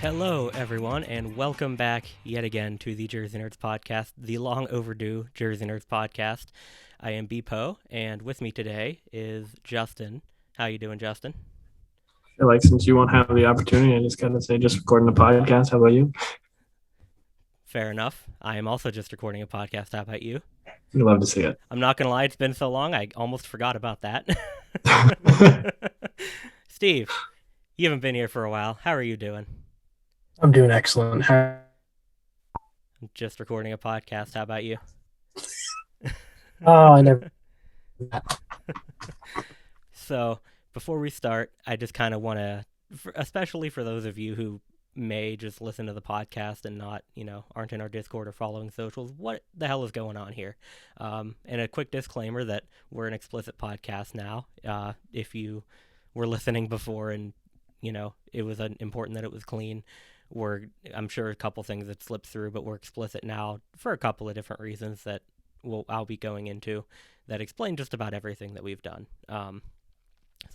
Hello, everyone, and welcome back yet again to the Jersey Nerds podcast, the long overdue Jersey Nerds podcast. I am Bepo, and with me today is Justin. How you doing, Justin? I feel like since you won't have the opportunity, I just gotta say, just recording a podcast. How about you? Fair enough. I am also just recording a podcast. How about you? We'd love to see it. I'm not going to lie, it's been so long, I almost forgot about that. Steve, you haven't been here for a while. How are you doing? I'm doing excellent. I'm just recording a podcast. How about you? Oh, I never. So, before we start, I just kind of want to, especially for those of you who may just listen to the podcast and not, aren't in our Discord or following socials, what the hell is going on here? And a quick disclaimer that we're an explicit podcast now. If you were listening before and, it was important that it was clean, I'm sure a couple things that slipped through, but we're explicit now for a couple of different reasons that I'll be going into that explain just about everything that we've done. So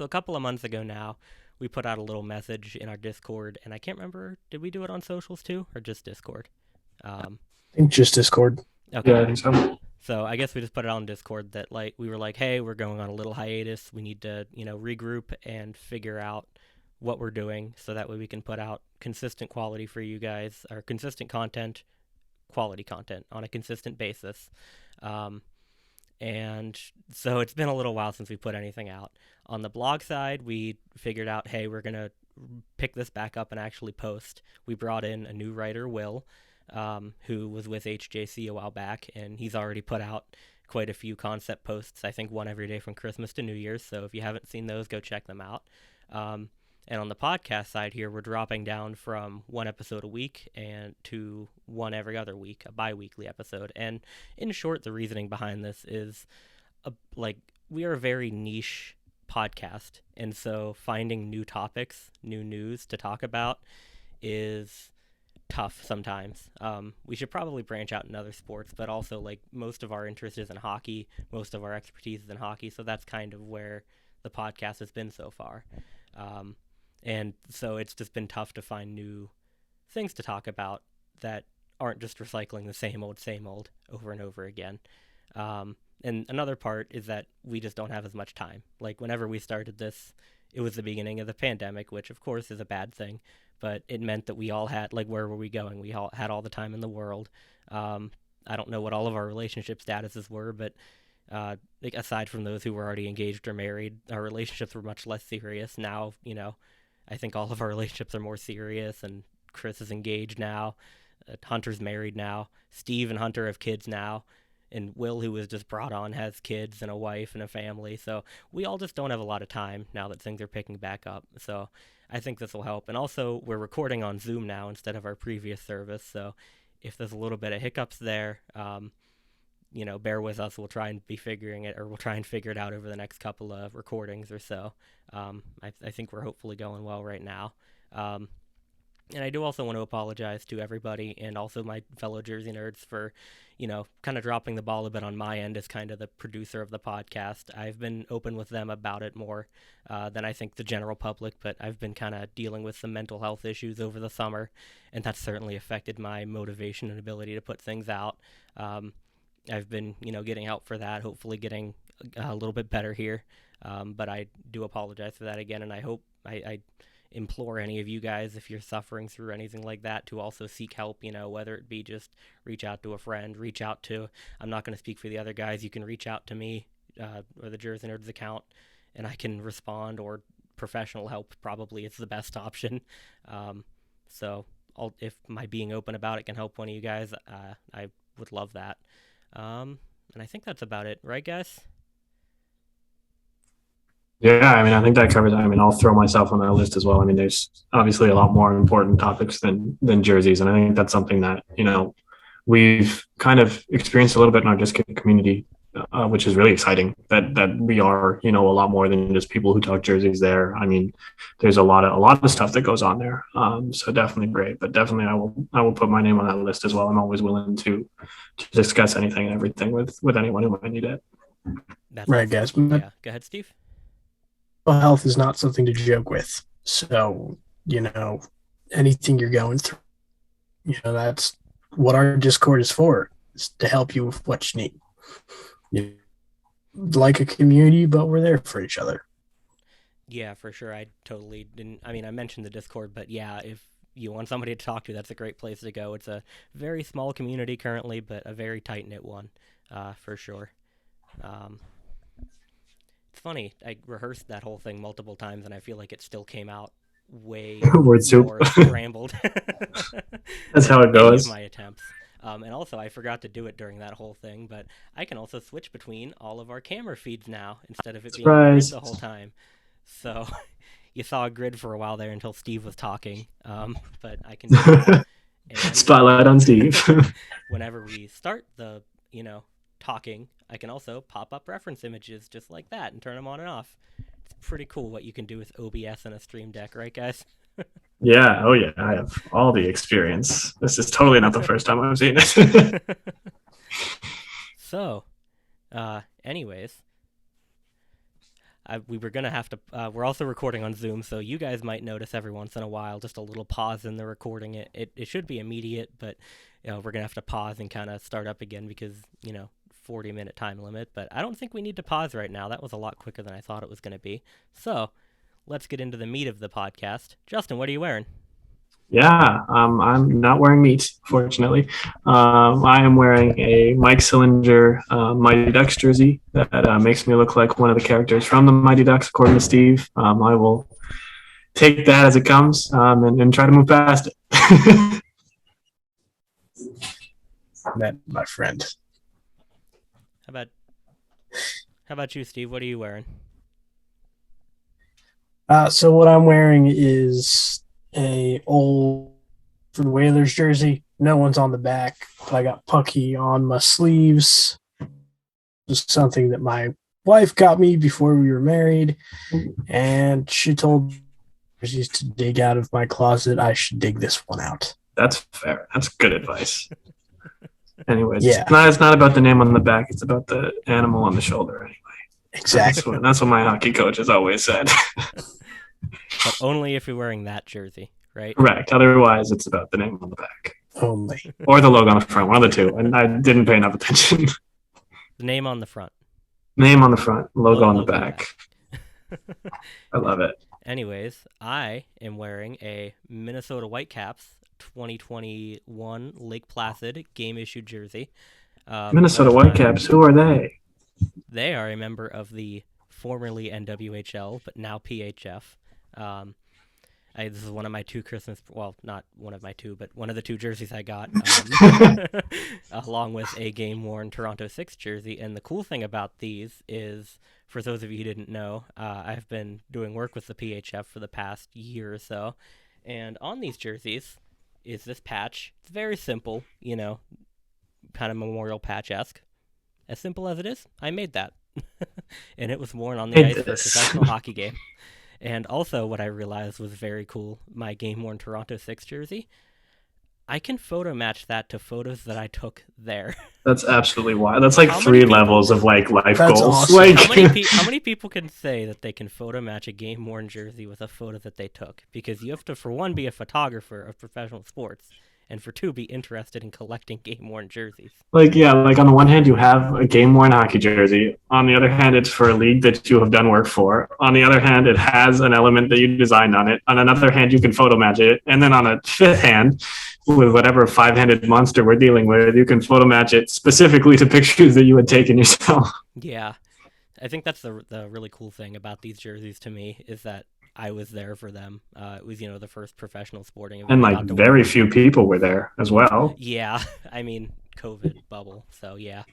a couple of months ago now, we put out a little message in our Discord, and I can't remember, did we do it on socials too, or just Discord? I think just Discord. Okay. Yeah, I think so. So I guess we just put it on Discord that we were like, hey, we're going on a little hiatus. We need to, regroup and figure out what we're doing so that way we can put out consistent quality for you guys, or consistent content, quality content on a consistent basis. And so it's been a little while since we put anything out. On the blog side, we figured out, hey, we're going to pick this back up and actually post. We brought in a new writer, Will, who was with HJC a while back, and he's already put out quite a few concept posts, I think one every day from Christmas to New Year's. So if you haven't seen those, go check them out. And on the podcast side here, we're dropping down from one episode a week and to one every other week, a bi-weekly episode. And in short, the reasoning behind this is we are a very niche podcast. And so finding new topics, new news to talk about is tough sometimes. We should probably branch out in other sports, but also most of our interest is in hockey. Most of our expertise is in hockey. So that's kind of where the podcast has been so far. And so it's just been tough to find new things to talk about that aren't just recycling the same old over and over again. And another part is that we just don't have as much time. Whenever we started this, it was the beginning of the pandemic, which of course is a bad thing, but it meant that we all had, where were we going? We all had all the time in the world. I don't know what all of our relationship statuses were, but aside from those who were already engaged or married, our relationships were much less serious. Now, I think all of our relationships are more serious, and Chris is engaged now. Hunter's married now. Steve and Hunter have kids now. And Will, who was just brought on, has kids and a wife and a family. So we all just don't have a lot of time now that things are picking back up. So I think this will help. And also, we're recording on Zoom now instead of our previous service. So if there's a little bit of hiccups there, bear with us. We'll try and be figuring it, or we'll try and figure it out over the next couple of recordings or so. I think we're hopefully going well right now. And I do also want to apologize to everybody and also my fellow Jersey nerds for, kind of dropping the ball a bit on my end as kind of the producer of the podcast. I've been open with them about it more than I think the general public, but I've been kind of dealing with some mental health issues over the summer, and that's certainly affected my motivation and ability to put things out. I've been, getting help for that, hopefully getting a little bit better here. But I do apologize for that again, and I hope I implore any of you guys, if you're suffering through anything like that, to also seek help, whether it be just reach out to a friend, I'm not going to speak for the other guys, you can reach out to me or the Jersey Nerds account, and I can respond, or professional help probably is the best option. So if my being open about it can help one of you guys, I would love that. And I think that's about it, right, guys? Yeah, I think that covers it. I'll throw myself on that list as well. There's obviously a lot more important topics than jerseys, and I think that's something that we've kind of experienced a little bit in our Discord community, which is really exciting. That we are a lot more than just people who talk jerseys there. There's a lot of stuff that goes on there. So definitely great, but definitely I will put my name on that list as well. I'm always willing to discuss anything and everything with anyone who might need it. That's right, awesome. guys. Yeah, go ahead, Steve. Health is not something to joke with. So, anything you're going through. That's what our Discord is for, is to help you with what you need. You like a community, but we're there for each other. Yeah, for sure. I totally didn't. I mean, I mentioned the Discord, but yeah, if you want somebody to talk to, that's a great place to go. It's a very small community currently, but a very tight knit one, for sure. Um, it's funny. I rehearsed that whole thing multiple times, and I feel like it still came out way Word soup. more scrambled That's how than it any of goes. my attempts. And also, I forgot to do it during that whole thing, but I can also switch between all of our camera feeds now instead of it being a grid Surprise. the whole time. So you saw a grid for a while there until Steve was talking, but I can do that. And Spotlight on Steve. whenever we start the, talking, I can also pop up reference images just like that and turn them on and off. It's pretty cool what you can do with OBS and a Stream Deck, right, guys? Yeah. Oh, yeah. I have all the experience. This is totally not the first time I've seen it. So, anyways, we were gonna have to. We're also recording on Zoom, so you guys might notice every once in a while just a little pause in the recording. It should be immediate, but we're gonna have to pause and kind of start up again because 40-minute time limit. But I don't think we need to pause right now. That was a lot quicker than I thought it was gonna be. So let's get into the meat of the podcast. Justin, what are you wearing? Yeah, I'm not wearing meat, fortunately. I am wearing a Mike Sillinger Mighty Ducks jersey that makes me look like one of the characters from the Mighty Ducks, according to Steve. I will take that as it comes and try to move past it. That, my friend. How about you, Steve? What are you wearing? So what I'm wearing is a old Whalers jersey. No one's on the back, but I got Pucky on my sleeves. Just something that my wife got me before we were married, and she told me to dig out of my closet. I should dig this one out. That's fair. That's good advice. Anyways, Yeah. it's not about the name on the back. It's about the animal on the shoulder. Anyway, Exactly. that's what my hockey coach has always said. But only if you're wearing that jersey, right? Correct. Otherwise, it's about the name on the back Only. or the logo on the front. One of the two. And I didn't pay enough attention. The name on the front. Name on the front, logo on the Logo back. I love it. Anyways, I am wearing a Minnesota Whitecaps 2021 Lake Placid game issued jersey. Minnesota Whitecaps, who are they? They are a member of the formerly NWHL, but now PHF. This is one of my two not one of my two, but one of the two jerseys I got, along with a game-worn Toronto 6 jersey. And the cool thing about these is, for those of you who didn't know, I've been doing work with the PHF for the past year or so. And on these jerseys is this patch. It's very simple, kind of memorial patch-esque. As simple as it is, I made that. And it was worn on the ice for a professional hockey game. And also what I realized was very cool, my game-worn Toronto 6 jersey, I can photo match that to photos that I took there. That's absolutely wild. That's like three levels of like life goals. Awesome. Like how many people can say that they can photo match a game-worn jersey with a photo that they took? Because you have to, for one, be a photographer of professional sports, and for two, be interested in collecting game-worn jerseys. Like on the one hand, you have a game-worn hockey jersey. On the other hand, it's for a league that you have done work for. On the other hand, it has an element that you designed on it. On another hand, you can photo match it. And then on a fifth hand, with whatever five-handed monster we're dealing with, you can photo match it specifically to pictures that you had taken yourself. Yeah. I think that's the really cool thing about these jerseys to me, is that I was there for them. It was, the first professional sporting event. And like very few people were there as well. Yeah. I mean, COVID bubble. So yeah.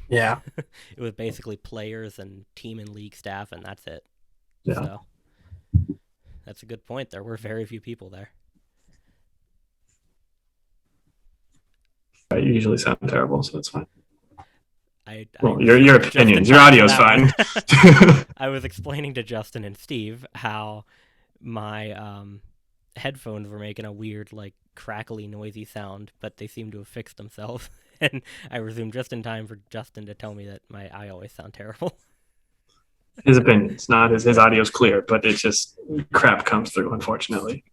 Yeah. It was basically players and team and league staff, and that's it. Yeah. So that's a good point. There were very few people there. You usually sound terrible, so that's fine. Your opinions. Your audio's fine. I was explaining to Justin and Steve how my headphones were making a weird, like, crackly, noisy sound, but they seem to have fixed themselves. And I resumed just in time for Justin to tell me that I always sound terrible. His opinions, not his audio's clear, but it's just crap comes through, unfortunately.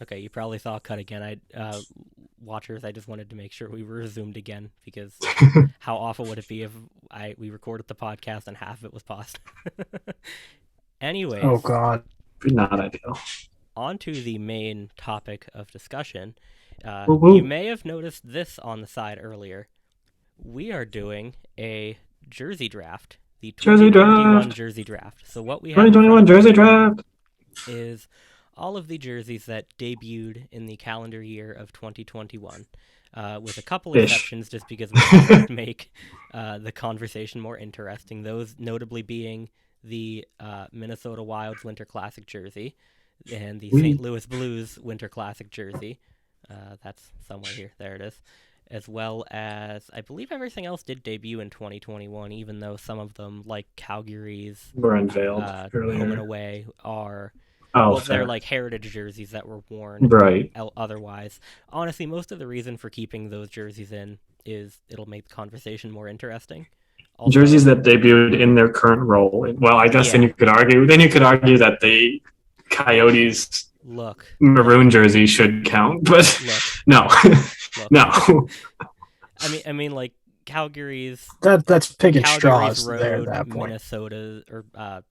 Okay, you probably saw a cut again. Watchers, I just wanted to make sure we were zoomed again because how awful would it be if we recorded the podcast and half of it was paused? Anyways, Oh God. Not ideal. on to the main topic of discussion. Woo-hoo. You may have noticed this on the side earlier. We are doing a jersey draft. The Jersey 2021 draft. Jersey draft. So what we have 2021 Jersey draft. is all of the jerseys that debuted in the calendar year of 2021, with a couple exceptions just because we wanted to make the conversation more interesting. Those notably being the Minnesota Wild's Winter Classic jersey and the St. Louis Blues Winter Classic jersey. That's somewhere here. There it is. As well as, I believe everything else did debut in 2021, even though some of them, like Calgary's Were unveiled earlier. home and away, are... Oh, well, fair. they're like heritage jerseys that were worn Right. otherwise. Honestly, most of the reason for keeping those jerseys in is it'll make the conversation more interesting. Also, Jerseys that debuted in their current role. Well, I guess then you could argue that the Coyotes look, maroon jersey should count, but no, look. no. I mean, like Calgary's That's picking Calgary's straws road, there at that point. Minnesota or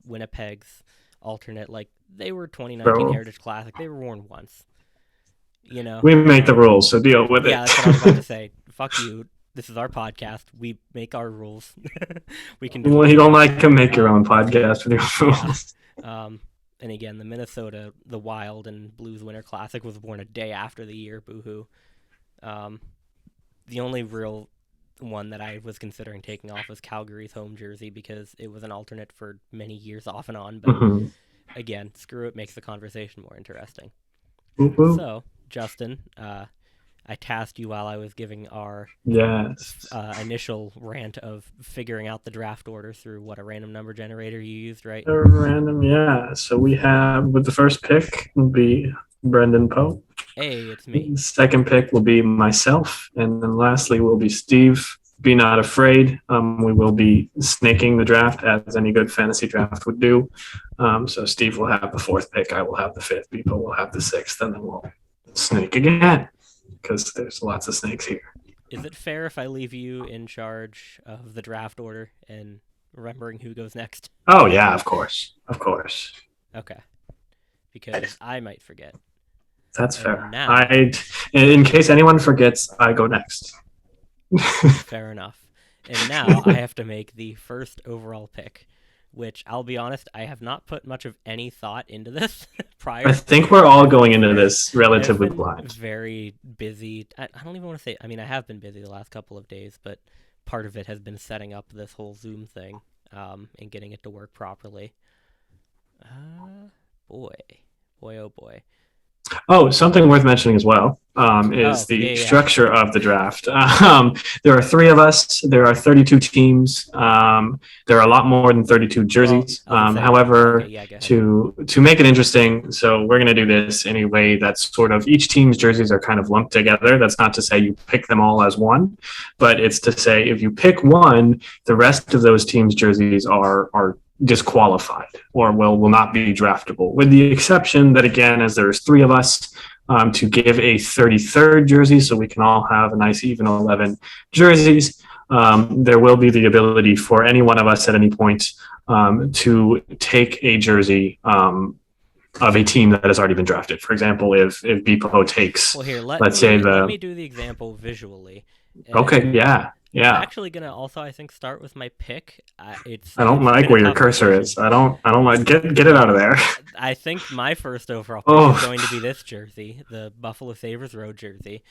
Winnipeg's alternate, like they were 2019 Heritage Classic. They were worn once. You know, we make the rules, so deal with it. Yeah, that's what I was about to say. Fuck you. This is our podcast. We make our rules. We can. Well, you don't like to make your own podcast with your rules. Yeah. And again, the Minnesota, the Wild and Blues Winter Classic was born a day after the year. Boo-hoo. The only real one that I was considering taking off was Calgary's home jersey because it was an alternate for many years off and on. But again, screw it, makes the conversation more interesting. So, Justin, I tasked you while I was giving our initial rant of figuring out the draft order through a random number generator you used, right? A random, yeah. So we have, with the first pick will be Brendan Poe. Hey, it's me. Second pick will be myself. And then lastly will be Steve. Be not afraid. We will be snaking the draft as any good fantasy draft would do. So Steve will have the fourth pick. I will have the fifth. People will have the sixth. And then we'll snake again because there's lots of snakes here. Is it fair if I leave you in charge of the draft order and remembering who goes next? Oh, yeah, of course. Of course. Okay. Because I might forget. That's fair. Now, in case anyone forgets, I go next. Fair enough. And now I have to make the first overall pick, which I'll be honest, I have not put much of any thought into this prior. I think we're all going into this relatively blind. Very busy. I don't even want to say, I mean, I have been busy the last couple of days, but part of it has been setting up this whole Zoom thing and getting it to work properly. Boy, oh boy. Oh, something worth mentioning as well is the structure of the draft. There are three of us. There are 32 teams. There are a lot more than 32 jerseys. However, to make it interesting, so we're going to do this in a way that's sort of each team's jerseys are kind of lumped together. That's not to say you pick them all as one, but it's to say if you pick one, the rest of those teams' jerseys are disqualified or will not be draftable, with the exception that, again, as there's three of us, to give a 33rd jersey so we can all have a nice even 11 jerseys. There will be the ability for any one of us at any point to take a jersey of a team that has already been drafted. For example, if Bipo takes, let me do the example visually. Okay, yeah. Yeah. I'm actually gonna also, I think, start with my pick. I don't like where your cursor is. I don't like. Get it out of there. I think my first overall pick is going to be this jersey, the Buffalo Sabres road jersey,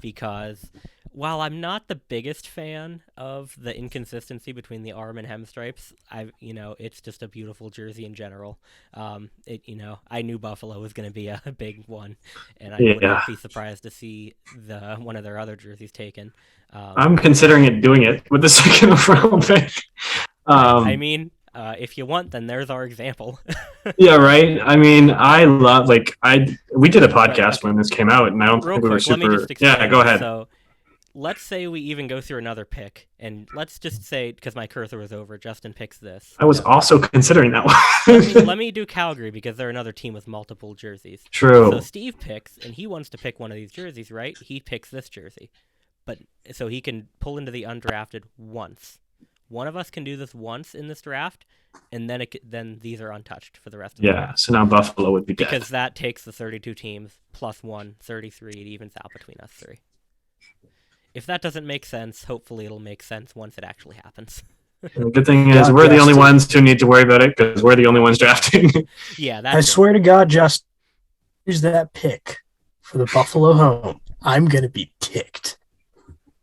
because while I'm not the biggest fan of the inconsistency between the arm and hem stripes, it's just a beautiful jersey in general. I knew Buffalo was going to be a big one, and I would not be surprised to see one of their other jerseys taken. I'm considering doing it with the second overall pick. If you want, then there's our example. Yeah, right. I mean, I love we did a podcast when this came out, and I don't think we were super. Yeah, go ahead. So, let's say we even go through another pick, and let's just say, because my cursor was over, Justin picks this. I was also considering that let one. me do Calgary, because they're another team with multiple jerseys. True. So Steve picks, and he wants to pick one of these jerseys, right? He picks this jersey. But so he can pull into the undrafted once. One of us can do this once in this draft, and then these are untouched for the rest of the draft. So now Buffalo would be dead. Because that takes the 32 teams plus 1, 33. It evens out between us three. If that doesn't make sense, hopefully it'll make sense once it actually happens. The good thing is we're the only ones who need to worry about it because we're the only ones drafting. Yeah, I swear to God, Justin, use that pick for the Buffalo home. I'm going to be ticked.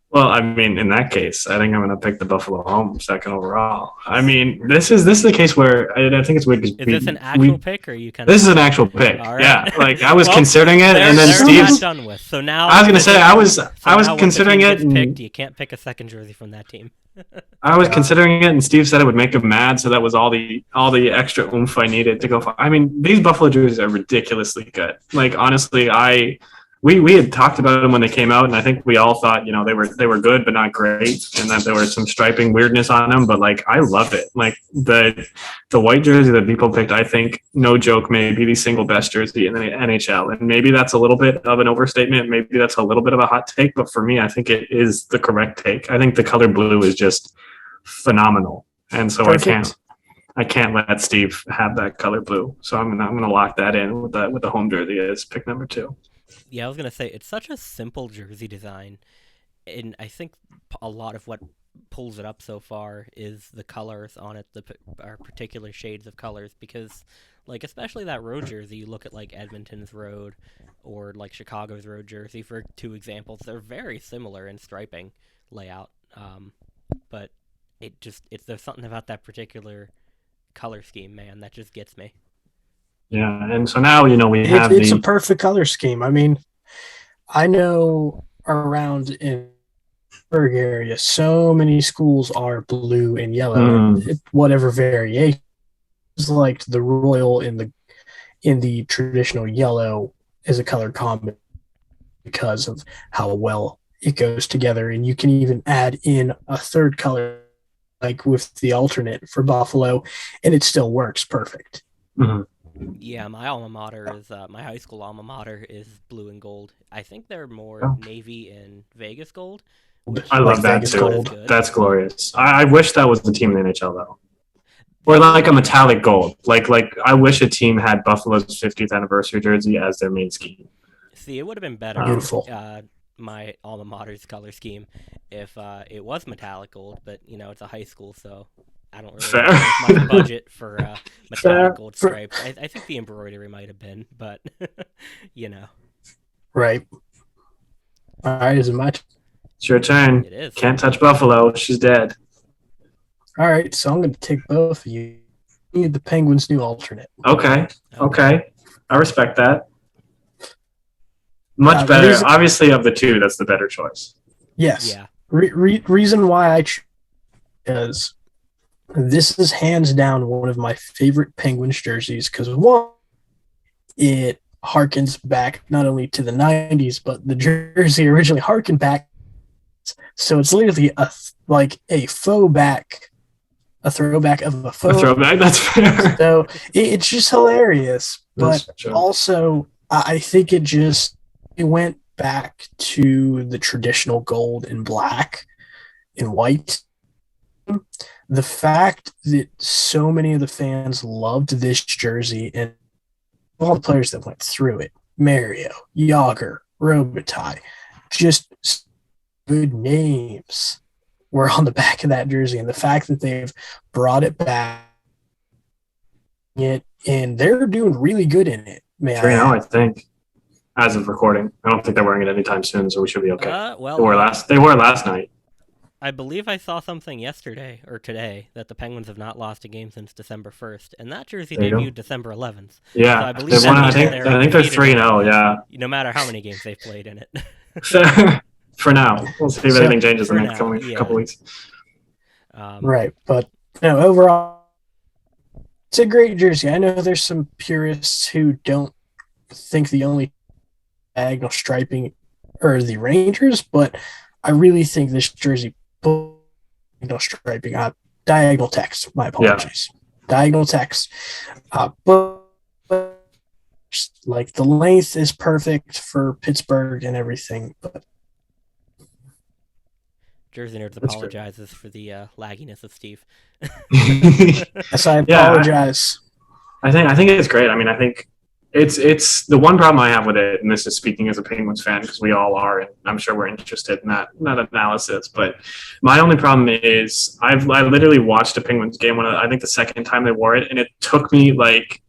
Well, I mean, in that case, I think I'm going to pick the Buffalo home second overall. I mean, this is the case where I think it's weird. Is this an actual pick, or you kind of? This is an actual pick. All right. Yeah, like I was considering it, and then Steve's done with. So now I was going to say I was considering it. Picked, you can't pick a second jersey from that team. I was considering it, and Steve said it would make him mad, so that was all the extra oomph I needed to go for. I mean, these Buffalo jerseys are ridiculously good. Like honestly, we had talked about them when they came out, and I think we all thought, they were good but not great, and that there was some striping weirdness on them. But like, I love it. Like the white jersey that people picked, I think, no joke, may be the single best jersey in the NHL. And maybe that's a little bit of an overstatement. Maybe that's a little bit of a hot take, but for me, I think it is the correct take. I think the color blue is just phenomenal, and so perfect. I can't let Steve have that color blue. So I'm gonna lock that in with the home jersey as pick number 2. Yeah, I was going to say, it's such a simple jersey design, and I think a lot of what pulls it up so far is the colors on it, our particular shades of colors, because, like, especially that road jersey, you look at, like, Edmonton's road or, like, Chicago's road jersey, for 2 examples, they're very similar in striping layout, but there's something about that particular color scheme, man, that just gets me. Yeah, and so now, we have it's a perfect color scheme. I mean, I know around in the Pittsburgh area, so many schools are blue and yellow, whatever variation. It's like the royal in the traditional yellow is a color combo because of how well it goes together, and you can even add in a third color, like with the alternate for Buffalo, and it still works perfect. Mm-hmm. Yeah, my alma mater is my high school alma mater is blue and gold. I think they're more navy and Vegas gold. I love that too. Gold. That's glorious. I wish that was the team in the NHL though, or like a metallic gold. Like I wish a team had Buffalo's 50th anniversary jersey as their main scheme. See, it would have been better. Beautiful. My alma mater's color scheme if it was metallic gold, but it's a high school, so I don't really have much budget for metallic gold stripes. I think the embroidery might have been, but Right. All right, is it my turn? It's your turn. It is. Can't touch Buffalo. She's dead. All right, so I'm going to take both of you. You need the Penguins' new alternate. Okay. I respect that. Much better. Obviously, of the two, that's the better choice. Yes. Yeah. Reason why I chose is this is hands down one of my favorite Penguins jerseys because, one, it harkens back not only to the 90s, but the jersey originally harkened back. So it's literally a throwback of a faux. A throwback, that's fair. So it's just hilarious. But also, I think it went back to the traditional gold and black and white. The fact that so many of the fans loved this jersey and all the players that went through it, Mario, Yager, Robitaille, just good names were on the back of that jersey. And the fact that they've brought it back, and they're doing really good in it. I think, as of recording. I don't think they're wearing it anytime soon, so we should be okay. Well, they wore it last night. I believe I saw something yesterday or today that the Penguins have not lost a game since December 1st, and that jersey debuted December 11th. Yeah, so I believe I think they're 3-0. Yeah, no matter how many games they've played in it. For now, we'll see if anything changes in the next couple weeks. Right, but overall, it's a great jersey. I know there's some purists who don't think the only diagonal striping are the Rangers, but I really think this jersey, diagonal striping, diagonal text. My apologies. Diagonal text, but like the length is perfect for Pittsburgh and everything. But Jersey Nerds apologizes for the lagginess of Steve. yes, I apologize. I think it's great. I mean, I think it's the one problem I have with it, and this is speaking as a Penguins fan because we all are, and I'm sure we're interested in that analysis. But my only problem is I literally watched a Penguins game I think the second time they wore it, and it took me like,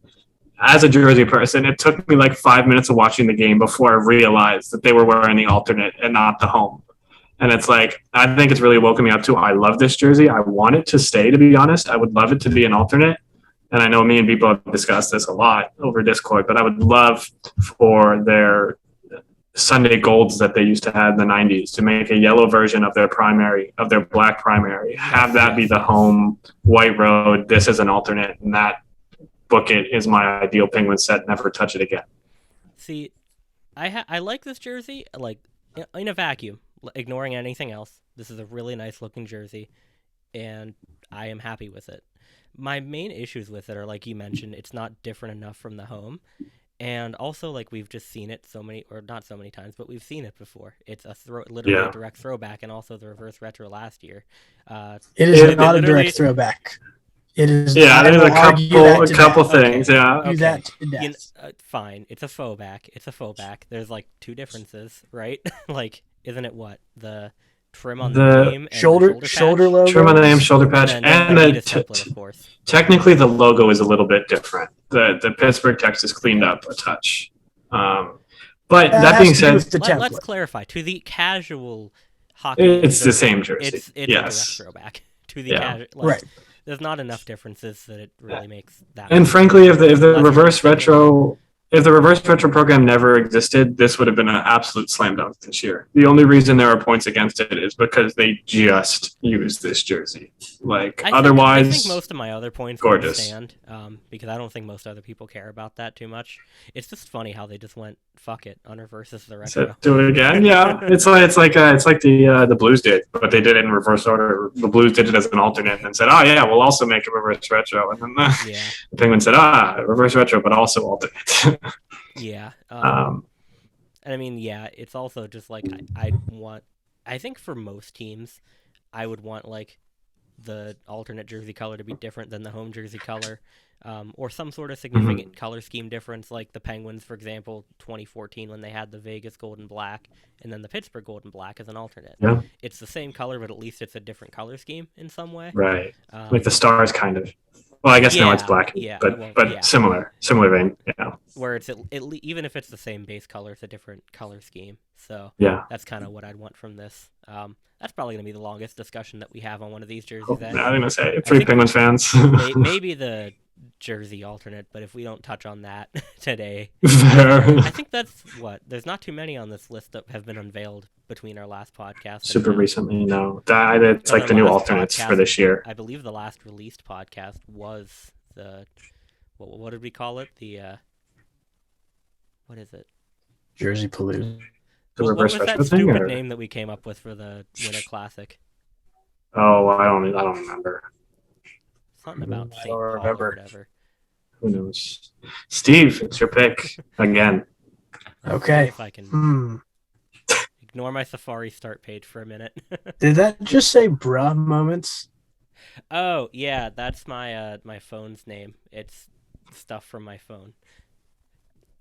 as a Jersey person, it took me like 5 minutes of watching the game before I realized that they were wearing the alternate and not the home. And it's like, I think it's really woken me up to, I love this jersey. I want it to stay, to be honest. I would love it to be an alternate. And I know me and people have discussed this a lot over Discord, but I would love for their Sunday golds that they used to have in the 90s to make a yellow version of their primary, of their black primary. Have that be the home, white road. This is an alternate, and that book it is my ideal Penguin set. Never touch it again. See, I like this jersey, like, in a vacuum, ignoring anything else. This is a really nice looking jersey, and I am happy with it. My main issues with it are, like you mentioned, it's not different enough from the home, and also, like, we've just seen it so many, or not so many times, but we've seen it before. It's literally a direct throwback, and also the reverse retro last year. It is not a direct throwback. It is. Yeah, there's a couple things. Okay. Yeah, do that to death. Fine, it's a faux back. It's a faux back. There's like two differences, right? Like, isn't it what the trim on the name, and shoulder logo, trim on the name, shoulder patch, and the template, of course. Technically, the logo is a little bit different. The Pittsburgh text is cleaned up a touch. But that being said, let's clarify to the casual hockey. It's the same jersey. It's a direct throwback to the casual. Like, right. There's not enough differences that it really makes that. And frankly, if the reverse retro program never existed, this would have been an absolute slam dunk this year. The only reason there are points against it is because they just used this jersey. Like, otherwise, I think most of my other points stand, because I don't think most other people care about that too much. It's just funny how they just went fuck it on reverse as the retro. Do it again, yeah. It's like the Blues did, but they did it in reverse order. The Blues did it as an alternate and said, "Oh yeah, we'll also make a reverse retro." And then the Penguins said, reverse retro, but also alternate." Yeah. And I mean, it's also just like I think for most teams, I would want like the alternate jersey color to be different than the home jersey color, or some sort of significant color scheme difference, like the Penguins, for example, 2014 when they had the Vegas gold and black, and then the Pittsburgh gold and black as an alternate. Yeah. It's the same color, but at least it's a different color scheme in some way. Right. Like the stars, kind of. Well, I guess now it's black, but similar vein, yeah. Where it's even if it's the same base color, it's a different color scheme. So that's kind of what I'd want from this. That's probably going to be the longest discussion that we have on one of these jerseys. I was going to say, three Penguins fans. maybe the jersey alternate, but if we don't touch on that today, Fair. I think that's there's not too many on this list that have been unveiled between our last podcast. Super recently, no. It's like the new alternates for this year. I believe the last released podcast was the, what did we call it? The, what is it? Jersey Palooza. What was that stupid name that we came up with for the Winter Classic? Oh, I don't remember. Something about St. Paul or whatever. Who knows? Steve, it's your pick again. Okay. If I can ignore my Safari start page for a minute. Did that just say bruh moments? Oh, yeah, that's my my phone's name. It's stuff from my phone.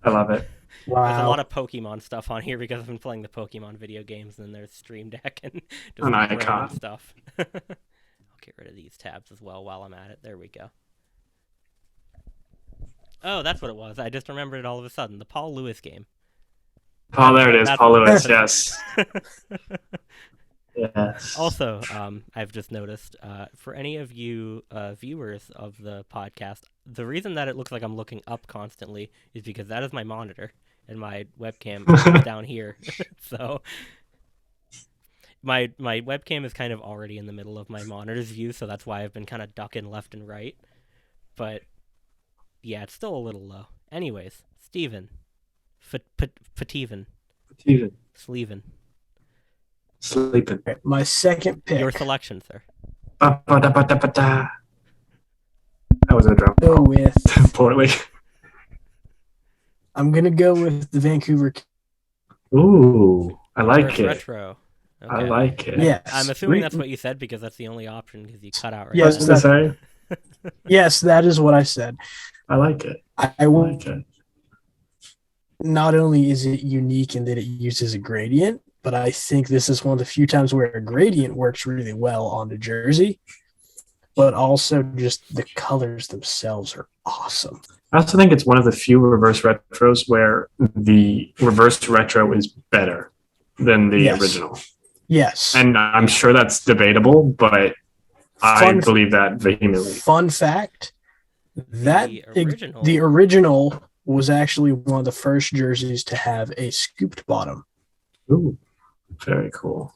I love it. Wow. There's a lot of Pokemon stuff on here because I've been playing the Pokemon video games, and there's Stream Deck and just an icon stuff. I'll get rid of these tabs as well while I'm at it. There we go. Oh, that's what it was. I just remembered it all of a sudden. The Paul Lewis game. Oh, there it is. Paul Lewis, yes. Yes. Also, I've just noticed, for any of you viewers of the podcast, the reason that it looks like I'm looking up constantly is because that is my monitor, and my webcam is down here. So my webcam is kind of already in the middle of my monitor's view, so that's why I've been kind of ducking left and right. But yeah, it's still a little low. Anyways, Steven. Sleven. Sleeping. All right, my second pick. Your selection, sir. Ba-ba-da-ba-da-ba-da. That was a drum. Go with. Poorly. I'm gonna go with the Vancouver. Ooh, I like Reverse it. retro. Okay. I like it. Yes. I'm assuming that's what you said because that's the only option because you cut out right Yes, now. What's to say? Yes, that is what I said. I like it. I like will. it. Not only is it unique in that it uses a gradient, but I think this is one of the few times where a gradient works really well on the jersey. But also, just the colors themselves are awesome. I also think it's one of the few reverse retros where the reverse retro is better than the original. Yes. And I'm sure that's debatable, but I believe that vehemently. Fun fact, that the original was actually one of the first jerseys to have a scooped bottom. Ooh, very cool.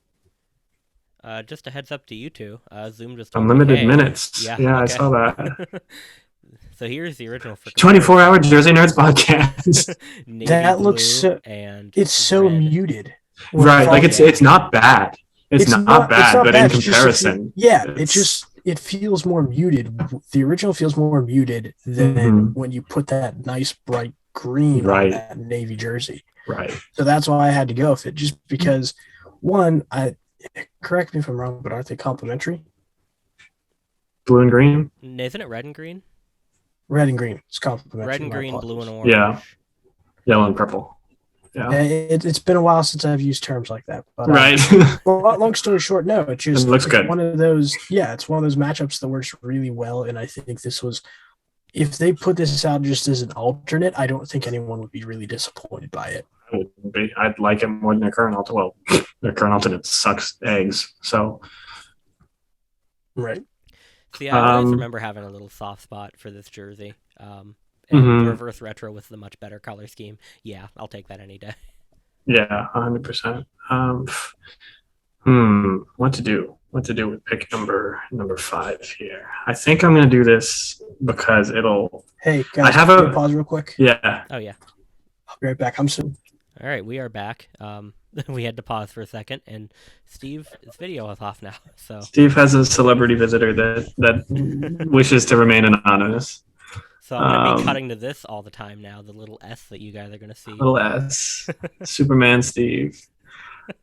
Just a heads up to you two. Zoom just unlimited minutes. Yeah, okay. I saw that. So here's the original for 24-hour Jersey Nerds podcast. That looks so, and it's so muted. Right, like it's not bad. It's not bad, but in comparison, it feels more muted. The original feels more muted than when you put that nice bright green on that navy jersey. Right. So that's why I had to go with it, just because one, correct me if I'm wrong, but aren't they complementary? Blue and green? Isn't it red and green? Red and green. It's complementary. Red and green, blue and orange. Yeah. Yellow and purple. Yeah. It's been a while since I've used terms like that. But, right. Long story short, no, it looks good. One of those, it's one of those matchups that works really well. And I think this was, if they put this out just as an alternate, I don't think anyone would be really disappointed by it. I wouldn't be. I'd like it more than their current alternate. Well, their current alternate sucks eggs. So. Right. See, I always remember having a little soft spot for this jersey. And the reverse retro with the much better color scheme. Yeah, I'll take that any day. Yeah, 100%. What to do? What to do with pick number 5 here? I think I'm going to do this because it'll. Hey, guys, can I pause real quick? Yeah. Oh yeah. I'll be right back. I'm soon. All right, we are back. We had to pause for a second, and Steve's video is off now. So Steve has a celebrity visitor that wishes to remain anonymous. So I'm going to be cutting to this all the time now, the little S that you guys are going to see. Little S. Superman Steve.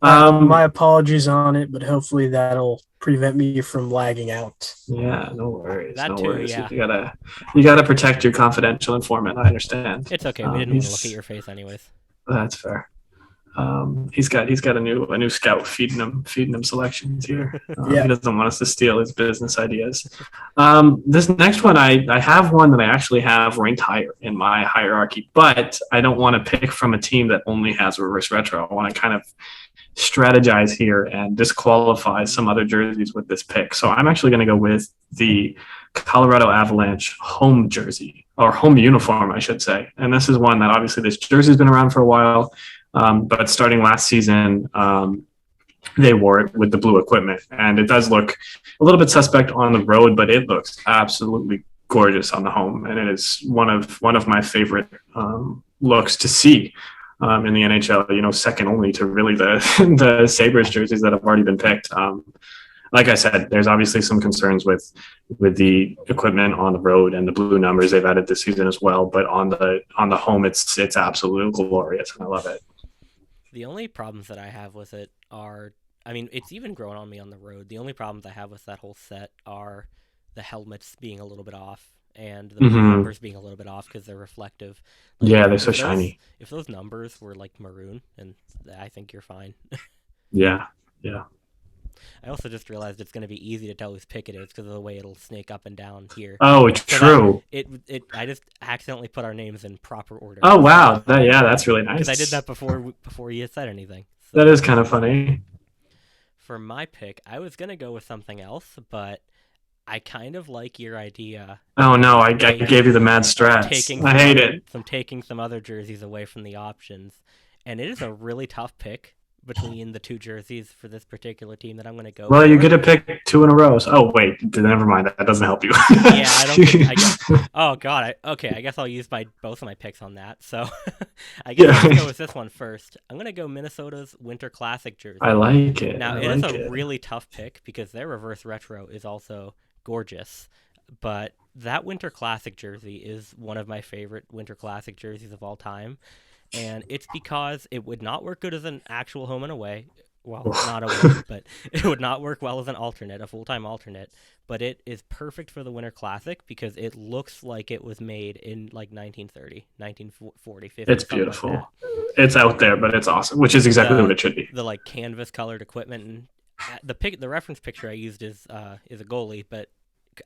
My apologies on it, but hopefully that'll prevent me from lagging out. Yeah, no worries. That no too, worries. yeah. You gotta protect your confidential informant. I understand. It's okay. We didn't want to look at your face anyways. That's fair. He's got a new scout feeding him selections here. He doesn't want us to steal his business ideas. This next one, I have one that I actually have ranked higher in my hierarchy, but I don't want to pick from a team that only has reverse retro. I want to kind of strategize here and disqualify some other jerseys with this pick. So I'm actually going to go with the Colorado Avalanche home jersey, or home uniform, I should say. And this is one that obviously this jersey's been around for a while. But starting last season, they wore it with the blue equipment, and it does look a little bit suspect on the road, but it looks absolutely gorgeous on the home, and it is one of my favorite looks to see in the NHL. You know, second only to really the Sabres jerseys that have already been picked. Like I said, there's obviously some concerns with the equipment on the road and the blue numbers they've added this season as well. But on the home, it's absolutely glorious, and I love it. The only problems that I have with it are, I mean, it's even grown on me on the road. The only problems I have with that whole set are the helmets being a little bit off and the numbers being a little bit off because they're reflective. Like, yeah, they're so shiny. If those numbers were like maroon, and I think you're fine. Yeah. I also just realized it's going to be easy to tell whose pick it is because of the way it'll snake up and down here. Oh, it's true. I just accidentally put our names in proper order. Oh wow, that's really nice. Because I did that before you had said anything. So, that is kind of funny. For my pick, I was going to go with something else, but I kind of like your idea. Oh no, I gave you the mad strats. I hate it. I'm taking some other jerseys away from the options, and it is a really tough pick. between the two jerseys for this particular team that I'm going to go Well, for. you get to pick 2 in a row. Oh wait, never mind. That doesn't help you. Yeah, I don't think. I guess. Oh God. I guess I'll use both of my picks on that. So, I guess I'll go with this one first. I'm gonna go Minnesota's Winter Classic jersey. I like it. Now I it like is a it. really tough pick because their reverse retro is also gorgeous, but that Winter Classic jersey is one of my favorite Winter Classic jerseys of all time, and it's because it would not work good as an actual home and away. Well, not away, but it would not work well as an alternate, a full-time alternate. But it is perfect for the Winter Classic because it looks like it was made in like 1930, 1940, 50. It's beautiful. Like it's out there, but it's awesome, which is exactly what it should be. The like canvas-colored equipment, and the reference picture I used is a goalie, but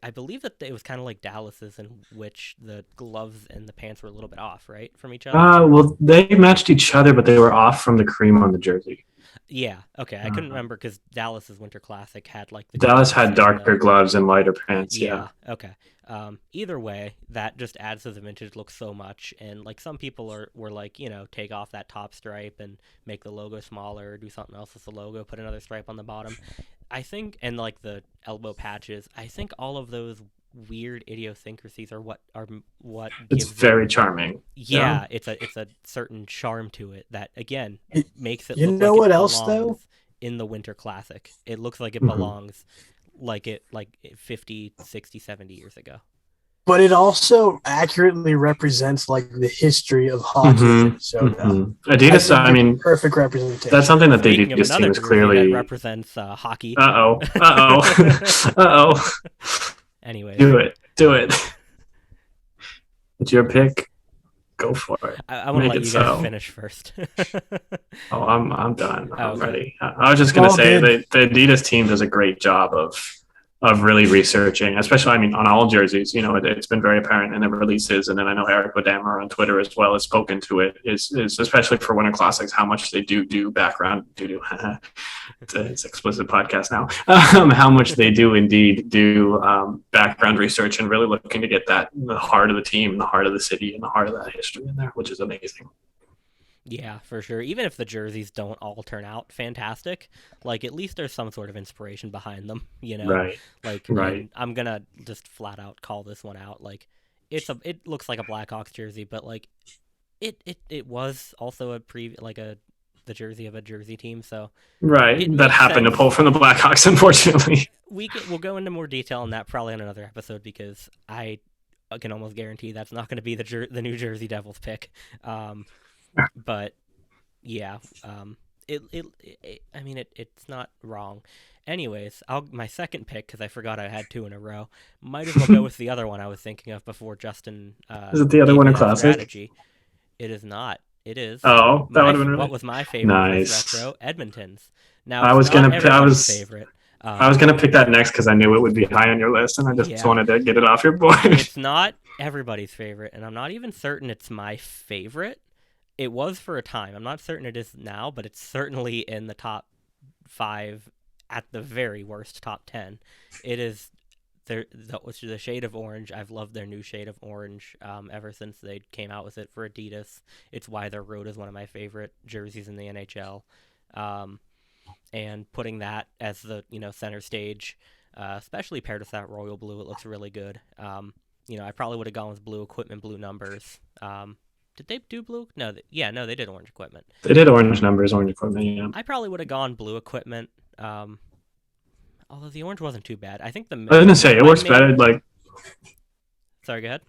I believe that it was kind of like Dallas's, in which the gloves and the pants were a little bit off, right, from each other. Well, they matched each other, but they were off from the cream on the jersey. Yeah, okay. I couldn't remember because Dallas's Winter Classic had like Dallas had darker gloves and lighter pants. Yeah. Okay. Either way, that just adds to the vintage look so much. And like some people were like, take off that top stripe and make the logo smaller, or do something else with the logo, put another stripe on the bottom. I think, and like the elbow patches, I think all of those weird idiosyncrasies are what it's very charming. Yeah, it's a certain charm to it that again makes it you look know like what it else belongs though in the Winter Classic. It looks like it belongs like 50, 60, 70 years ago. But it also accurately represents like the history of hockey. So Adidas, I mean, perfect representation. That's something that the Adidas team is clearly that represents hockey. Anyway, do it. It's your pick. Go for it. I want to let you guys finish first. I'm done. I'm ready. I was just going to say the Adidas team does a great job of really researching, especially, I mean, on all jerseys, it's been very apparent in the releases. And then I know Eric Bodammer on Twitter as well has spoken to it, is especially for Winter Classics, how much they do background, it's an explicit podcast now, how much they do indeed do background research and really looking to get that in the heart of the team, the heart of the city, and the heart of that history in there, which is amazing. Yeah, for sure. Even if the jerseys don't all turn out fantastic, like at least there's some sort of inspiration behind them, Right. Like, right. I'm gonna just flat out call this one out. Like, it looks like a Blackhawks jersey, but like, it was also the jersey of a Jersey team, so right. That happened to pull from the Blackhawks, unfortunately. We'll go into more detail on that probably on another episode because I can almost guarantee that's not going to be the New Jersey Devils pick. But yeah, I mean, it's not wrong. Anyways, my second pick, because I forgot I had 2 in a row, might as well go with the other one I was thinking of before Justin. Is it the other Winter Classic? Strategy. It is not. It is. Oh, that would have been really... What was my favorite? Nice. Retro Edmonton's. Now I was gonna pick that next because I knew it would be high on your list, and I just wanted to get it off your board. It's not everybody's favorite, and I'm not even certain it's my favorite. It was for a time. I'm not certain it is now, but it's certainly in the top 5, at the very worst, top 10. It is the shade of orange. I've loved their new shade of orange ever since they came out with it for Adidas. It's why their road is one of my favorite jerseys in the NHL. And putting that as the center stage, especially paired with that royal blue, it looks really good. I probably would have gone with blue equipment, blue numbers. Did they do blue? No, they did orange equipment. They did orange numbers, orange equipment, yeah. I probably would have gone blue equipment, although the orange wasn't too bad. I think I was going to say, it works better, like... Sorry, go ahead.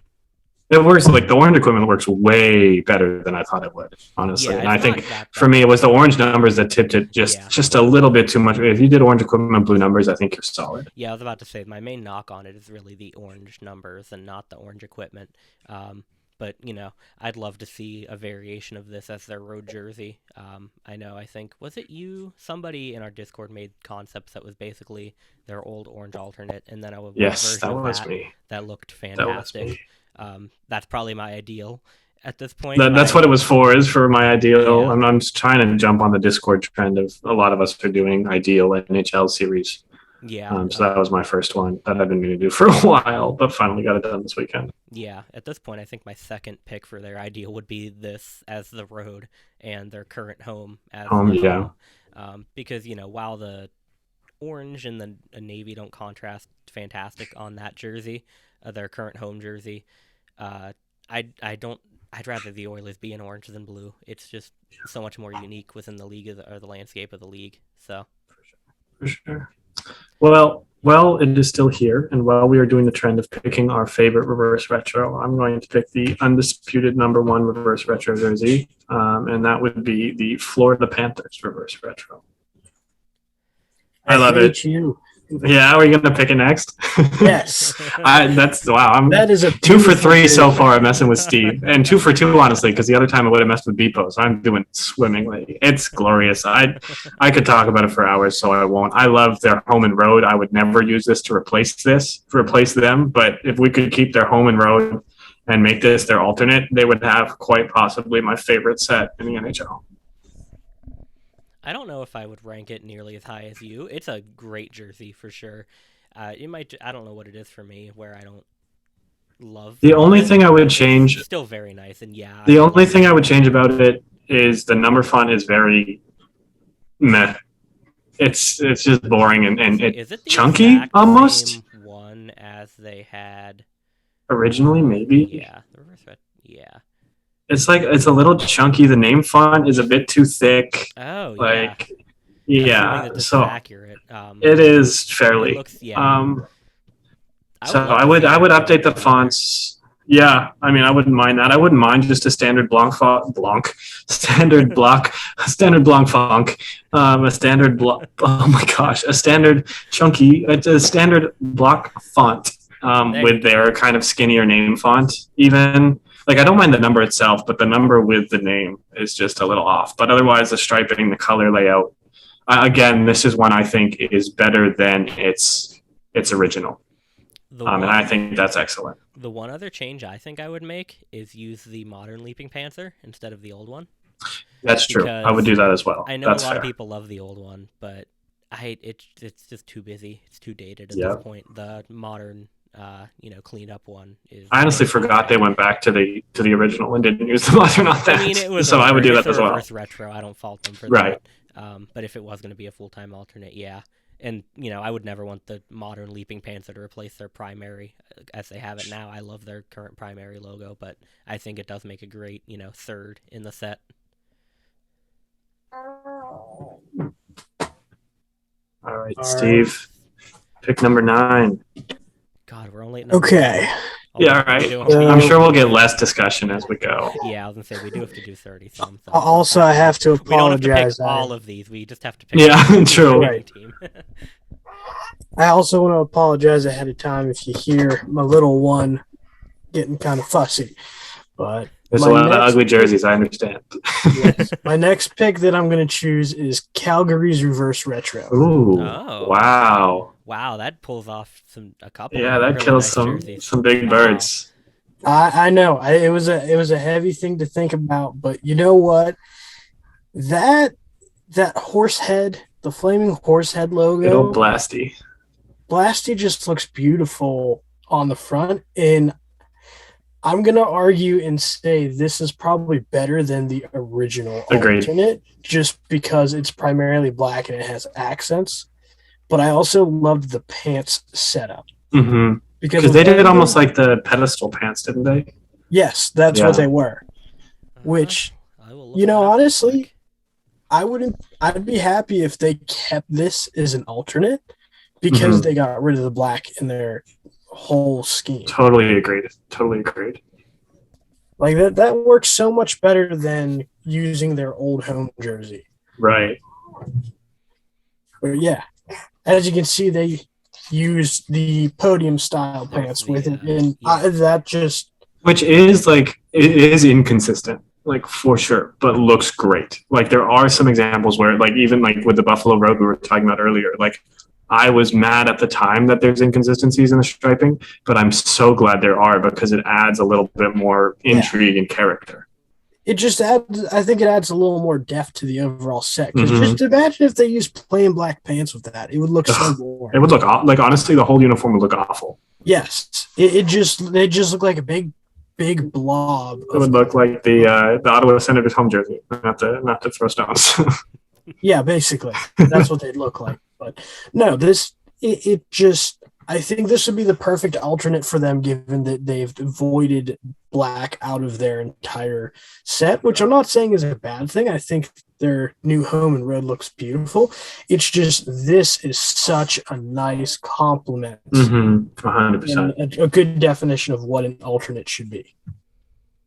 It works, like, the orange equipment works way better than I thought it would, honestly. And I think, for me, it was the orange numbers that tipped it just a little bit too much. If you did orange equipment, blue numbers, I think you're solid. Yeah, I was about to say, my main knock on it is really the orange numbers and not the orange equipment. But, I'd love to see a variation of this as their road jersey. I think, was it you? Somebody in our Discord made concepts that was basically their old orange alternate, and then that looked fantastic. That's probably my ideal at this point. That's what it was for my ideal. Yeah. I'm just trying to jump on the Discord trend of a lot of us are doing ideal NHL series. Yeah. So that was my first one that I've been meaning to do for a while, but finally got it done this weekend. Yeah. At this point, I think my second pick for their ideal would be this as the road and their current home as home. Yeah. Because while the orange and the navy don't contrast fantastic on that jersey, their current home jersey, I'd rather the Oilers be in orange than blue. It's just so much more unique within the league or the landscape of the league. So, For sure. Well, it is still here, and while we are doing the trend of picking our favorite reverse retro, I'm going to pick the undisputed #1 reverse retro jersey, and that would be the Florida Panthers reverse retro. I love it. You. Yeah, are you going to pick it next? Yes. That is a 2 for 3 so far messing with Steve, and 2 for 2 honestly, because the other time I would have messed with Bepo. So I'm doing swimmingly. It's glorious. I could talk about it for hours, so I won't. I love their home and road. I would never use this to replace them. But if we could keep their home and road and make this their alternate, they would have quite possibly my favorite set in the NHL. I don't know if I would rank it nearly as high as you. It's a great jersey for sure. It might. I don't know what it is for me where I don't love. The only thing I would change. It's still very nice, and yeah. The only thing I would change about it is the number font is very meh. It's just boring and is it the chunky almost. Same one as they had Originally, maybe. Yeah, the reverse red. Yeah. It's a little chunky. The name font is a bit too thick. Oh, yeah. So accurate. It is fairly. It looks, yeah. So I would update the fonts. Yeah, I mean, I wouldn't mind that. I wouldn't mind just a standard standard block font, a standard block. Oh my gosh, a standard chunky, a standard block font with their kind of skinnier name font, even. Like, I don't mind the number itself, but the number with the name is just a little off. But otherwise, the striping, the color layout, again, this is one I think is better than its original. And I think that's excellent. The one other change I think I would make is use the modern Leaping Panther instead of the old one. That's true. I would do that as well. I know that's a lot fair. of people love the old one, but it's just too busy. It's too dated at this point. The modern cleaned up one is. I honestly forgot they went back to the original and didn't use the modern on that. I mean, it was so I would do that as well. Reverse retro. I don't fault them for that. But if it was going to be a full-time alternate, yeah. And I would never want the modern Leaping Panther to replace their primary as they have it now. I love their current primary logo, but I think it does make a great third in the set. All right, Steve, pick number 9. God, we're only at okay. Yeah, all right. I'm sure we'll get less discussion as we go. Yeah, I was gonna say we do have to do 30 some. So also, I have to apologize. We don't have to pick all of these. We just have to pick. Yeah, true. Right. Team. I also want to apologize ahead of time if you hear my little one getting kind of fussy. But there's a lot of ugly jerseys. I understand. Yes, my next pick that I'm going to choose is Calgary's reverse retro. Ooh! Wow! Wow, that pulls off a couple. Yeah, that really kills nice some big birds. I know. It was a heavy thing to think about, but you know what? That horse head, the flaming horse head logo. Little Blasty. Blasty just looks beautiful on the front, and I'm going to argue and say this is probably better than the original alternate, just because it's primarily black and it has accents. But I also loved the pants setup. Mm-hmm. Because they did it almost like the pedestal pants, didn't they? Yes, that's what they were. Which, honestly, I'd be happy if they kept this as an alternate because they got rid of the black in their whole scheme. Totally agreed. Like that works so much better than using their old home jersey. Right. But yeah, as you can see, they used the podium style pants with it, and that just which is like it is inconsistent, like for sure, but looks great. Like there are some examples where, like even like with the Buffalo Road we were talking about earlier, like I was mad at the time that there's inconsistencies in the striping, but I'm so glad there are because it adds a little bit more intrigue and character. It just adds, I think it adds a little more depth to the overall set. Because just imagine if they used plain black pants with that. It would look so boring. It would look, like honestly, the whole uniform would look awful. Yes. It just looked like a big blob. It would look like the Ottawa Senators home jersey, not to throw stones. Yeah, basically. That's what they'd look like. But no, it just, I think this would be the perfect alternate for them, given that they've avoided black out of their entire set, which I'm not saying is a bad thing. I think their new home and road looks beautiful. It's just, this is such a nice compliment. 100%. And a good definition of what an alternate should be.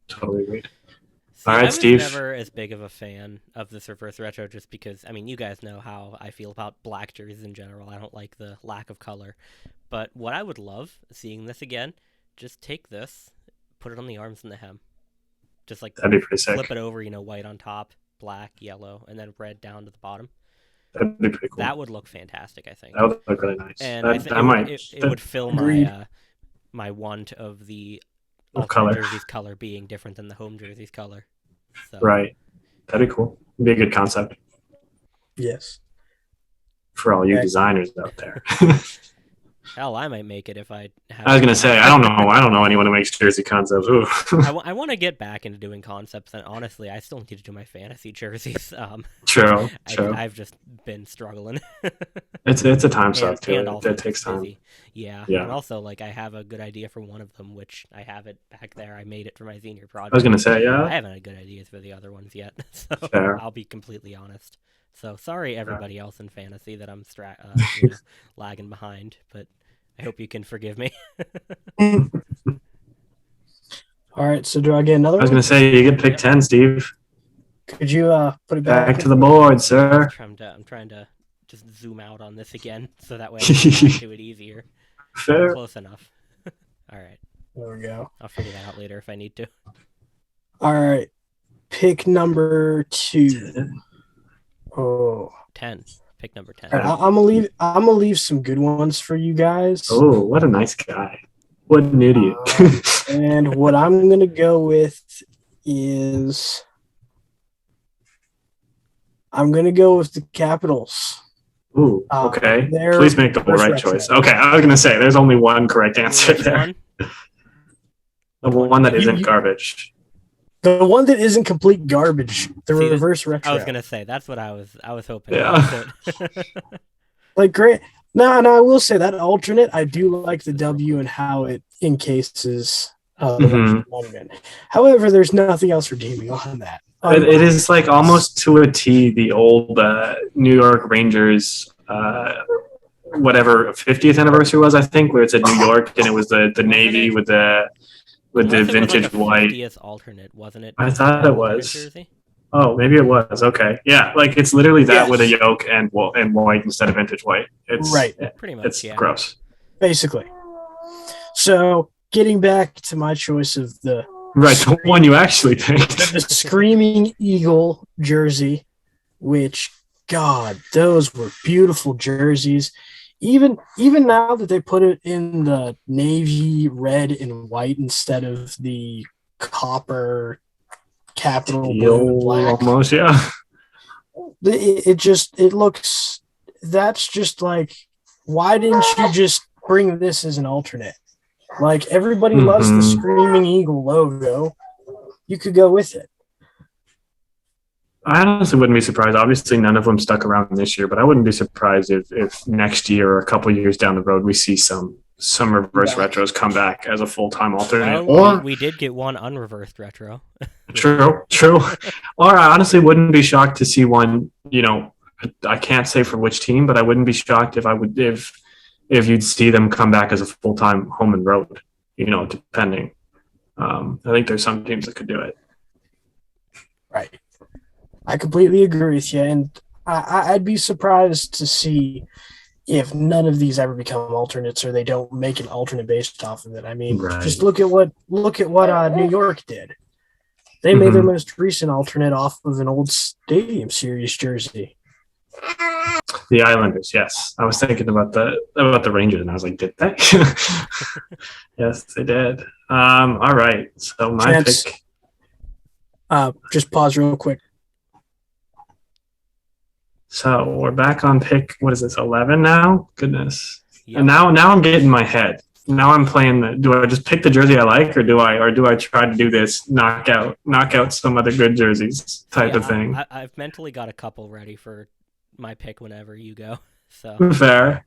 Totally agreed. See, All right, I was Steve. never as big of a fan of this reverse retro just because, I mean, you guys know how I feel about black jerseys in general. I don't like the lack of color. But what I would love, seeing this again, just take this, put it on the arms and the hem. Just like That'd be pretty sick. flip it over, white on top, black, yellow, and then red down to the bottom. That'd be pretty cool. That would look fantastic, I think. That would look really nice. And I think it would fill my want of the color. jersey's color being different than the home jersey's color. So. Right. That'd be cool. It'd be a good concept. Yes. For all you designers out there. Hell, I might make it if I have. I was gonna say I don't know anyone who makes jersey concepts. I want to get back into doing concepts, and honestly, I still need to do my fantasy jerseys. True. I've just been struggling. It's a time suck too. It takes time. Busy. Yeah. And also, I have a good idea for one of them, which I have it back there. I made it for my senior project. I was gonna say, yeah. I haven't had good ideas for the other ones yet, so Fair. I'll be completely honest. So sorry, everybody else in fantasy, that I'm lagging behind, but I hope you can forgive me. All right, so do I get another one? I was going to say, you get pick 10, Steve. Could you put it back to the board, sir? I'm trying to just zoom out on this again, so that way I can do it easier. Fair. Close enough. All right. There we go. I'll figure that out later if I need to. All right. Pick number 2. Oh. 10. Pick number 10. Right, I'm gonna leave some good ones for you guys. Oh, what a nice guy! What an idiot! And what I'm gonna go with is the Capitals. Ooh, okay. Please make the right choice. Okay, I was gonna say there's only one correct answer there. The one that isn't garbage. The one that isn't complete garbage. The reverse retro. I was gonna say that's what I was hoping. Yeah. Great. No, I will say that alternate. I do like the W and how it encases the monument. However, there's nothing else redeeming on that. It is almost to a T the old New York Rangers whatever 50th anniversary was, I think, where it's at New York and it was the navy with the vintage white. 50th alternate, wasn't it? I thought it was. Oh, maybe it was. Okay, yeah, it's literally that with a yoke and white instead of vintage white. It's right. Pretty much. It's gross. Basically. So getting back to my choice of the one you actually picked, the Screaming Eagle jersey, which God, those were beautiful jerseys. Even now that they put it in the navy red and white instead of the copper capital blue and black, almost, yeah. It looks. That's just why didn't you just bring this as an alternate? Everybody loves the Screaming Eagle logo. You could go with it. I honestly wouldn't be surprised. Obviously, none of them stuck around this year, but I wouldn't be surprised if next year or a couple of years down the road we see some reverse retros come back as a full-time alternate. Well, we did get one unreversed retro. True. Or I honestly wouldn't be shocked to see one. I can't say for which team, but I wouldn't be shocked if you'd see them come back as a full-time home and road. Depending. I think there's some teams that could do it. Right. I completely agree with you, and I'd be surprised to see if none of these ever become alternates or they don't make an alternate based off of it. I mean, just look at what New York did. They made their most recent alternate off of an old Stadium Series jersey. The Islanders, yes. I was thinking about the Rangers, and I was like, did they? Yes, they did. All right. So my pick. Just pause real quick. So we're back on pick. What is this? 11 now? Goodness. Yep. And now I'm getting my head. now I'm playing. Do I just pick the jersey I like, or do I try to do this knock out some other good jerseys type of thing? I've mentally got a couple ready for my pick whenever you go. So Fair.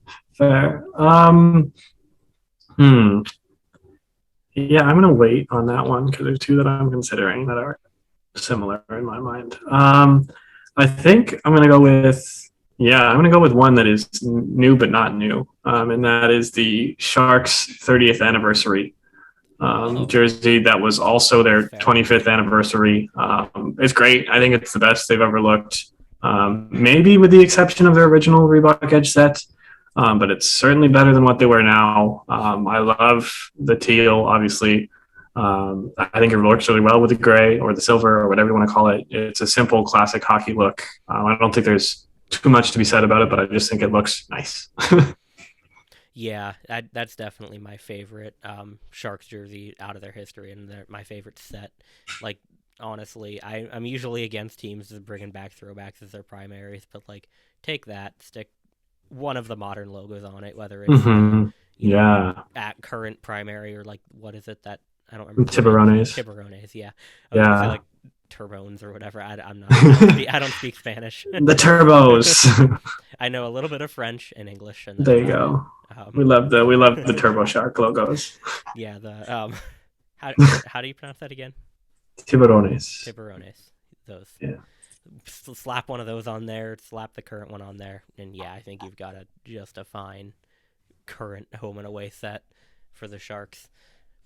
Yeah, I'm gonna wait on that one because there's two that I'm considering that are similar in my mind. I think I'm gonna go with one that is new but not new, and that is the Sharks 30th anniversary jersey. That was also their 25th anniversary. It's great. I think it's the best they've ever looked. Maybe with the exception of their original Reebok Edge set. But it's certainly better than what they wear now. I love the teal, obviously. I think it works really well with the gray or the silver or whatever you want to call it. It's a simple, classic hockey look. I don't think there's too much to be said about it, but I just think it looks nice. Yeah, that's definitely my favorite Sharks jersey out of their history, and my favorite set. Like, honestly, I'm usually against teams bringing back throwbacks as their primaries, but like, take that, stick one of the modern logos on it, whether it's at current primary or like, what is it that I don't remember? Tiburones, yeah. Yeah. Like Turbones or whatever. I'm not. I don't speak Spanish. The Turbos. I know a little bit of French and English. And there you go. We love the Turbo Shark logos. Yeah. How do you pronounce that again? Tiburones. Those. Yeah. Slap one of those on there, slap the current one on there, and yeah, I think you've got just a fine current home and away set for the Sharks.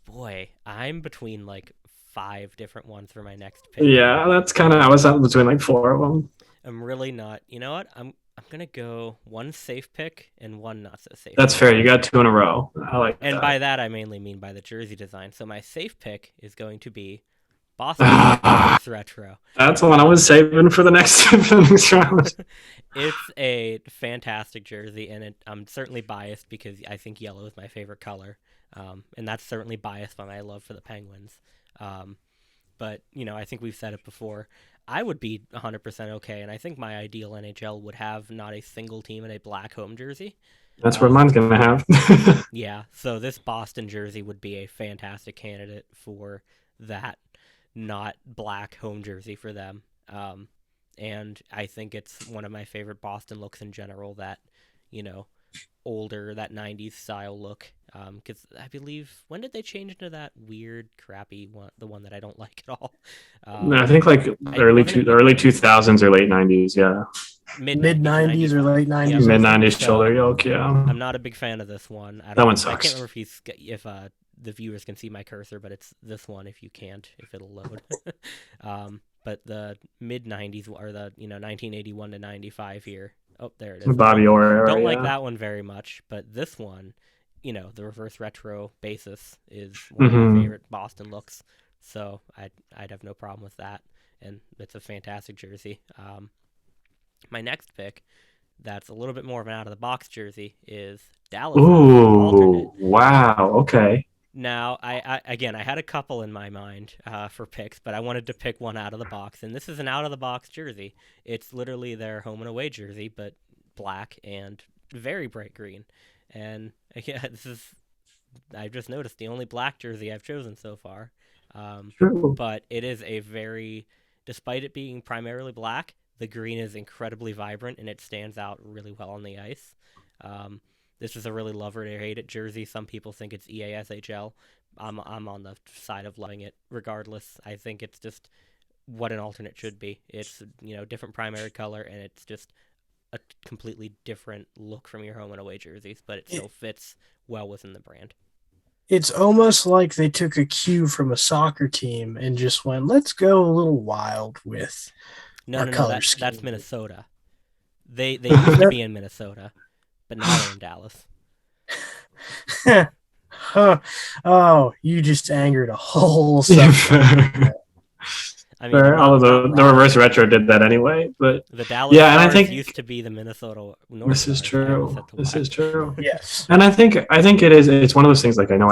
Boy, I'm between like 5 different ones for my next pick. Yeah, that's kind of, I was between like 4 of them. I'm really not. You know what? I'm gonna go one safe pick and one not so safe. That's fair. You got 2 in a row. I like that. And by that, I mainly mean by the jersey design. So my safe pick is going to be Boston Retro. That's the one I was saving for the next round. It's a fantastic jersey, and I'm certainly biased because I think yellow is my favorite color, and that's certainly biased by my love for the Penguins. But, I think we've said it before. I would be 100% okay, and I think my ideal NHL would have not a single team in a black home jersey. That's what mine's going to have. Yeah, so this Boston jersey would be a fantastic candidate for that not black home jersey for them. And I think it's one of my favorite Boston looks in general, that, older, that 90s style look. Because I believe, when did they change into that weird, crappy one, the one that I don't like at all? I think like early 2000s or late 90s, yeah. Mid 90s or late 90s. Yeah, mid 90s shoulder yoke, yeah. I'm not a big fan of this one. That one sucks. I can't remember if the viewers can see my cursor, but it's this one. If you can't, if it'll load. But the mid 90s, or the 1981 to 95 here. Oh, there it is. Bobby Orr era. Don't like that one very much, but this one, the reverse retro basis is one of my favorite Boston looks. So I'd have no problem with that, and it's a fantastic jersey. My next pick, that's a little bit more of an out of the box jersey, is Dallas. Ooh, wow, okay. Now, I had a couple in my mind for picks, but I wanted to pick one out of the box, and this is an out of the box jersey. It's literally their home and away jersey, but black and very bright green. And again, I've just noticed the only black jersey I've chosen so far. But it is despite it being primarily black, the green is incredibly vibrant and it stands out really well on the ice. This is a really love it or hate it jersey. Some people think it's EASHL. I'm on the side of loving it regardless. I think it's just what an alternate should be. It's, different primary color, and it's just a completely different look from your home and away jerseys, but it still fits well within the brand. It's almost like they took a cue from a soccer team and just went, let's go a little wild with our color scheme. That's Minnesota. They used to be in Minnesota, but now they're in Dallas. Oh, you just angered a whole subject. I mean, although the reverse retro did that anyway, but the Dallas and I think used to be the Minnesota North. This is true. This is true. Yes, and I think it is. It's one of those things. Like, I know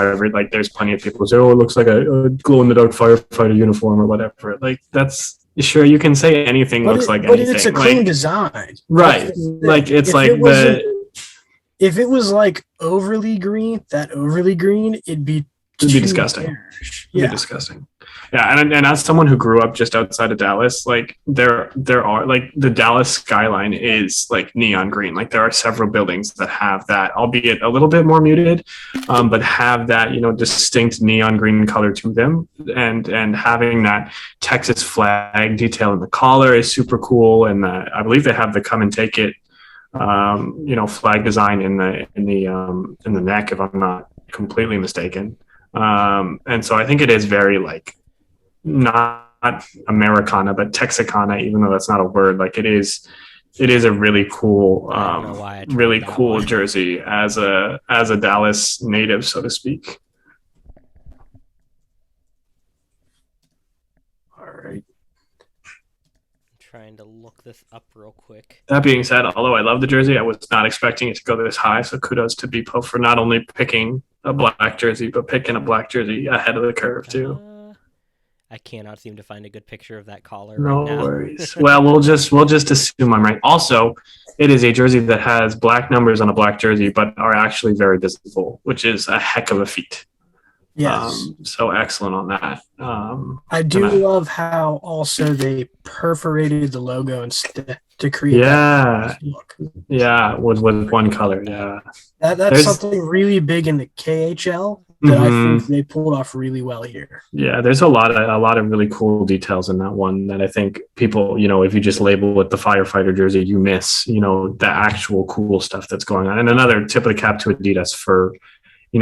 there's plenty of people who say, "Oh, it looks like a glow in the dark firefighter uniform" or whatever. Like, that's sure, you can say anything looks like anything. But it's a clean design, right? Like, it's like If it was like overly green, it'd be It'd be too disgusting. garish. It'd be disgusting. Yeah, and as someone who grew up just outside of Dallas, like there are like the Dallas skyline is like neon green. Like there are several buildings that have that, albeit a little bit more muted, but have that distinct neon green color to them. And having that Texas flag detail in the collar is super cool. And I believe they have the come and take it flag design in the neck, if I'm not completely mistaken. And so I think it is very like not Americana, but Texicana, even though that's not a word. Like it is a really cool, jersey as a Dallas native, so to speak. All right. Trying to look this up real quick. That being said, although I love the jersey, I was not expecting it to go this high. So kudos to Bepo for not only picking a black jersey, but picking a black jersey ahead of the curve too. I cannot seem to find a good picture of that collar No right now. worries. Well, we'll just assume I'm right. Also, it is a jersey that has black numbers on a black jersey, but are actually very visible, which is a heck of a feat. Yes. So excellent on that. I do love how also they perforated the logo instead to create that look. Yeah, with one color. Yeah. That's something really big in the KHL that I think they pulled off really well here. Yeah, there's a lot of really cool details in that one that I think people, if you just label it the firefighter jersey, you miss, the actual cool stuff that's going on. And another tip of the cap to Adidas for,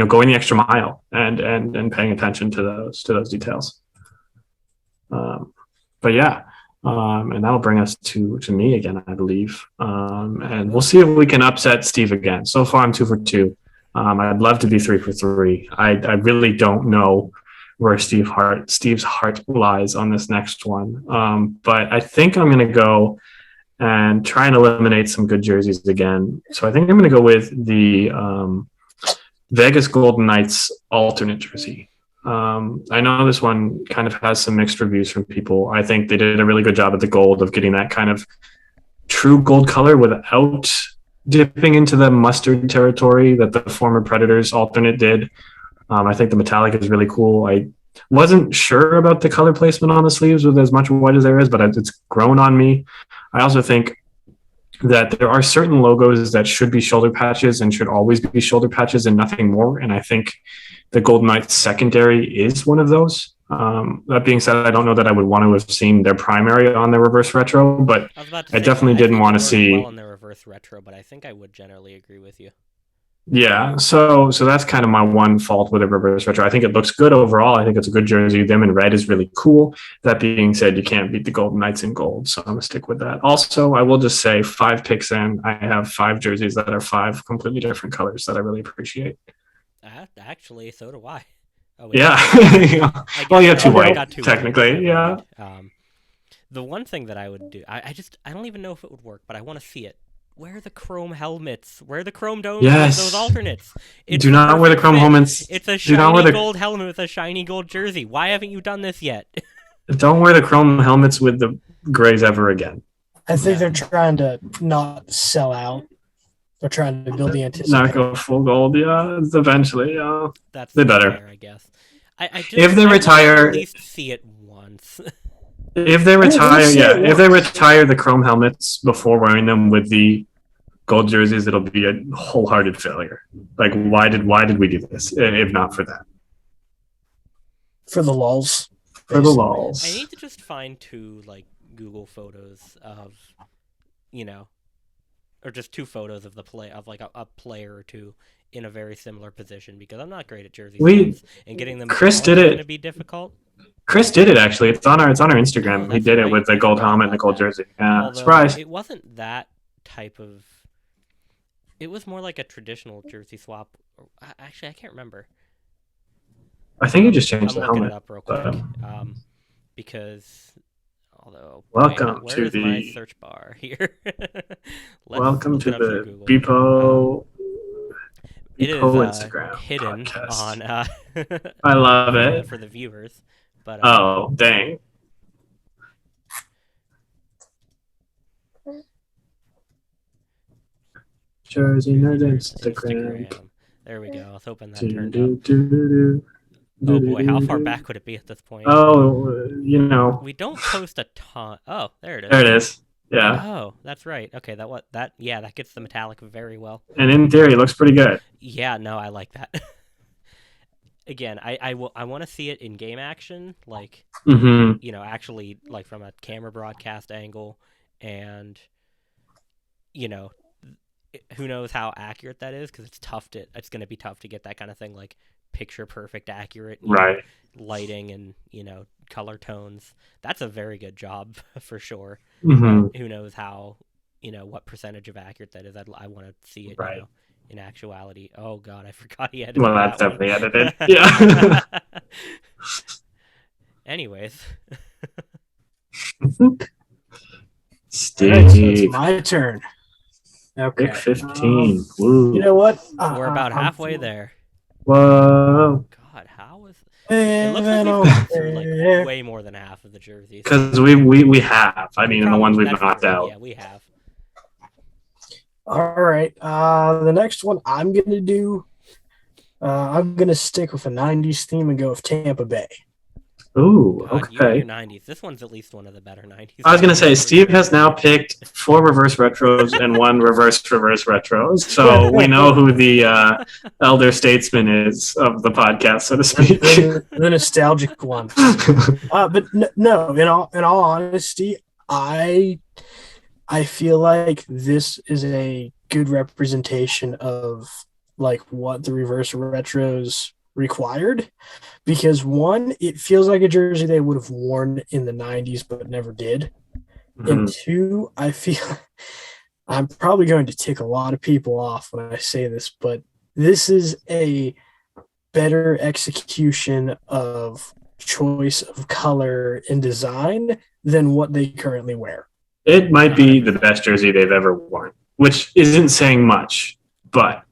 going the extra mile and paying attention to those details. But yeah, and that'll bring us to me again, I believe. And we'll see if we can upset Steve again. So far, I'm 2 for 2. I'd love to be 3 for 3. I really don't know where Steve's heart lies on this next one. But I think I'm going to go and try and eliminate some good jerseys again. So I think I'm going to go with the Vegas Golden Knights alternate jersey. I know this one kind of has some mixed reviews from people. I think they did a really good job at the gold of getting that kind of true gold color without dipping into the mustard territory that the former Predators alternate did. I think the metallic is really cool. I wasn't sure about the color placement on the sleeves with as much white as there is, but it's grown on me. I also think that there are certain logos that should be shoulder patches and should always be shoulder patches and nothing more. And I think the Golden Knights secondary is one of those. That being said, I don't know that I would want to have seen their primary on their reverse retro, but I definitely didn't want to see well on their reverse retro, but I think I would generally agree with you. Yeah, so that's kind of my one fault with a reverse retro. I think it looks good overall. I think it's a good jersey. Them in red is really cool. That being said, you can't beat the Golden Knights in gold, so I'm gonna stick with that. Also, I will just say 5 picks in, I have 5 jerseys that are 5 completely different colors that I really appreciate. Actually, so do I. Oh, yeah. Well, you have 2 white, technically. Yeah. The one thing that I would do, I don't even know if it would work, but I want to see it. Wear the chrome helmets. Wear the chrome domes with those alternates. Do not wear the chrome helmets. It's a shiny gold helmet with a shiny gold jersey. Why haven't you done this yet? Don't wear the chrome helmets with the grays ever again. I think they're trying to not sell out. They're trying to build the anticipation. Not go full gold, yeah. Eventually, yeah. That's they better, fair, I guess. If they retire, at least see it once. If they retire, if they retire the chrome helmets before wearing them with the gold jerseys, it'll be a wholehearted failure. Like, why did we do this if not for that? For the lulz. For the lulz. I need to just find 2 Google photos of, or just 2 photos of the play of a player or 2 in a very similar position, because I'm not great at jerseys and getting them. Chris did it. Going to be difficult. Chris did it actually. It's on our Instagram. He did it with the gold helmet and the gold jersey. Yeah, although surprise. It wasn't that type of. It was more like a traditional jersey swap. Actually, I can't remember. I think he just changed the helmet. It up real quick, because although welcome to the my search bar here. Welcome to the Bepo. It is Instagram hidden podcast. On. I love it for the viewers, but oh dang. Jersey Nerd Instagram. There we go. I was hoping that Do, turned do, up. do, do, do. Oh boy, how far back would it be at this point? Oh, We don't post a ton. Oh, there it is. There it is. Yeah. Oh, that's right. Okay, that gets the metallic very well. And in theory, it looks pretty good. Yeah, no, I like that. Again, I want to see it in game action, like actually like from a camera broadcast angle, and who knows how accurate that is, because it's going to be tough to get that kind of thing like picture perfect accurate lighting and color tones. That's a very good job for sure. Who knows how what percentage of accurate that is. I want to see it in actuality. Oh god, I forgot he edited that's that definitely edited. Yeah. Anyways. Steve. Right, so it's my turn. Okay. Pick 15. Woo. You know what? We're about halfway there. Whoa. God, how is it? Looks like we've gone through like way more than half of the jerseys. Because we have. I mean, the ones we've knocked out. Yeah, we have. All right. The next one I'm gonna do. I'm gonna stick with a '90s theme and go with Tampa Bay. Ooh, God, okay. You 90s. This one's at least one of the better 90s. I was gonna say Steve has now picked 4 reverse retros and 1 reverse retros, so we know who the elder statesman is of the podcast, so to speak. The nostalgic one. But no, in all honesty, I feel like this is a good representation of like what the reverse retros required, because one, it feels like a jersey they would have worn in the 90s but never did. And 2, I feel I'm probably going to tick a lot of people off when I say this, but this is a better execution of choice of color and design than what they currently wear. It might be the best jersey they've ever worn, which isn't saying much, but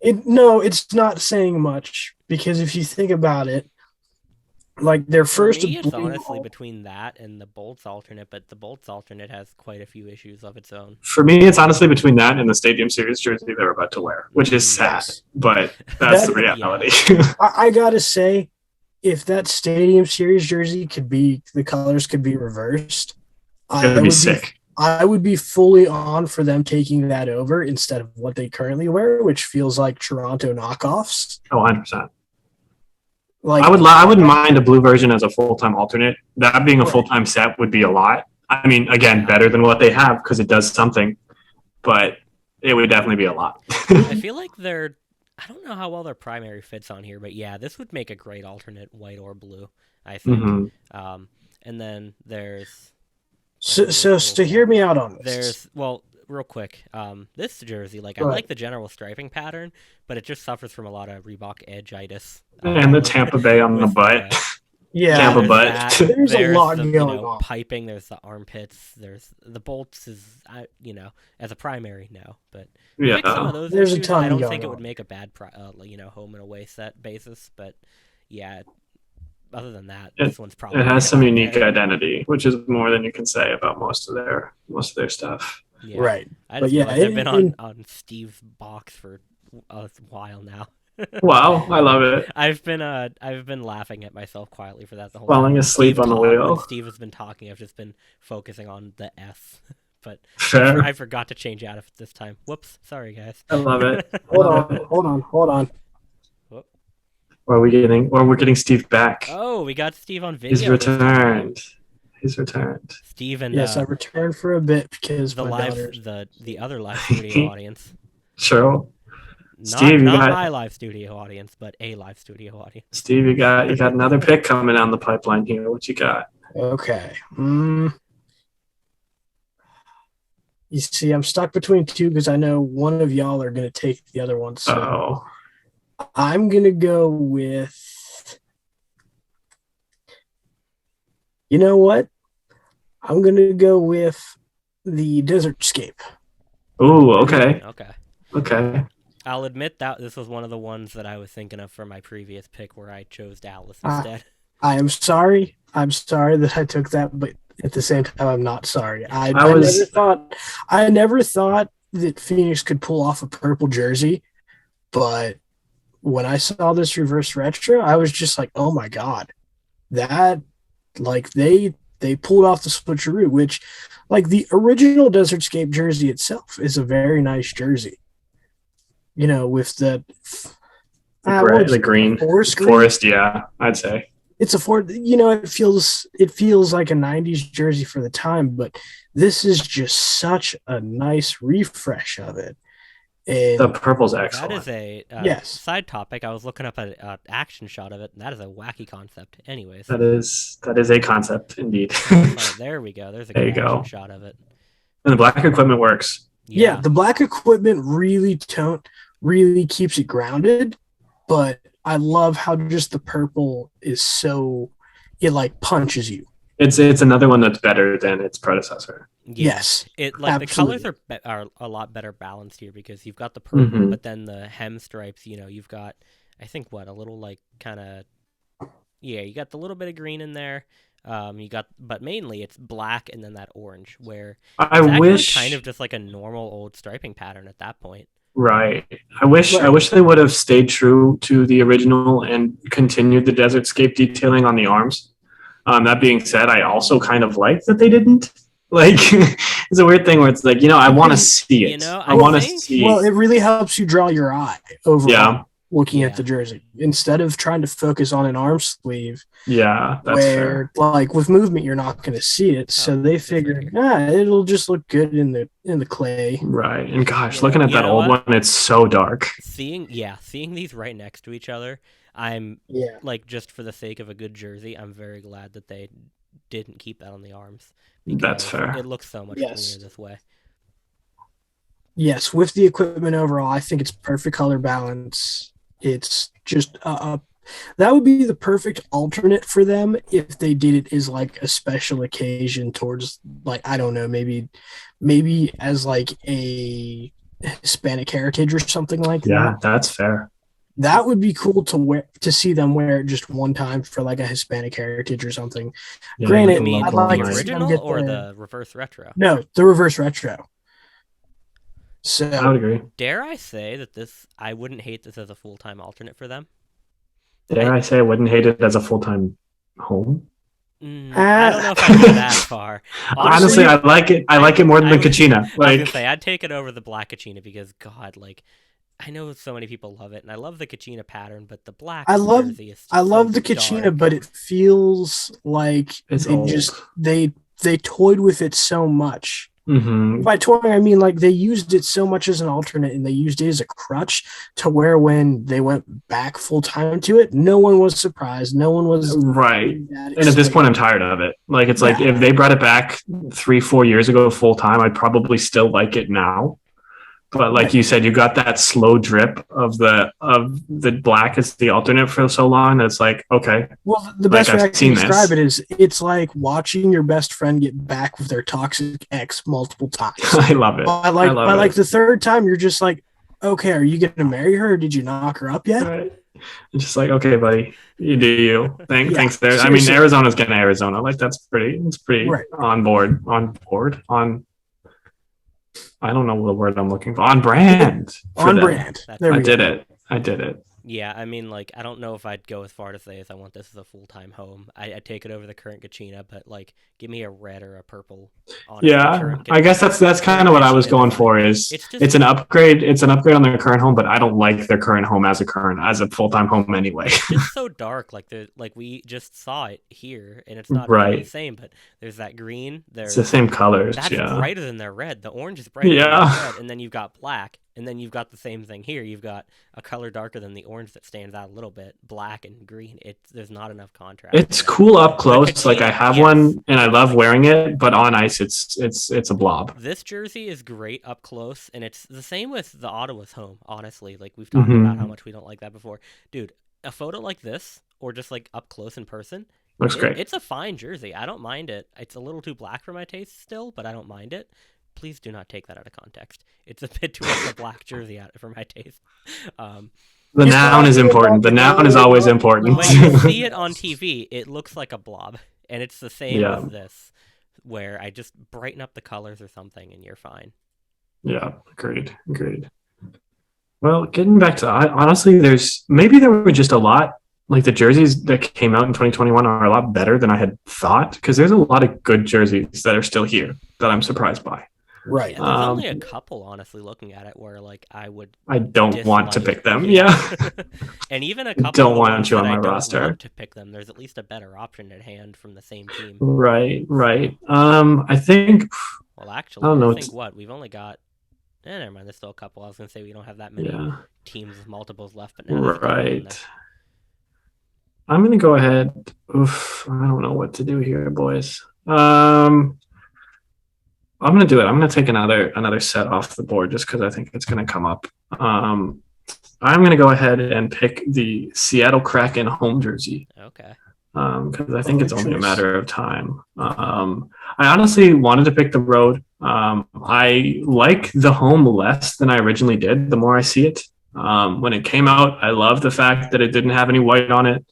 it's not saying much, because if you think about it, like their first. For me, it's honestly between that and the Bolts alternate, but the Bolts alternate has quite a few issues of its own. For me, it's honestly between that and the Stadium Series jersey they're about to wear, which is sad, but that's the reality. Yeah. I gotta say, if that Stadium Series jersey the colors could be reversed, it would be sick. I would be fully on for them taking that over instead of what they currently wear, which feels like Toronto knockoffs. Oh, 100%. Like, I wouldn't mind a blue version as a full-time alternate. That being a full-time set would be a lot. I mean, again, better than what they have because it does something, but it would definitely be a lot. I feel like I don't know how well their primary fits on here, but yeah, this would make a great alternate white or blue, I think. And then there's... So hear me out on this. Real quick, this jersey, I like the general striping pattern, but it just suffers from a lot of Reebok edge-itis. And the Tampa Bay on the butt. Yeah, Tampa butt. There's a lot going on. Piping, there's the armpits, there's the bolts as a primary, no. But some of those there's issues, a ton I don't going think it on. would make a bad home and away set basis, but yeah. Other than that, this one's probably... It has some unique identity, which is more than you can say about most of their stuff. Yeah. Right. I've been on Steve's box for a while now. Wow, I love it. I've been laughing at myself quietly for that the whole falling time. Asleep on the wheel. When Steve has been talking, I've just been focusing on the S. But Fair. I forgot to change out of it this time. Whoops. Sorry, guys. I love it. Hold on. Or we're getting Steve back. Oh, we got Steve on video. He's returned. Steve and yes, I returned for a bit because the other live studio audience. Sure. Not my live studio audience, but a live studio audience. Steve, you got another pick coming down the pipeline here. What you got? Okay. You see, I'm stuck between 2 because I know one of y'all are going to take the other one. So I'm going to go with, you know what? I'm going to go with the Desertscape. Ooh, okay. Okay. I'll admit that this was one of the ones that I was thinking of for my previous pick where I chose Dallas instead. I am sorry. I'm sorry that I took that, but at the same time, I'm not sorry. I never thought that Phoenix could pull off a purple jersey, but when I saw this reverse retro, I was just like, oh my god, that like they pulled off the switcheroo, which like the original Desertscape jersey itself is a very nice jersey. You know, with the green forest, yeah, I'd say it's a Ford. You know, it feels like a '90s jersey for the time, but this is just such a nice refresh of it. And the purple's excellent. That is a yes. Side topic. I was looking up an action shot of it, and that is a wacky concept. Anyways, that is a concept indeed. There we go. There's a good action shot of it. And the black equipment works. Yeah, the black equipment really keeps it grounded, but I love how just the purple is so it like punches you. It's another one that's better than its predecessor. Yes, it like absolutely. The colors are a lot better balanced here because you've got the purple, but then the hem stripes. You know, you've got I think a little like kind of you got the little bit of green in there. But mainly it's black and then that orange. Where I wish kind of just like a normal old striping pattern at that point. Right. I wish they would have stayed true to the original and continued the Desertscape detailing on the arms. That being said, I also kind of like that they didn't. Like, it's a weird thing where it's like, I want to see it. I want to see. Well, it really helps you draw your eye overall looking at the jersey instead of trying to focus on an arm sleeve. Yeah, that's fair. Like with movement, you're not going to see it. So they figured, it'll just look good in the clay. Right. And gosh, looking at that old one, it's so dark. Seeing these right next to each other, I'm like, just for the sake of a good jersey, I'm very glad that they didn't keep that on the arms. That's fair. It looks so much cleaner this way. Yes, with the equipment overall, I think it's perfect color balance. It's just that would be the perfect alternate for them if they did it as like a special occasion towards like I don't know, maybe as like a Hispanic heritage or something like that. Yeah, that's fair. That would be cool to see them wear it just one time for like a Hispanic heritage or something. Yeah, Granted, I'd like the original or the reverse retro. No, the reverse retro. So I would agree. Dare I say that I wouldn't hate this as a full-time alternate for them? Dare I say I wouldn't hate it as a full-time home? I don't know if I'd go that far. Honestly, I like it. I like it more than the Kachina. I was gonna say I'd take it over the black Kachina because God, like I know so many people love it, and I love the Kachina pattern, but the black jersey is I love the Kachina, but it feels like they toyed with it so much. Mm-hmm. By toying, I mean like they used it so much as an alternate, and they used it as a crutch to where when they went back full time to it, no one was surprised. No one was right. And at this point, I'm tired of it. Like it's like if they brought it back 3-4 years ago full time, I'd probably still like it now. But like you said, you got that slow drip of the black as the alternate for so long that it's like, okay. Well, the best way I can describe it is it's like watching your best friend get back with their toxic ex multiple times. I love it. By like the third time, you're just like, okay, are you going to marry her or did you knock her up yet? Right. It's just like, okay, buddy, you do you. Thanks there. Seriously. I mean, Arizona's getting Arizona. Like it's pretty right. on board. I don't know the word I'm looking for. On brand. On brand. I did it. Yeah, I mean, like, I don't know if I'd go as far to say as I want this as a full-time home. I'd take it over the current Kachina, but, like, give me a red or a purple. Yeah, I guess that's kind of what I was going for is it's an upgrade. It's an upgrade on their current home, but I don't like their current home as a full-time home anyway. It's so dark. Like we just saw it here, and it's not really the same, but there's that green. It's the same colors. That's brighter than their red. The orange is brighter than their red, and then you've got black. And then you've got the same thing here. You've got a color darker than the orange that stands out a little bit, black and green. There's not enough contrast. It's cool up close. Like I have one and I love wearing it, but on ice it's a blob. This jersey is great up close, and it's the same with the Ottawa's home, honestly. Like we've talked about how much we don't like that before. Dude, a photo like this, or just like up close in person, looks great. It's a fine jersey. I don't mind it. It's a little too black for my taste still, but I don't mind it. Please do not take that out of context. It's a bit too much of a black jersey out for my taste. The noun is important. The noun is always important. When you see it on TV, it looks like a blob. And it's the same with this, where I just brighten up the colors or something, and you're fine. Yeah, agreed. Well, getting back to honestly, there were just a lot like the jerseys that came out in 2021 are a lot better than I had thought because there's a lot of good jerseys that are still here that I'm surprised by. Right. Yeah, there's only a couple, honestly, looking at it, where like I would I don't want to dislike. pick them. Yeah, Yeah, and even a I couple of don't the want ones you that on I my don't roster. want to pick them. There's at least a better option at hand from the same team. Right. I think. Well, I actually, don't know. I think what we've only got. Never mind. There's still a couple. I was gonna say we don't have that many Yeah. teams with multiples left, but now there's a couple in there. Right. I'm gonna go ahead. Oof, I don't know what to do here, boys. I'm gonna do it. I'm gonna take another set off the board just because I think it's gonna come up. I'm gonna go ahead and pick the Seattle Kraken home jersey. Okay. Because I think it's only a matter of time. I honestly wanted to pick the road. I like the home less than I originally did. The more I see it, when it came out, I love the fact that it didn't have any white on it.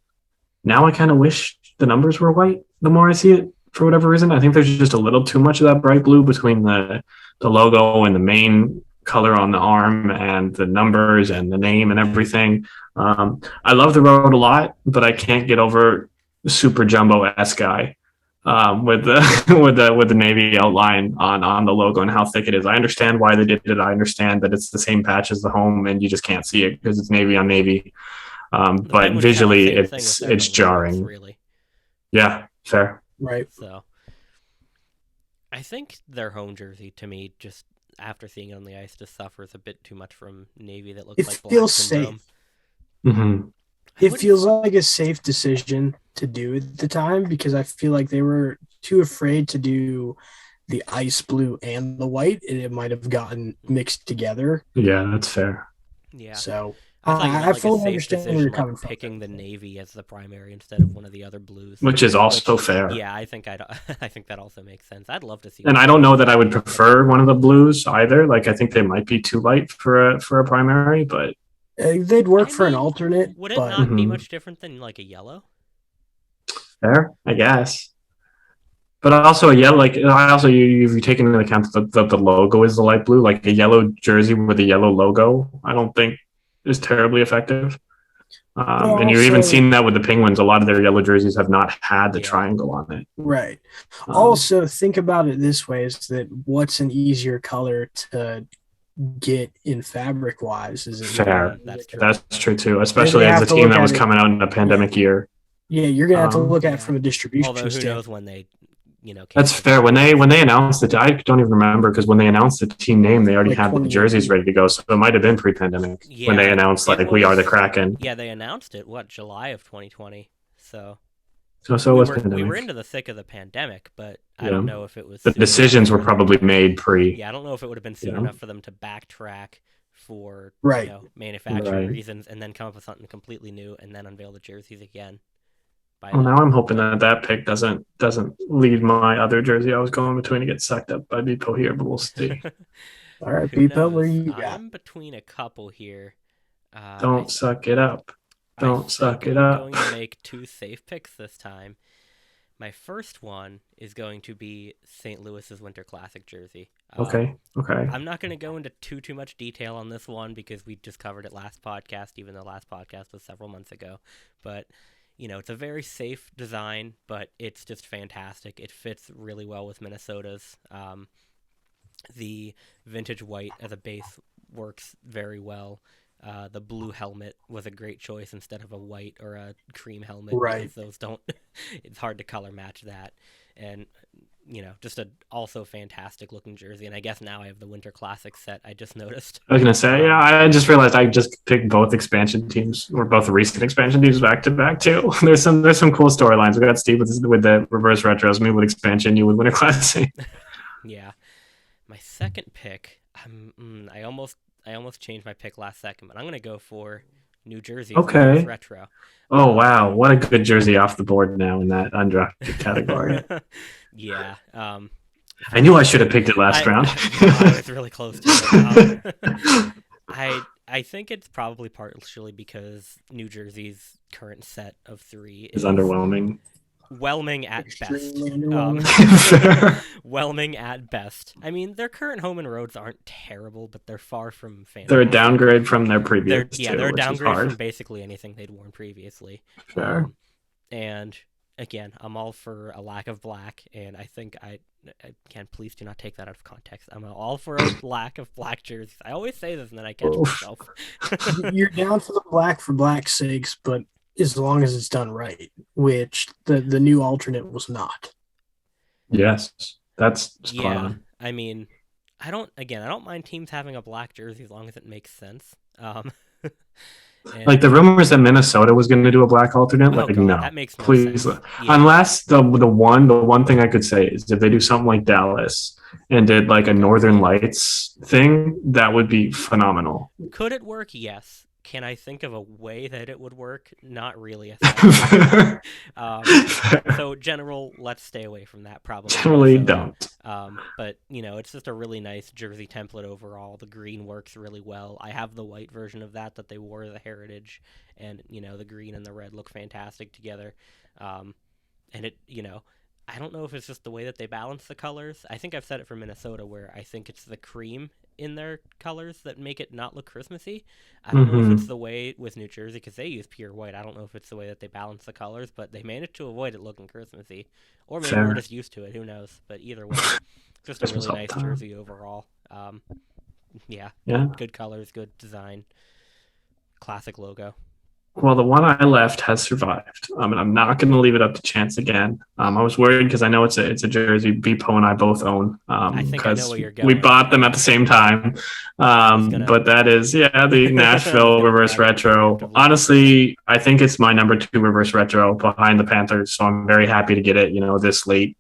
Now I kind of wish the numbers were white. The more I see it, for whatever reason, I think there's just a little too much of that bright blue between the logo and the main color on the arm and the numbers and the name and everything. I love the road a lot, but I can't get over super jumbo S guy with the with the navy outline on the logo and how thick it is. I understand why they did it. I understand that it's the same patch as the home, and you just can't see it because it's navy on navy. But visually, it's jarring. Logos, really. Yeah, fair. Right. So I think their home jersey, to me, just after seeing it on the ice, just suffers a bit too much from navy that looks like black feels syndrome. Safe. Mm-hmm. It feels like a safe decision to do at the time because I feel like they were too afraid to do the ice blue and the white, and it might have gotten mixed together. Yeah, that's fair. Yeah. So I fully understand where you're coming from. Picking the navy as the primary instead of one of the other blues, which is also fair. Yeah, I think I think that also makes sense. I'd love to see. And I don't know that I would prefer one of the blues either. Like I think they might be too light for a primary, but they'd work for an alternate. Would it not be much different than like a yellow? Fair, I guess. But also a yellow, like I also you take into account that the logo is the light blue, like a yellow jersey with a yellow logo. I don't think is terribly effective. And you've even seen that with the Penguins. A lot of their yellow jerseys have not had the triangle on it. Right. Also, think about it this way: is that what's an easier color to get in fabric wise? Is it fair? That's true too, especially as a team that was coming out in a pandemic year. Yeah, you're gonna have to look at it from a distribution standpoint. Who knows when they, that's fair. When they announced it, I don't even remember because when they announced the team name, they already had the jerseys ready to go. So it might have been pre-pandemic when they announced we are the Kraken. Yeah, they announced it July of 2020. So we were into the thick of the pandemic, but I don't know if it was. The decisions were probably made pre. Yeah, I don't know if it would have been soon enough for them to backtrack for manufacturing reasons and then come up with something completely new and then unveil the jerseys again. Well, now I'm hoping that pick doesn't lead my other jersey I was going between to get sucked up by Beepo here, but we'll see. All right, Beepo, where you got? I'm between a couple here. Don't suck it up. Don't suck it up. I'm going to make two safe picks this time. My first one is going to be St. Louis's Winter Classic jersey. Okay. I'm not going to go into too much detail on this one because we just covered it last podcast, even though last podcast was several months ago. But it's a very safe design, but it's just fantastic. It fits really well with Minnesota's. The vintage white as a base works very well. The blue helmet was a great choice instead of a white or a cream helmet. Right. Because those don't, it's hard to color match that. And, just a also fantastic looking jersey. And I guess now I have the Winter Classic set. I just noticed. I was going to say, yeah, I just realized I just picked both expansion teams or both recent expansion teams back to back too. There's some cool storylines. We got Steve with the reverse retros, me with expansion, you with Winter Classic. Yeah. My second pick, I almost changed my pick last second, but I'm going to go for New Jersey retro. Oh, wow. What a good jersey off the board now in that undrafted category. Yeah. I knew I should have picked it last round. I was really close to it. I think it's probably partially because New Jersey's current set of three is underwhelming. whelming at best. Extremely underwhelming. Whelming at best. I mean, their current home and roads aren't terrible, but they're far from fantastic. They're a downgrade from their previous. They're a which is downgrade hard. from basically anything they'd worn previously. Fair. And again, I'm all for a lack of black, and I think can please do not take that out of context. I'm all for a lack of black jerseys. I always say this and then I catch myself. You're down for the black for black's sakes, but as long as it's done right, which the new alternate was not. Yes, that's spot on. I mean, I don't mind teams having a black jersey as long as it makes sense. Like the rumors that Minnesota was going to do a black alternate, God, no, that makes no please. sense. Unless the one thing I could say is if they do something like Dallas and did like a Northern Lights thing, that would be phenomenal. Could it work? Yes. Can I think of a way that it would work? Not really. So general, let's stay away from that. Probably. Generally don't. But it's just a really nice jersey template overall. The green works really well. I have the white version of that they wore as a heritage, and the green and the red look fantastic together. And it, I don't know if it's just the way that they balance the colors. I think I've said it for Minnesota, where I think it's the cream in their colors that make it not look Christmassy. I don't know if it's the way with New Jersey, because they use pure white. I don't know if it's the way that they balance the colors, but they managed to avoid it looking Christmassy. Or maybe we're just used to it. Who knows? But either way, just a really nice jersey overall. Yeah. Good colors, good design, classic logo. Well, the one I left has survived. And I'm not going to leave it up to chance again. I was worried because I know it's a jersey Beepo and I both own. I think I know where you're going. We bought them at the same time. But that is, the Nashville reverse retro. Honestly, I think it's my number 2 reverse retro behind the Panthers. So I'm very happy to get it, this late,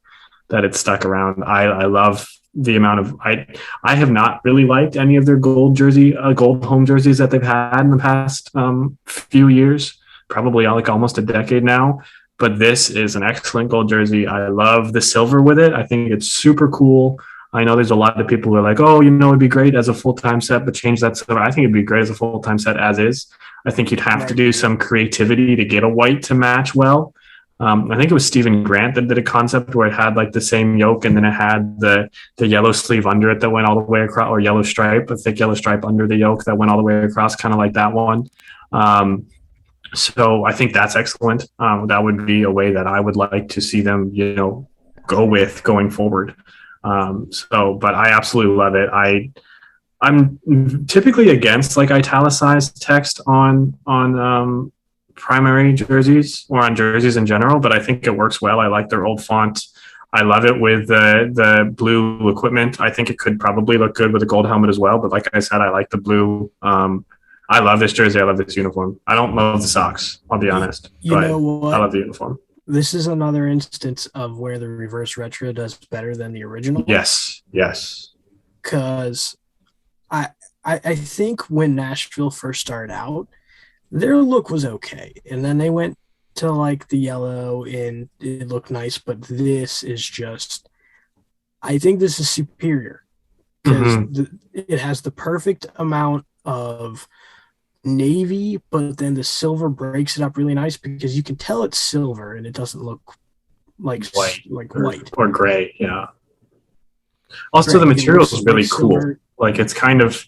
that it's stuck around. I love the amount of I have not really liked any of their gold home jerseys that they've had in the past few years, probably almost a decade now. But this is an excellent gold jersey. I love the silver with it. I think it's super cool. I know there's a lot of people who are like, oh, it'd be great as a full-time set, but change that silver. I think it'd be great as a full-time set as is. I think you'd have to do some creativity to get a white to match well. I think it was Stephen Grant that did a concept where it had like the same yoke and then it had the yellow sleeve under it that went all the way across, or yellow stripe, a thick yellow stripe under the yoke that went all the way across, kind of like that one. So I think that's excellent. That would be a way that I would like to see them, go with going forward. But I absolutely love it. I'm typically against like italicized text on primary jerseys or on jerseys in general, but I think it works well. I like their old font. I love it with the blue equipment. I think it could probably look good with a gold helmet as well, but like I said, I like the blue. I love this jersey. I love this uniform. I don't love the socks, I'll be honest. You know what? I love the uniform. This is another instance of where the reverse retro does better than the original. Yes. Because I think when Nashville first started out, their look was okay. And then they went to like the yellow and it looked nice. But this is just, I think this is superior because it has the perfect amount of navy, but then the silver breaks it up really nice because you can tell it's silver and it doesn't look like white or gray. Yeah. Also, the material is really cool. Like it's kind of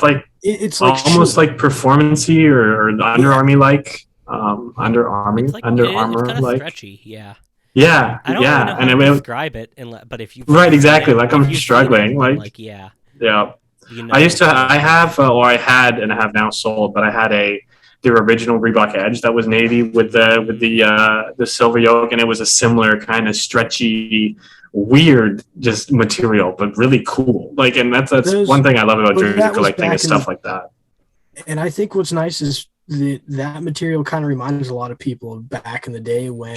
like it's like almost like performancey or Under Armour like Under Armour it's kind of like stretchy. Yeah. I don't know how to describe it, but if you exactly like I'm struggling like yeah. I had and I have now sold, but I had the original Reebok Edge that was navy with the silver yoke, and it was a similar kind of stretchy, weird just material, but really cool. Like, and that's one thing I love about jersey collecting is stuff like that. And I think what's nice is that material kind of reminds a lot of people of back in the day when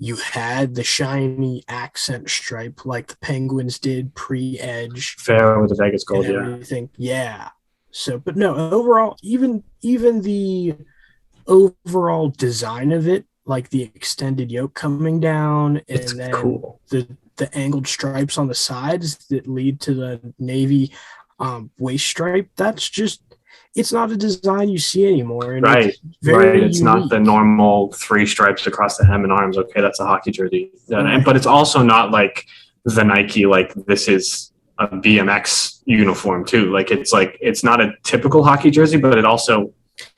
you had the shiny accent stripe like the Penguins did pre-Edge. Fair with the Vegas gold, and everything. Yeah. So, but no, overall, even the overall design of it, like the extended yoke coming down and then cool. the angled stripes on the sides that lead to the navy waist stripe, that's just, it's not a design you see anymore, and Right, it's very It's not the unique. normal 3 stripes across the hem and arms. Okay, that's a hockey jersey. Right. But it's also not like the Nike, like this is a BMX uniform too. Like it's not a typical hockey jersey, but it also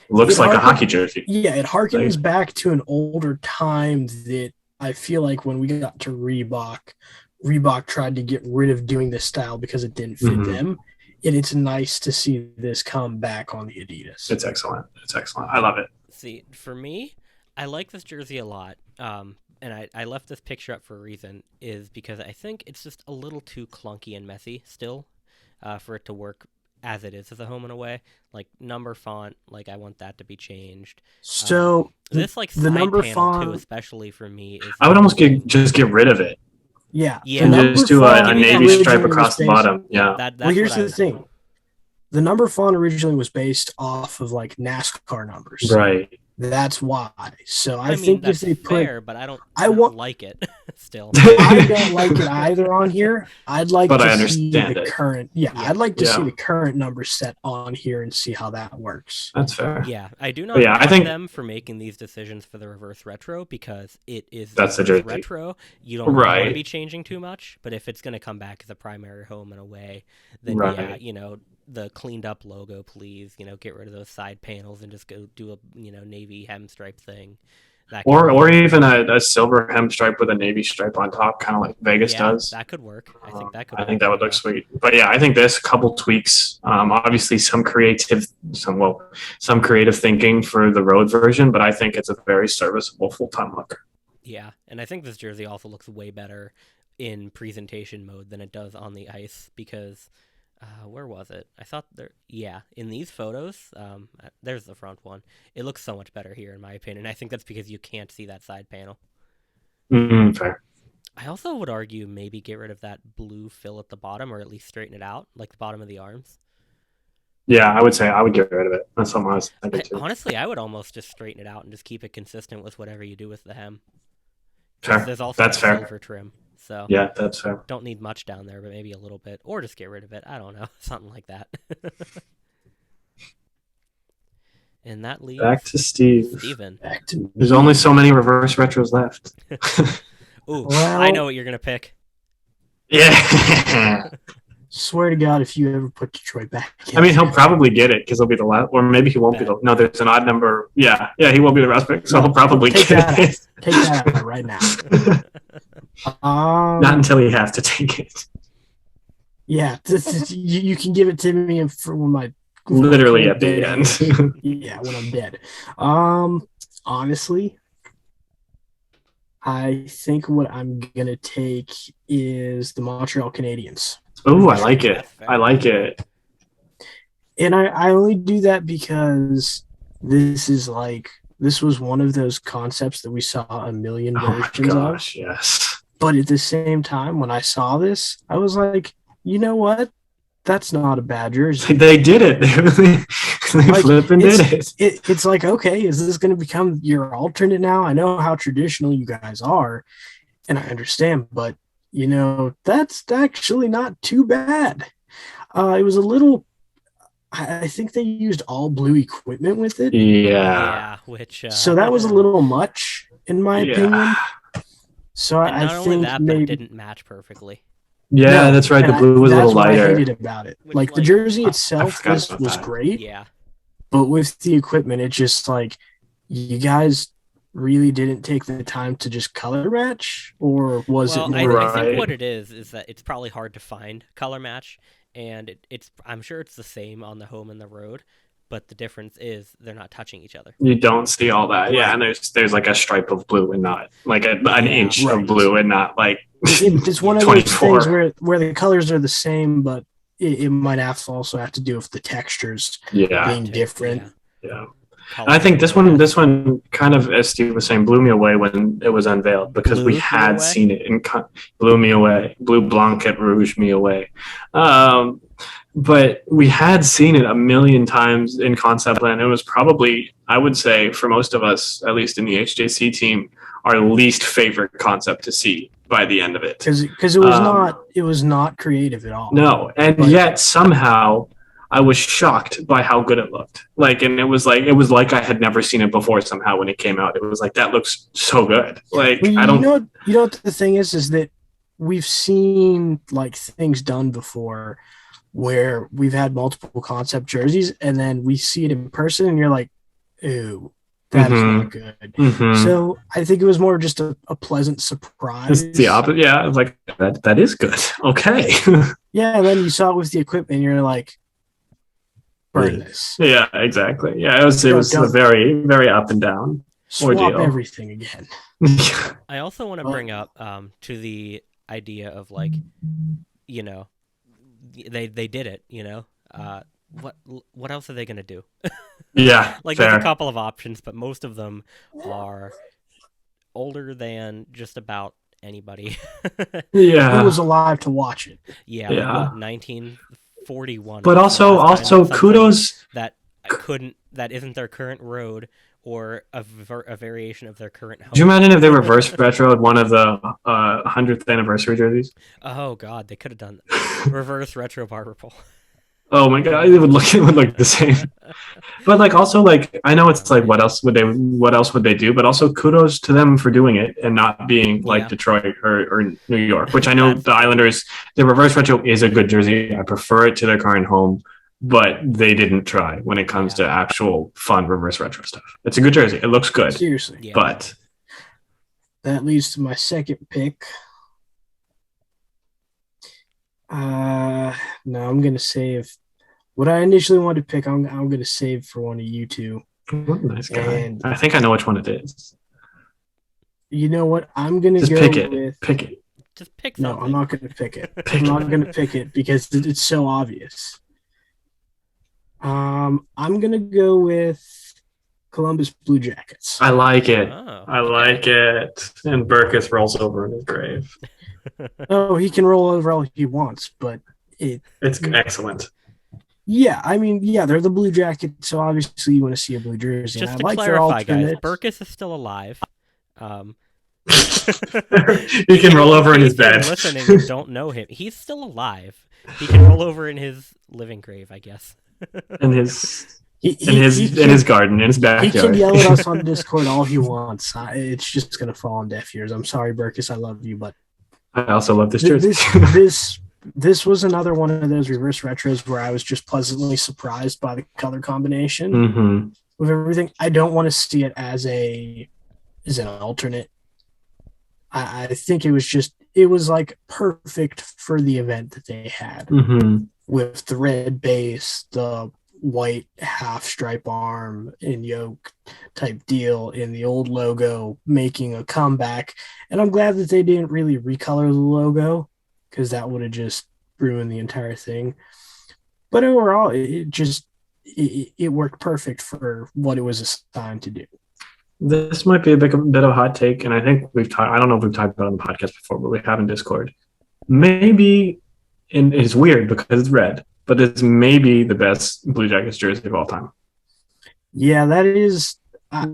looks like a hockey jersey. Yeah, it harkens back to an older time that I feel like when we got to Reebok tried to get rid of doing this style because it didn't fit them. And it's nice to see this come back on the Adidas. It's excellent. It's excellent. I love it. See, for me, I like this jersey a lot. And I left this picture up for a reason, is because I think it's just a little too clunky and messy still for it to work as it is as a home and away. Like number font, like I want that to be changed. So this like the side number panel font too, especially for me, is I would almost just get rid of it. Yeah. And just do a navy stripe across the bottom. Yeah. That's well, here's the would thing. do. The number font originally was based off of like NASCAR numbers. Right. That's why. So I mean, think that's if they put, fair, but I don't like it still. I don't like it either on here. I'd like But I to understand see the it. current. Yeah, I'd like to see the current number set on here and see how that works. That's fair. Yeah, I do not I think them for making these decisions for the reverse retro because it is that's the jersey. retro. You don't want to be changing too much, but if it's going to come back as a primary home and away, then yeah, you know, the cleaned up logo, please, you know, get rid of those side panels and just go do a, you know, navy hem stripe thing. Or even a silver hem stripe with a navy stripe on top, kind of like Vegas does. That could work. I think that would look sweet. But yeah, I think this couple tweaks, obviously some creative thinking for the road version, but I think it's a very serviceable full-time look. Yeah, and I think this jersey also looks way better in presentation mode than it does on the ice because where was it? I thought in these photos, there's the front one. It looks so much better here, in my opinion. I think that's because you can't see that side panel. Fair. I also would argue maybe get rid of that blue fill at the bottom, or at least straighten it out, like the bottom of the arms. Yeah, I would say I would get rid of it. That's something I was thinking too. Honestly, I would almost just straighten it out and just keep it consistent with whatever you do with the hem. Fair. There's also that's fair. Silver trim. So yeah, that's fair. Don't need much down there, but maybe a little bit, or just get rid of it. I don't know, something like that. And that leaves back to Steve. Steven. There's only so many reverse retros left. Ooh, well, I know what you're gonna pick. Yeah. Swear to God, if you ever put Detroit back. I mean, he'll probably get it because he'll be the last, or maybe he won't be the. No, there's an odd number. Yeah, he won't be the last pick, so he'll probably take get that it. Take that out right now. Not until you have to take it. Yeah, you can give it to me for when my literally at the end. Yeah, when I'm dead. Honestly, I think what I'm gonna take is the Montreal Canadiens. Oh, I like it. I like it. And I only do that because this was one of those concepts that we saw a million versions of. Yes. But at the same time, when I saw this, I was like, you know what? That's not a bad jersey. They did it. They flipping did it. It's like, okay, is this going to become your alternate now? I know how traditional you guys are, and I understand, but, you know, that's actually not too bad. It was a little... I think they used all blue equipment with it. Yeah, which so that was a little much in my opinion. So I think maybe it didn't match perfectly. Yeah, no, that's right. The blue was a little lighter. That's what I hated about it. Like the jersey itself was great. Yeah, but with the equipment, it just like you guys really didn't take the time to just color match, or was it? I think what it is that it's probably hard to find color match. And I'm sure it's the same on the home and the road, but the difference is they're not touching each other. You don't see all that. Right. Yeah, and there's like a stripe of blue and not like an inch of blue and not like it's one of those things where the colors are the same, but it might also have to do with the textures being different. Yeah. I think this one kind of, as Steve was saying, blew me away when it was unveiled because we had seen it and blew me away. Bleu Blanc Rouge me away. But we had seen it a million times in concept land. It was probably, I would say, for most of us, at least in the HJC team, our least favorite concept to see by the end of it. Because it was not creative at all. No, and yet somehow I was shocked by how good it looked. And it was like I had never seen it before somehow when it came out. It was like, that looks so good. Like, Well, I don't. You know what the thing is that we've seen like things done before where we've had multiple concept jerseys and then we see it in person and you're like, ew, that is not good. Mhm. So I think it was more just a pleasant surprise. It's the opposite. Yeah, like that is good. Okay. Yeah, and then you saw it with the equipment and you're like, burn this. Yeah, exactly. Yeah, it was a very, very up and down Swap ordeal. everything again. I also want to bring up to the idea of like, you know, they did it, you know. What else are they gonna do? Yeah, like fair. there's a couple of options, but most of them are older than just about anybody. Yeah, who was alive to watch it? Yeah, like, what, 1941. But also kudos that isn't their current road or a variation of their current home. Do you imagine if they reverse retroed one of the 100th anniversary jerseys? Oh god, they could have done reverse retro barber pole. Oh my god, it would look the same. But like also like I know it's like what else would they do? But also kudos to them for doing it and not being like Detroit or New York, which I know the Islanders, the reverse retro is a good jersey. I prefer it to their current home, but they didn't try when it comes to actual fun reverse retro stuff. It's a good jersey. It looks good. Seriously. Yeah. But that leads to my second pick. No, I'm gonna save what I initially wanted to pick. I'm gonna save for one of you two. What a nice guy. And I think I know which one it is. You know what? I'm gonna just go pick it. with. Pick it. Just pick something. No, I'm not gonna pick it. I'm not gonna pick it because it's so obvious. I'm gonna go with Columbus Blue Jackets. I like it. Oh, I like it. And Burkus rolls over in his grave. Oh, he can roll over all he wants, but it's excellent. Yeah, I mean, yeah, they're the Blue Jackets, so obviously you want to see a blue jersey. Just to clarify, their guys, Burkus is still alive. He can roll over in his bed. Listening, and don't know him. He's still alive. He can roll over in his living grave, I guess. In his garden, in his backyard. He can yell at us on Discord all he wants. It's just gonna fall on deaf ears. I'm sorry, Burkus. I love you, but I also love this jersey. This was another one of those reverse retros where I was just pleasantly surprised by the color combination with everything. I don't want to see it as an alternate. I think it was like perfect for the event that they had with the red base, the white half stripe arm and yoke type deal in the old logo making a comeback. And I'm glad that they didn't really recolor the logo because that would have just ruined the entire thing. But overall, it worked perfect for what it was assigned to do. This might be a bit of a hot take, and I think I don't know if we've talked about it on the podcast before, but we have in Discord. Maybe, and it's weird because it's red, but it's maybe the best Blue Jackets jersey of all time. Yeah, that is.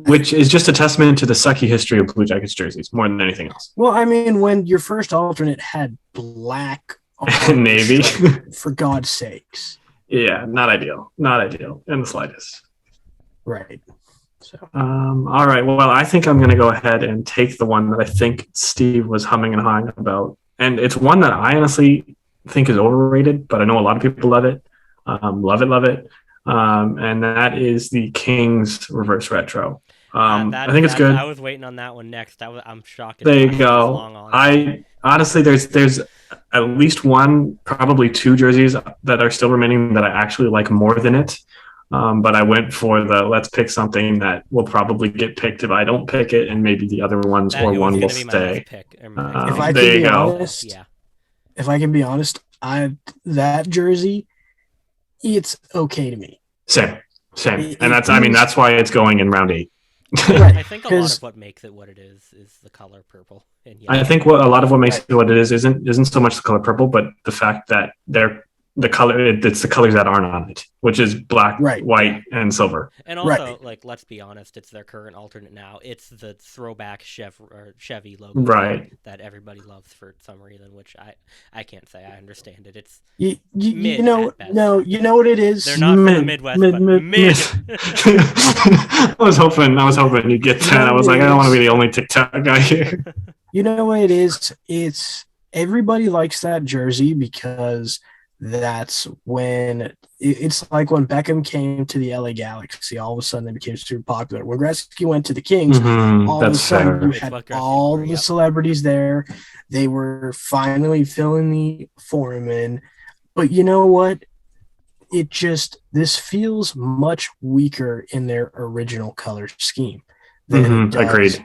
Which is just a testament to the sucky history of Blue Jackets jerseys more than anything else. Well, I mean, when your first alternate had black navy, for God's sakes. Yeah, not ideal. Not ideal in the slightest. Right. So. All right. Well, I think I'm going to go ahead and take the one that I think Steve was humming and hawing about. And it's one that I honestly think is overrated, but I know a lot of people love it. Love it. And that is the Kings reverse retro. I think it's good. I was waiting on that one next. I'm shocked. There you go. I honestly, there's at least one, probably two jerseys that are still remaining that I actually like more than it. But I went for let's pick something that will probably get picked if I don't pick it, and maybe the other ones or one will stay. If I can be honest, that jersey, it's okay to me. Same. And that's why it's going in round 8. Right. I think a lot of what makes it what it is the color purple and yellow. I think a lot of what makes it what it is isn't so much the color purple, but the fact that they're the color. It's the colors that aren't on it, which is black, Right. white, and silver. And also, Right. like, let's be honest, it's their current alternate now. It's the throwback Chevy logo Right. that everybody loves for some reason, which I can't say I understand it. It's You mid know, at best. no, you know what it is? They're not from the Midwest, but mid. I was hoping you'd get that. I was like, I don't want to be the only TikTok guy here. You know what it is? It's everybody likes that jersey because that's when it's like when Beckham came to the LA Galaxy, all of a sudden they became super popular. When Gretzky went to the Kings, all of a That's sudden fair. you had all the celebrities there. They were finally filling the forum in. But you know what? This feels much weaker in their original color scheme than it does.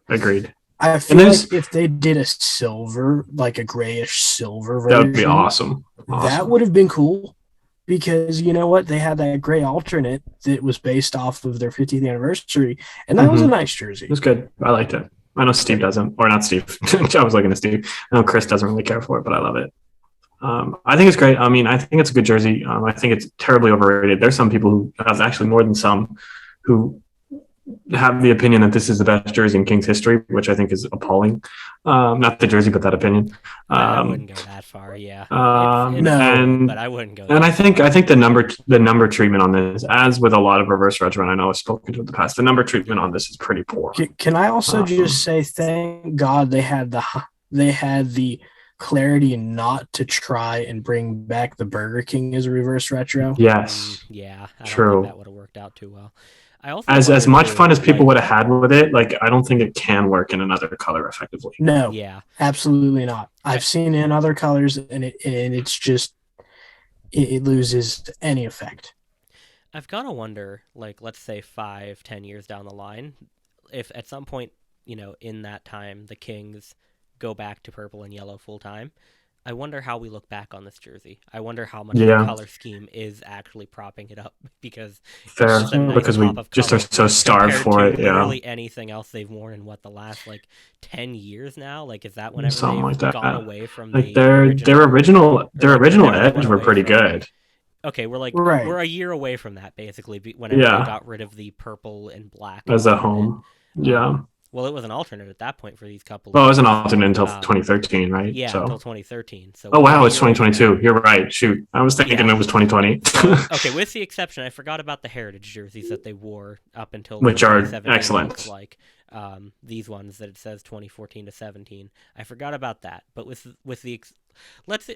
Agreed. I feel like if they did a silver, like a grayish silver version, that would be awesome. That would have been cool because you know what? They had that gray alternate that was based off of their 50th anniversary, and that was a nice jersey. It was good. I liked it. I know Steve doesn't, or not Steve. I was looking at Steve. I know Chris doesn't really care for it, but I love it. I think it's great. I mean, I think it's a good jersey. I think it's terribly overrated. There's some people who have actually more than some who have the opinion that this is the best jersey in Kings history, which I think is appalling. Not the jersey, but that opinion. I wouldn't go that far. Yeah. No, but I wouldn't go. And I think the number treatment on this, as with a lot of reverse retro, and I know I've spoken to it in the past, the number treatment on this is pretty poor. Can I also just say thank God they had the clarity not to try and bring back the Burger King as a reverse retro? Yes. Yeah. I True. don't think that would have worked out too well. I also as much fun as people would have had with it, like I don't think it can work in another color effectively. No. Yeah. Absolutely not. I've seen it in other colors, and it's just it loses any effect. I've got to wonder, like, let's say 5-10 years down the line, if at some point, in that time, the Kings go back to purple and yellow full time, I wonder how we look back on this jersey. I wonder how much the color scheme is actually propping it up because because we just are so starved for it. Literally anything else they've worn in the last 10 years now. Like, is that whenever they've gone away from their original edge were pretty good. Okay, we're a year away from that basically. Whenever they got rid of the purple and black as a home, Well, it was an alternate at that point for these couple. Well, it was an alternate until 2013, right? Yeah, until 2013. So. Oh wow, it's 2022. You're right. Shoot, I was thinking it was 2020. Okay, with the exception, I forgot about the heritage jerseys that they wore up until which are excellent. Like these ones that it says 2014 to 17. I forgot about that, but with the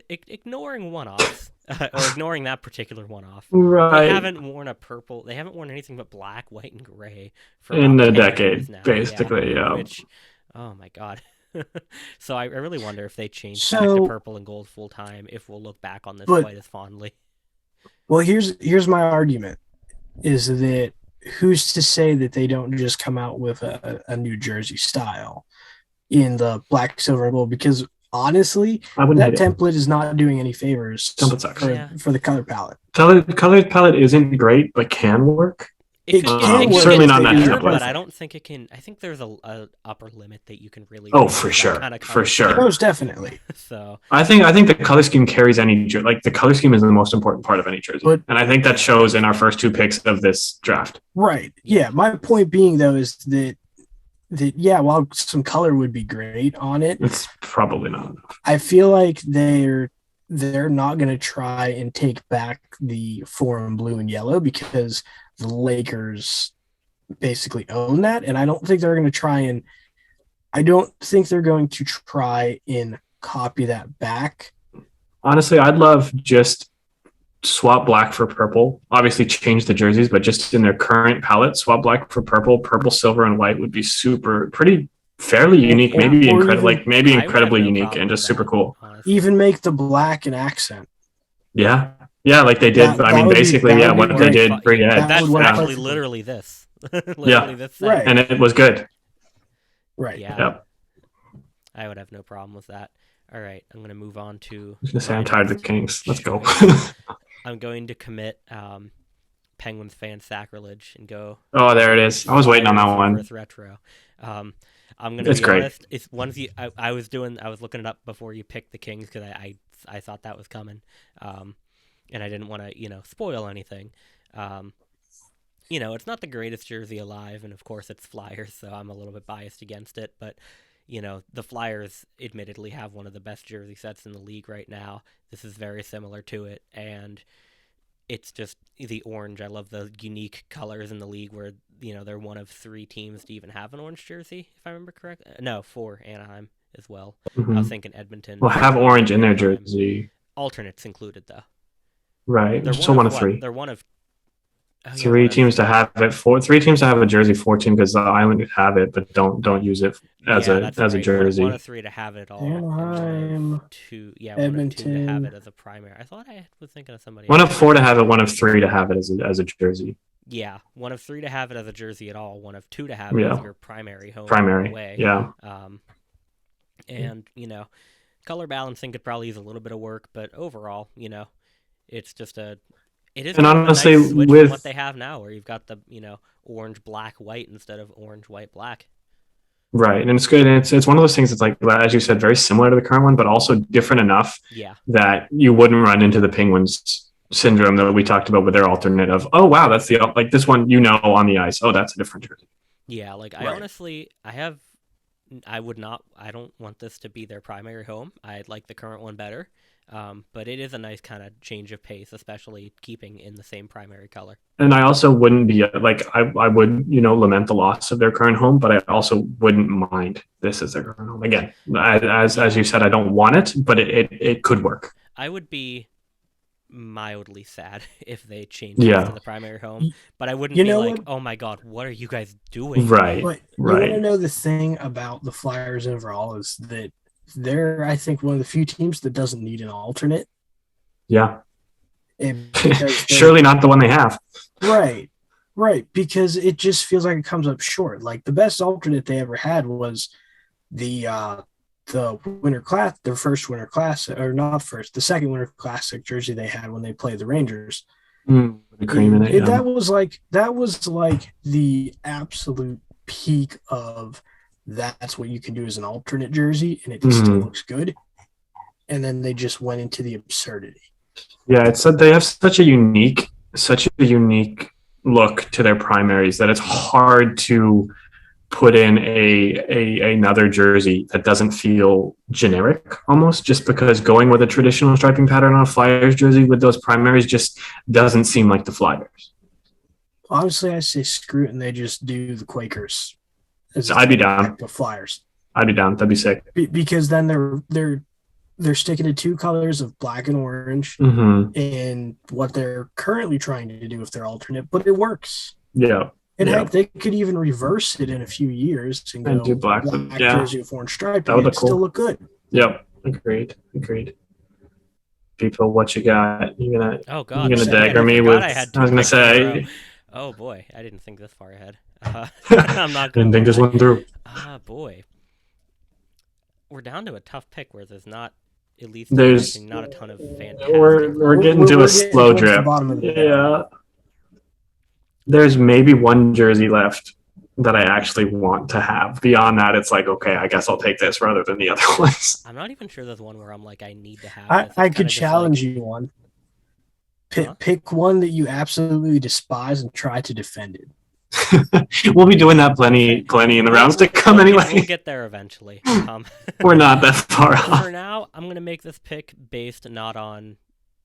ignoring one-offs or ignoring that particular one-off, right? They haven't worn a purple. They haven't worn anything but black, white, and gray for in a decade, basically. Yeah. Which, oh my god. So I really wonder if they change back to purple and gold full time, if we'll look back on this quite as fondly. Well, here's my argument: is that who's to say that they don't just come out with a New Jersey style in the black, silver, and gold? Because honestly, that template is not doing any favors for the color palette. Color palette isn't great, but can work. It can work. Certainly not that template. But I don't think it can. I think there's a upper limit that you can really. Oh, for sure, for sure. Most definitely. So I think the color scheme carries any the color scheme is the most important part of any jersey, and I think that shows in our first two picks of this draft. Right. Yeah. My point being though is that while some color would be great on it, it's probably not enough. I feel like they're not going to try and take back the forum blue and yellow because the Lakers basically own that, and I don't think they're going to try and copy that back. Honestly, I'd love just swap black for purple. Obviously change the jerseys, but just in their current palette, swap black for purple, silver, and white would be fairly unique, maybe incredibly unique and just super cool. Even make the black an accent. Yeah, like they did. What they did. Bring Ed. That's actually literally this. This right. And it was good. Right. Yeah. Yep. I would have no problem with that. All right, I'm going to move on to. I was going to say I'm tired of the Kings. Let's go. I'm going to commit Penguins fan sacrilege and go. Oh, there it is. I was waiting on that one. Retro. I'm going to be honest. It's ones I was looking it up before you picked the Kings because I thought that was coming. and I didn't want to, spoil anything. It's not the greatest jersey alive, and of course it's Flyers, so I'm a little bit biased against it, but the Flyers admittedly have one of the best jersey sets in the league right now. This is very similar to it, and it's just the orange. I love the unique colors in the league where, they're one of 3 teams to even have an orange jersey, if I remember correctly. No, 4, Anaheim as well. I was thinking Edmonton. Well, have orange in their jersey. Alternates included, though. Right. They're still one of 3. They're one of 3 teams to have it. 3 teams to have a jersey. 4 teams because the Islanders have it, but don't use it as a jersey. One of 3 to have it all. Anaheim, 2, Edmonton. One of 2 to have it as a primary. I thought I was thinking of somebody. One of 4 to have it. One of 3 to have it as a jersey. Yeah, one of 3 to have it as a jersey at all. One of 2 to have it as your primary home away. Yeah. And color balancing could probably use a little bit of work, but overall, it's just it is and honestly, a nice switch from what they have now, where you've got the orange, black, white instead of orange, white, black. Right, and it's good. And it's one of those things that's like, as you said, very similar to the current one, but also different enough that you wouldn't run into the Penguins syndrome that we talked about with their alternate of, oh wow, that's this one on the ice. Oh, that's a different jersey. Yeah, like I honestly, I don't want this to be their primary home. I like the current one better. But it is a nice kind of change of pace, especially keeping in the same primary color. And I also wouldn't be I would, lament the loss of their current home, but I also wouldn't mind this as their current home. Again, as you said, I don't want it, but it could work. I would be mildly sad if they changed it to the primary home, but I wouldn't be like, oh my God, what are you guys doing? Right. But you want to know the thing about the Flyers overall is that they're, I think, one of the few teams that doesn't need an alternate. Yeah. Surely not the one they have. Right. Because it just feels like it comes up short. Like the best alternate they ever had was the Winter Class, their first Winter Classic, or not first, the second Winter Classic jersey they had when they played the Rangers. The cream in it. That was like the absolute peak of that's what you can do as an alternate jersey, and it still looks good. And then they just went into the absurdity. Yeah, it's that they have such a unique look to their primaries that it's hard to put in another jersey that doesn't feel generic almost, just because going with a traditional striping pattern on a Flyers jersey with those primaries just doesn't seem like the Flyers. Honestly, I say screw it and they just do the Quakers. I'd be down. The Flyers. I'd be down. That'd be sick. Because then they're sticking to 2 colors of black and orange and what they're currently trying to do with their alternate, but it works. Yeah. And heck, they could even reverse it in a few years and go do black jersey with orange striping. That would look cool. Still look good. Yep. Agreed. People, what you got? You're gonna dagger me with. I was gonna say. Oh boy, I didn't think this far ahead. I'm not. Didn't think this one through. Boy, we're down to a tough pick where there's not not a ton of fantastic. We're getting to a slow drip. Yeah. There's maybe one jersey left that I actually want to have. Beyond that, it's like, okay, I guess I'll take this rather than the other ones. I'm not even sure there's one where I'm like, I need to have. I could challenge you one. Pick one that you absolutely despise and try to defend it. We'll be doing that plenty in the rounds to come anyway. We'll get there eventually. We're not that far off. For now, I'm going to make this pick based not on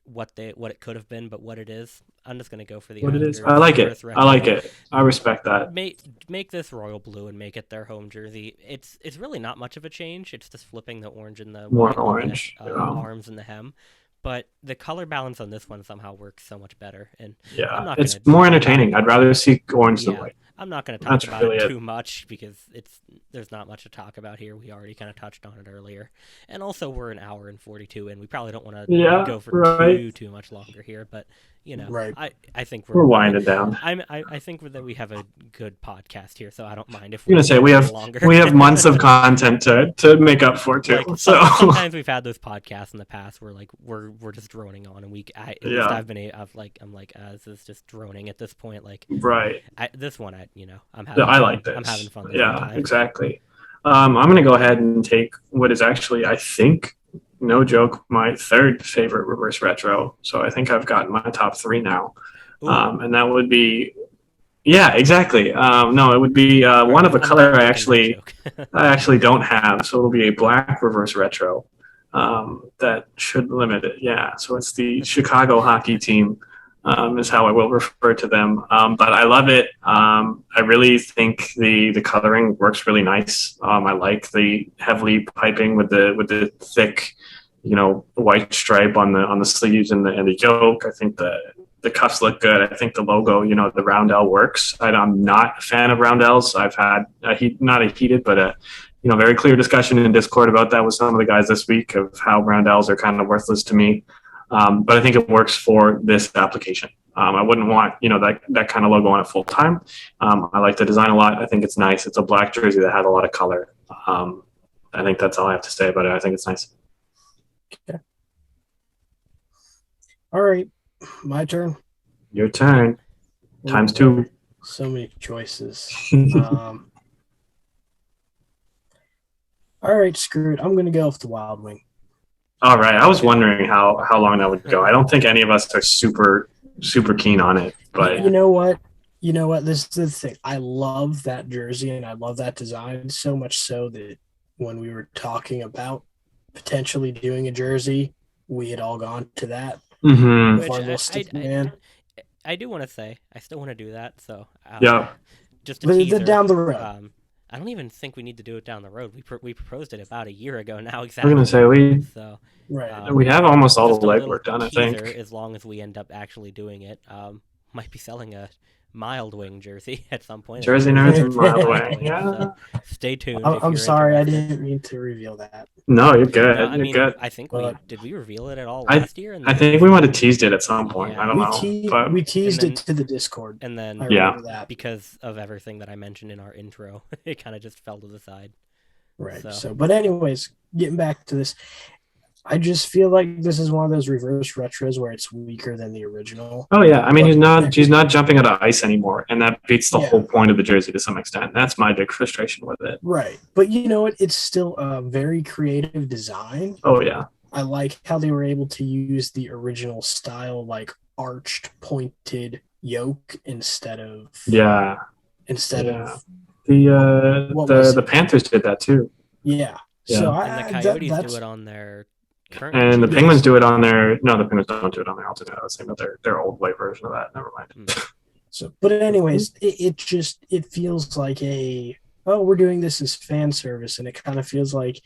what it could have been, but what it is. I'm just going to go for what it is. I like it. I respect that. Make this royal blue and make it their home jersey. It's really not much of a change. It's just flipping the orange and the more orange arms and the hem. But the color balance on this one somehow works so much better. And it's more entertaining. I'd rather see orange than white. I'm not going to talk about it too much because there's not much to talk about here. We already kind of touched on it earlier. And also we're an hour and 42 and we probably don't want to go for too much longer here. But, I think we're winding down. I think that we have a good podcast here, so I don't mind if we're going to say we have months of content to make up for too. So sometimes we've had those podcasts in the past where like we're just droning on and I'm like this is just droning at this point. Like this one I'm having I like this. I'm having fun. Yeah, exactly. I'm going to go ahead and take what is actually, I think, no joke, my third favorite reverse retro. So I think I've gotten my top three now. Ooh, And that would be, yeah, exactly. No, it would be all one right, of a I'm color not making that joke. I actually don't have. So it'll be a black reverse retro. That should limit it. Yeah. So it's the Chicago hockey team, is how I will refer to them. But I love it. I really think the coloring works really nice. I like the heavily piping with the thick, white stripe on the sleeves and the yoke. I think the cuffs look good. I think the logo, the roundel works. I'm not a fan of roundels. I've had not a heated, but a very clear discussion in Discord about that with some of the guys this week of how roundels are kind of worthless to me. But I think it works for this application. I wouldn't want that kind of logo on it full time. I like the design a lot. I think it's nice. It's a black jersey that has a lot of color. I think that's all I have to say about it. I think it's nice. Okay. All right, my turn. Your turn. Times two. So many choices. All right, screw it. I'm going to go with the Wild Wing. All right. I was wondering how long that would go. I don't think any of us are super keen on it, but you know what? This is the thing. I love that jersey and I love that design so much so that when we were talking about potentially doing a jersey, we had all gone to that. Mm-hmm. I do want to say I still want to do that. So yeah, just a teaser. Down the road. I don't even think we need to do it down the road. We proposed it about a year ago now. Exactly. I'm gonna say we have almost all the legwork done. I think as long as we end up actually doing it, might be selling a Mild Wing jersey at some point. Jersey nerds and Mild Wing. Yeah. So stay tuned. I'm sorry, I didn't mean to reveal that. No, you're good. No, you're good. I think did we reveal it at all last year? I think we might have teased it at some point. Yeah. I don't know. But we teased it to the Discord. And then because of everything that I mentioned in our intro, it kind of just fell to the side. Right. So, but anyways, getting back to this, I just feel like this is one of those reverse retros where it's weaker than the original. Oh yeah, I mean he's not jumping out of ice anymore, and that beats the whole point of the jersey to some extent. That's my big frustration with it. Right, but you know what? It's still a very creative design. Oh yeah, I like how they were able to use the original style, like arched, pointed yoke instead of the Panthers did that too. Yeah. So and the Coyotes do it on their. And the Penguins do it on their. No, the Penguins don't do it on their alternate. I was saying about their old white version of that. Never mind. So, but anyways, it feels like we're doing this as fan service, and it kind of feels like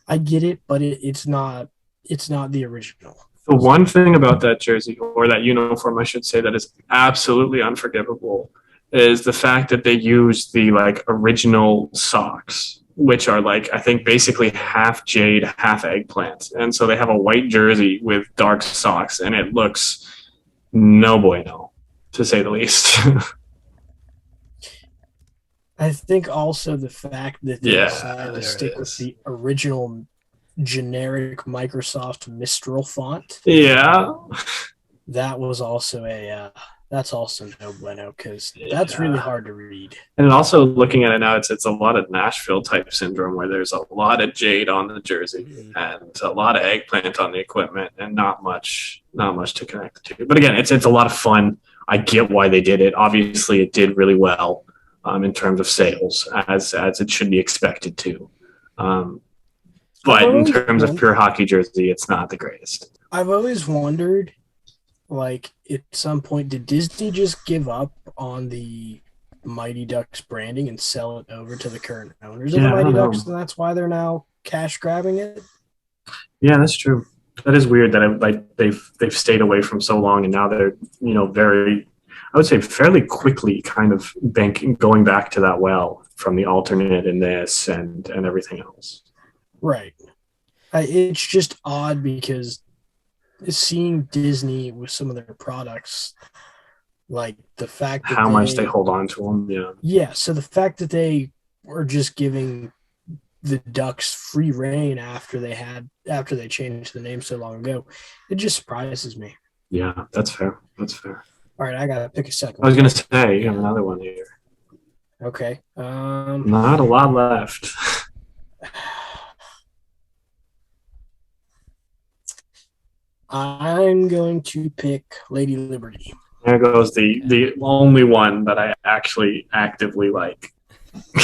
I get it, but it's not the original. The one thing about that jersey or that uniform, I should say, that is absolutely unforgivable is the fact that they use the original socks, which are I think basically half jade, half eggplant. And so they have a white jersey with dark socks, and it looks no bueno, to say the least. I think also the fact that they decided to stick with the original generic Microsoft Mistral font. Yeah. That was also that's also no bueno because that's really hard to read. And also looking at it now, it's a lot of Nashville type syndrome where there's a lot of jade on the jersey and a lot of eggplant on the equipment and not much to connect the two. But again, it's a lot of fun. I get why they did it. Obviously, it did really well in terms of sales, as it should be expected to. But in terms of pure hockey jersey, it's not the greatest. I've always wondered, at some point, did Disney just give up on the Mighty Ducks branding and sell it over to the current owners of the Mighty Ducks, and that's why they're now cash grabbing it? Yeah, that's true. That is weird that they've stayed away from so long, and now they're very, I would say, fairly quickly kind of going back to that well from the alternate and this and everything else. Right. It's just odd because seeing Disney with some of their products, the fact that how much they hold on to them, yeah. So the fact that they were just giving the Ducks free reign after they changed the name so long ago, it just surprises me. Yeah, that's fair. All right, I gotta pick a second. I was gonna say you have another one here. Okay. Not a lot left. I'm going to pick Lady Liberty. There goes the only one that I actually actively like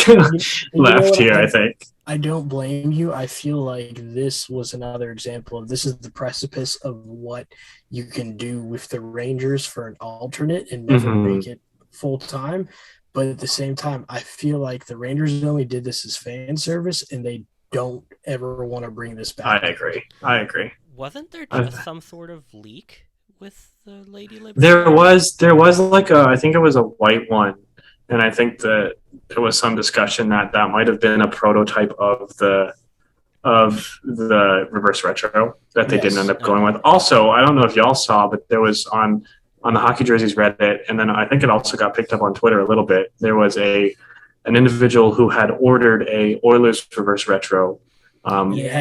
You know left what? here, I think. I don't blame you. I feel like this was another example of this is the precipice of what you can do with the Rangers for an alternate and never make it full time. But at the same time, I feel like the Rangers only did this as fan service and they don't ever want to bring this back. I agree. Wasn't there just some sort of leak with the Lady Liberty? There was like I think it was a white one, and I think that there was some discussion that might have been a prototype of the reverse retro that they didn't end up going with. Also, I don't know if y'all saw, but there was on the Hockey Jerseys Reddit, and then I think it also got picked up on Twitter a little bit. There was an individual who had ordered a Oilers reverse retro. And it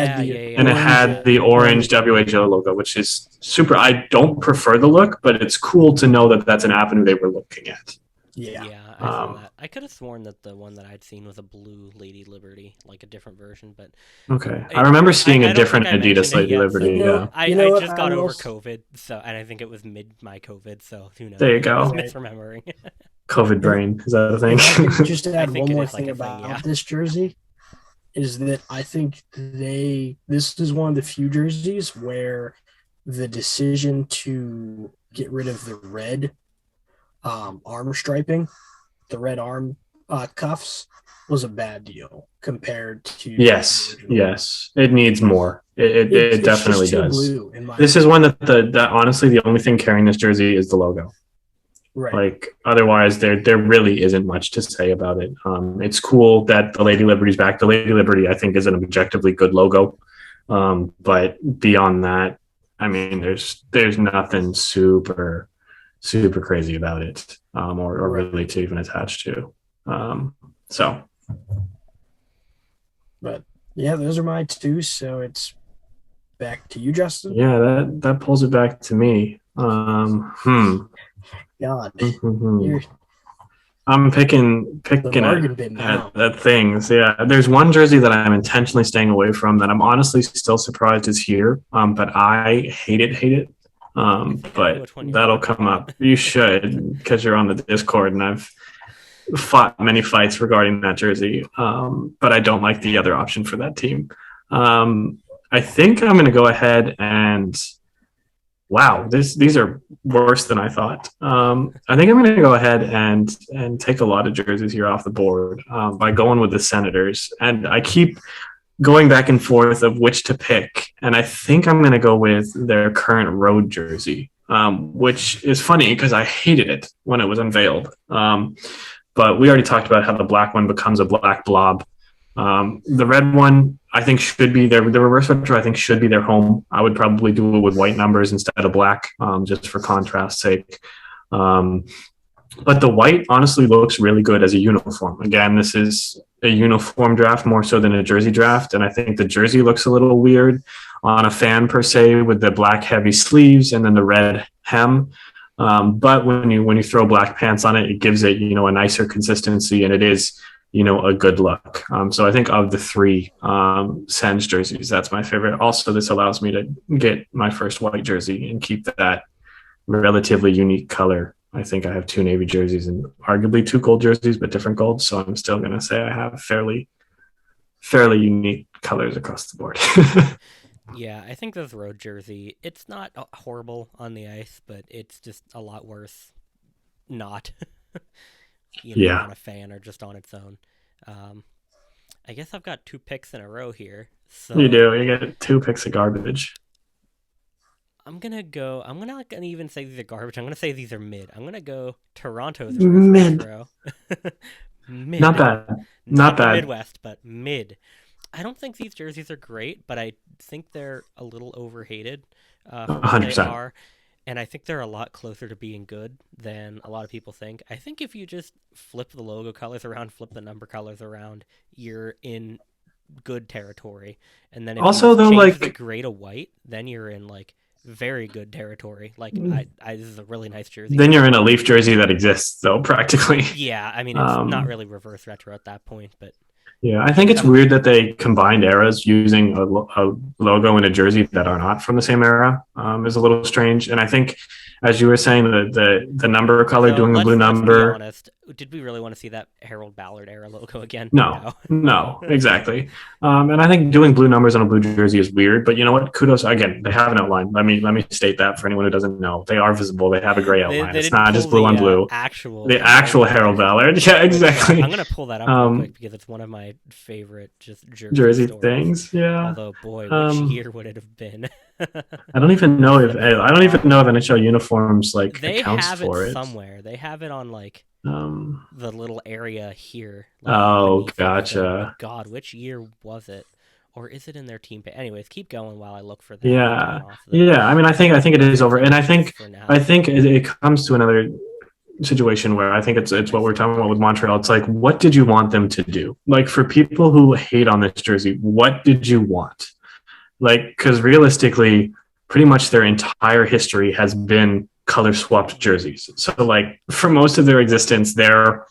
had the orange WHL logo, which is super. I don't prefer the look, but it's cool to know that that's an avenue they were looking at. Yeah, I saw that. I could have sworn that the one that I'd seen was a blue Lady Liberty, like a different version, but okay. I remember seeing a different Adidas Lady Liberty. I just got over COVID, so and I think it was mid my COVID, so who knows? There you go. Misremembering. COVID brain, is that a thing? Just add one more thing about this jersey. Is that I think this is one of the few jerseys where the decision to get rid of the red arm striping, the red arm cuffs, was a bad deal compared to yes, it needs more. It definitely does. This is one that honestly the only thing carrying this jersey is the logo. Right. Like otherwise, there really isn't much to say about it. It's cool that the Lady Liberty's back. The Lady Liberty, I think, is an objectively good logo. But beyond that, I mean, there's nothing super crazy about it, or really to even attach to. But yeah, those are my two. So it's back to you, Justin. Yeah, that pulls it back to me. God, I'm picking at things. Yeah, there's one jersey that I'm intentionally staying away from that I'm honestly still surprised is here. But I hate it. But that'll come up. You should, because you're on the Discord, and I've fought many fights regarding that jersey. But I don't like the other option for that team. I think I'm going to go ahead and. Wow, these are worse than I thought. I think I'm going to go ahead and take a lot of jerseys here off the board by going with the Senators. And I keep going back and forth of which to pick. And I think I'm going to go with their current road jersey, which is funny because I hated it when it was unveiled. But we already talked about how the black one becomes a black blob. The red one, I think, should be the reverse retro. I think should be their home. I would probably do it with white numbers instead of black, just for contrast's sake. But the white honestly looks really good as a uniform. Again, this is a uniform draft more so than a jersey draft, and I think the jersey looks a little weird on a fan per se with the black heavy sleeves and then the red hem. But when you throw black pants on it, it gives it a nicer consistency, and it is. A good look. So I think of the three Sens jerseys, that's my favorite. Also, this allows me to get my first white jersey and keep that relatively unique color. I think I have two navy jerseys and arguably two gold jerseys, but different golds. So I'm still going to say I have fairly unique colors across the board. Yeah, I think this road jersey, it's not horrible on the ice, but it's just a lot worse not. On a fan or just on its own. I guess I've got two picks in a row here. So you do. You get two picks of garbage. I'm not gonna even say these are garbage. I'm gonna say these are mid. I'm gonna go Toronto's mid. Mid. Not bad. Not bad. Midwest, but mid. I don't think these jerseys are great, but I think they're a little overhated. 100%. And I think they're a lot closer to being good than a lot of people think. I think if you just flip the logo colors around, flip the number colors around, you're in good territory. And then if you change the gray to white, then you're in very good territory. This is a really nice jersey. Then you're in a Leaf jersey that exists, though, practically. Yeah, I mean, it's not really reverse retro at that point, but Yeah, I think it's weird that they combined eras using a logo and a jersey that are not from the same era. Is a little strange, and I think, as you were saying, the number color So doing a blue let's be number. honest. Did we really want to see that Harold Ballard era logo again? No, exactly. And I think doing blue numbers on a blue jersey is weird, but you know what? Kudos again. They have an outline. Let me state that for anyone who doesn't know. They are visible. They have a gray outline. They It's didn't not pull just blue on blue. The actual Harold Ballard. Yeah, exactly. I'm gonna pull that up real quick because it's one of my favorite just jersey stories. things. Yeah. Although, boy, which year would it have been? I don't even know if NHL uniforms like they accounts have for it it somewhere. They have it on like the little area here. Like, oh, gotcha. God, which year was it? Or is it in their team page? Anyways, keep going while I look for that. Yeah. I mean, I think it is over, and I think it comes to another situation where I think it's what we're talking about with Montreal. It's like, what did you want them to do? Like, for people who hate on this jersey, what did you want? Like, because realistically, pretty much their entire history has been color swapped jerseys. So like for most of their existence, their,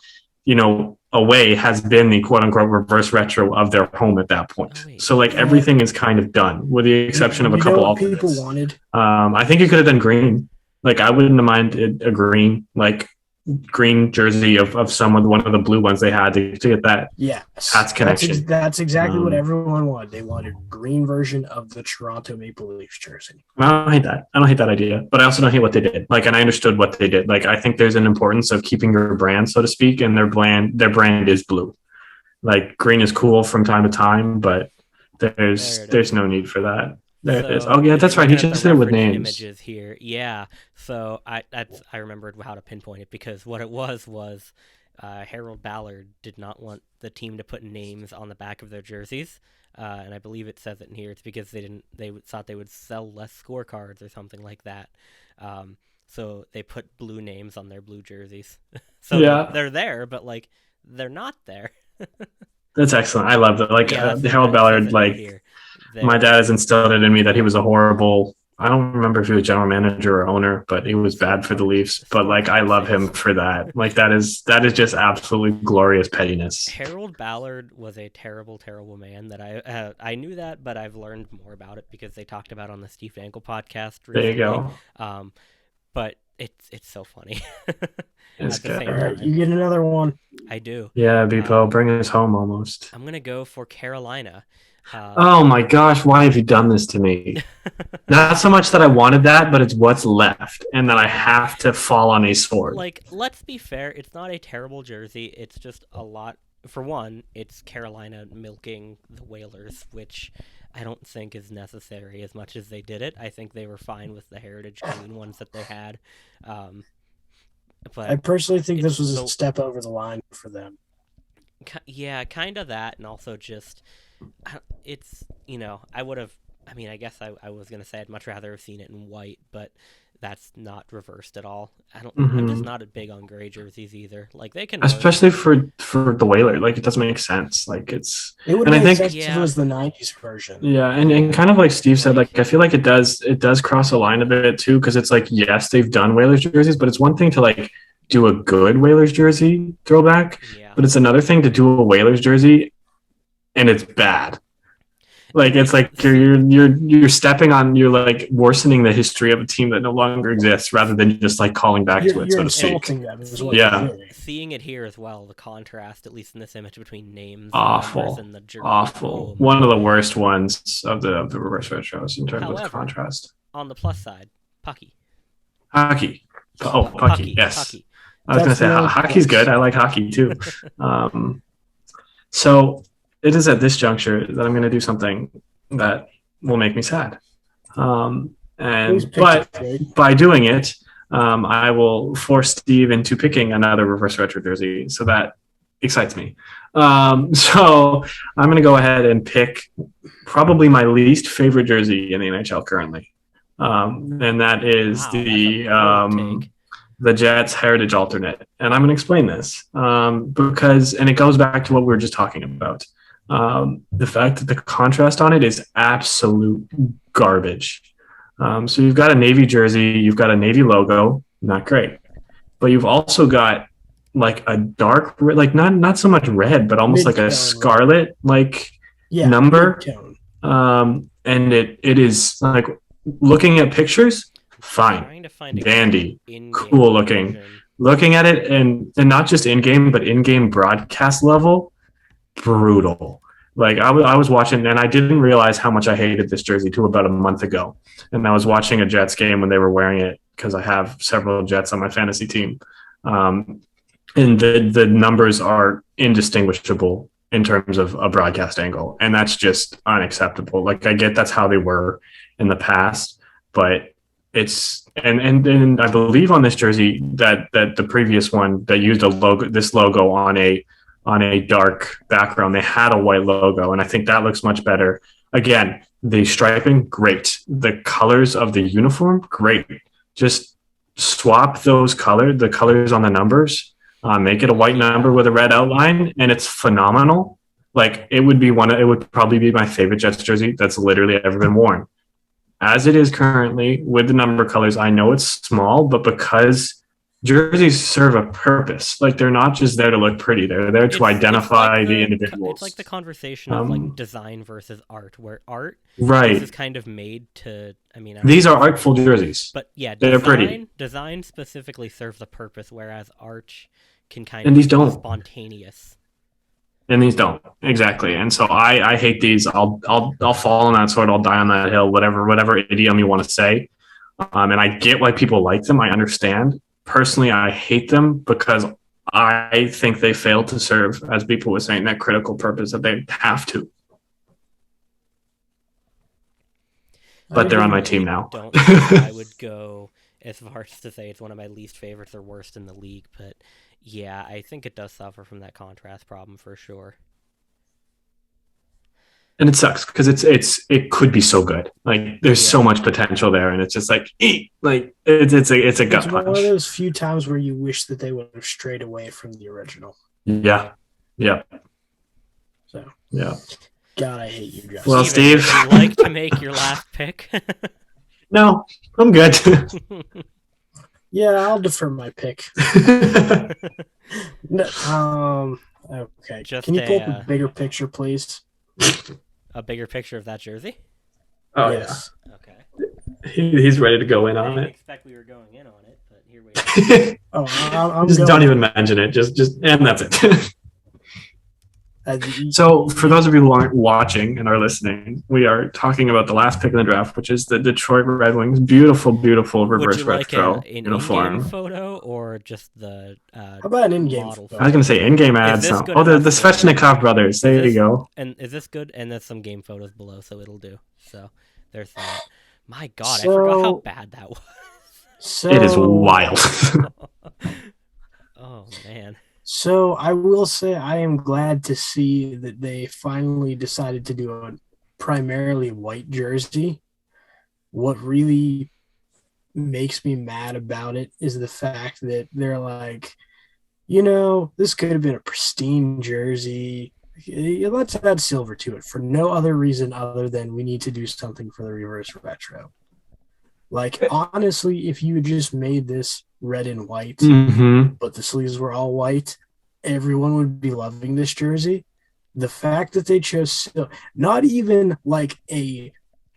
away has been the quote unquote reverse retro of their home at that point. So like everything is kind of done with the exception of a couple of people wanted. I think you could have done green. Like I wouldn't have minded a green, like green jersey of one of the blue ones they had to get that Pats connection. That's exactly what everyone wanted. They wanted green version of the Toronto Maple Leafs jersey. I don't hate that. I don't hate that idea, but I also don't hate what they did. Like, and I understood what they did. Like, I think there's an importance of keeping your brand, so to speak, and their brand is blue. Like, green is cool from time to time, but there's no need for that. There it is. Oh yeah, that's right. He just did it with names. Images here, yeah. So I remembered how to pinpoint it because what it was Harold Ballard did not want the team to put names on the back of their jerseys, and I believe it says it in here. It's because they thought they would sell less scorecards or something like that. So they put blue names on their blue jerseys. So they're there, but like they're not there. That's excellent. I love that. Like Harold Ballard, like. My dad has instilled it in me that he was a horrible, I don't remember if he was general manager or owner, but he was bad for the Leafs. But like, I love him for that. Like that is just absolutely glorious pettiness. Harold Ballard was a terrible, terrible man that I knew that, but I've learned more about it because they talked about it on the Steve Dangle podcast recently. There you go. But it's so funny. It's good. All right, you get another one. I do. Yeah, Beepo, bring us home almost. I'm going to go for Carolina. Oh my gosh, why have you done this to me? Not so much that I wanted that, but it's what's left, and that I have to fall on a sword. Like, let's be fair, it's not a terrible jersey. It's just a lot. For one, it's Carolina milking the Whalers, which I don't think is necessary as much as they did it. I think they were fine with the heritage green ones that they had. But I personally think this was a step over the line for them. Yeah, kind of that, and also just... It's, I would have, I guess I was going to say I'd much rather have seen it in white, but that's not reversed at all. I'm just not big on gray jerseys either. Like they can, especially for the Whaler, like it doesn't make sense. Like it would make sense if it was the 90s version. Yeah, and kind of like Steve said, like I feel like it does cross a line a bit too, because it's like, yes, they've done Whalers jerseys, but it's one thing to like do a good Whalers jersey throwback, but it's another thing to do a Whalers jersey and it's bad. Like it's like you're stepping on, you're like worsening the history of a team that no longer exists, rather than just like calling back to it, so to speak. Yeah, seeing it here as well, the contrast, at least in this image, between names, awful, and the jersey. Awful. One of the worst ones of the reverse retros in terms of contrast. On the plus side, Pucky. Hockey. Oh, Pucky. Yes. Pucky. I was going to say hockey's good. I like hockey too. So. It is at this juncture that I'm going to do something that will make me sad. But by doing it, I will force Steve into picking another reverse retro jersey. So that excites me. So I'm going to go ahead and pick probably my least favorite jersey in the NHL currently. And that is the Jets Heritage Alternate. And I'm going to explain this because it goes back to what we were just talking about. The fact that the contrast on it is absolute garbage. So you've got a Navy jersey, you've got a Navy logo, not great, but you've also got like a dark, like not so much red, but almost like a scarlet like number. Mid-tone. And it is like looking at pictures, fine, dandy, cool looking. Version. Looking at it and not just in game, but in game broadcast level, brutal. Like I was watching, and I didn't realize how much I hated this jersey till about a month ago. And I was watching a Jets game when they were wearing it because I have several Jets on my fantasy team, and the numbers are indistinguishable in terms of a broadcast angle, and that's just unacceptable. Like I get that's how they were in the past, but it's and I believe on this jersey that the previous one that used this logo on a dark background, they had a white logo, and I think that looks much better. Again, the striping, great. The colors of the uniform, great. Just swap the colors on the numbers, make it a white number with a red outline, and it's phenomenal. Like it would probably be my favorite Jets jersey that's literally ever been worn. As it is currently with the number colors, I know it's small, but because jerseys serve a purpose, like they're not just there to look pretty, they're there to identify the individuals. It's like the conversation of like design versus art, where art is kind of made to, these are artful jerseys, but yeah, they're pretty. Design specifically serves the purpose, whereas art can kind of be don't. Spontaneous. And these don't, exactly. And so I hate these. I'll fall on that sword. I'll die on that hill. Whatever idiom you want to say. And I get why people like them. I understand. Personally, I hate them because I think they fail to serve, as people were saying, that critical purpose that they have to. But they're on my team now. Don't think I would go as far as to say it's one of my least favorites or worst in the league, but yeah, I think it does suffer from that contrast problem for sure. And it sucks because it could be so good. Like there's so much potential there, and it's just like it's a gut punch. It's one of those few times where you wish that they would have strayed away from the original. Yeah. So yeah. God, I hate you, Justin. Well, Steve, would you like to make your last pick? No, I'm good. Yeah, I'll defer my pick. Okay. Can you pull up a bigger picture, please? A bigger picture of that jersey? Oh, yes. Yeah. Okay. He's ready to go in on it. I didn't expect we were going in on it, but here we go. I'm just don't even mention it. Just and that's it. So, for those of you who aren't watching and are listening, we are talking about the last pick in the draft, which is the Detroit Red Wings. Beautiful reverse retro uniform. In-game photo or just the how about an in-game model photo? I was going to say in-game ads. The Svechnikov brothers. There you go. And is this good? And there's some game photos below, so it'll do. So there's that. My God, I forgot how bad that was. It is wild. Oh man. So I will say I am glad to see that they finally decided to do a primarily white jersey. What really makes me mad about it is the fact that they're like, this could have been a pristine jersey. Let's add silver to it for no other reason other than we need to do something for the reverse retro. Like, honestly, if you just made this red and white, but the sleeves were all white, everyone would be loving this jersey. The fact that they chose not even like a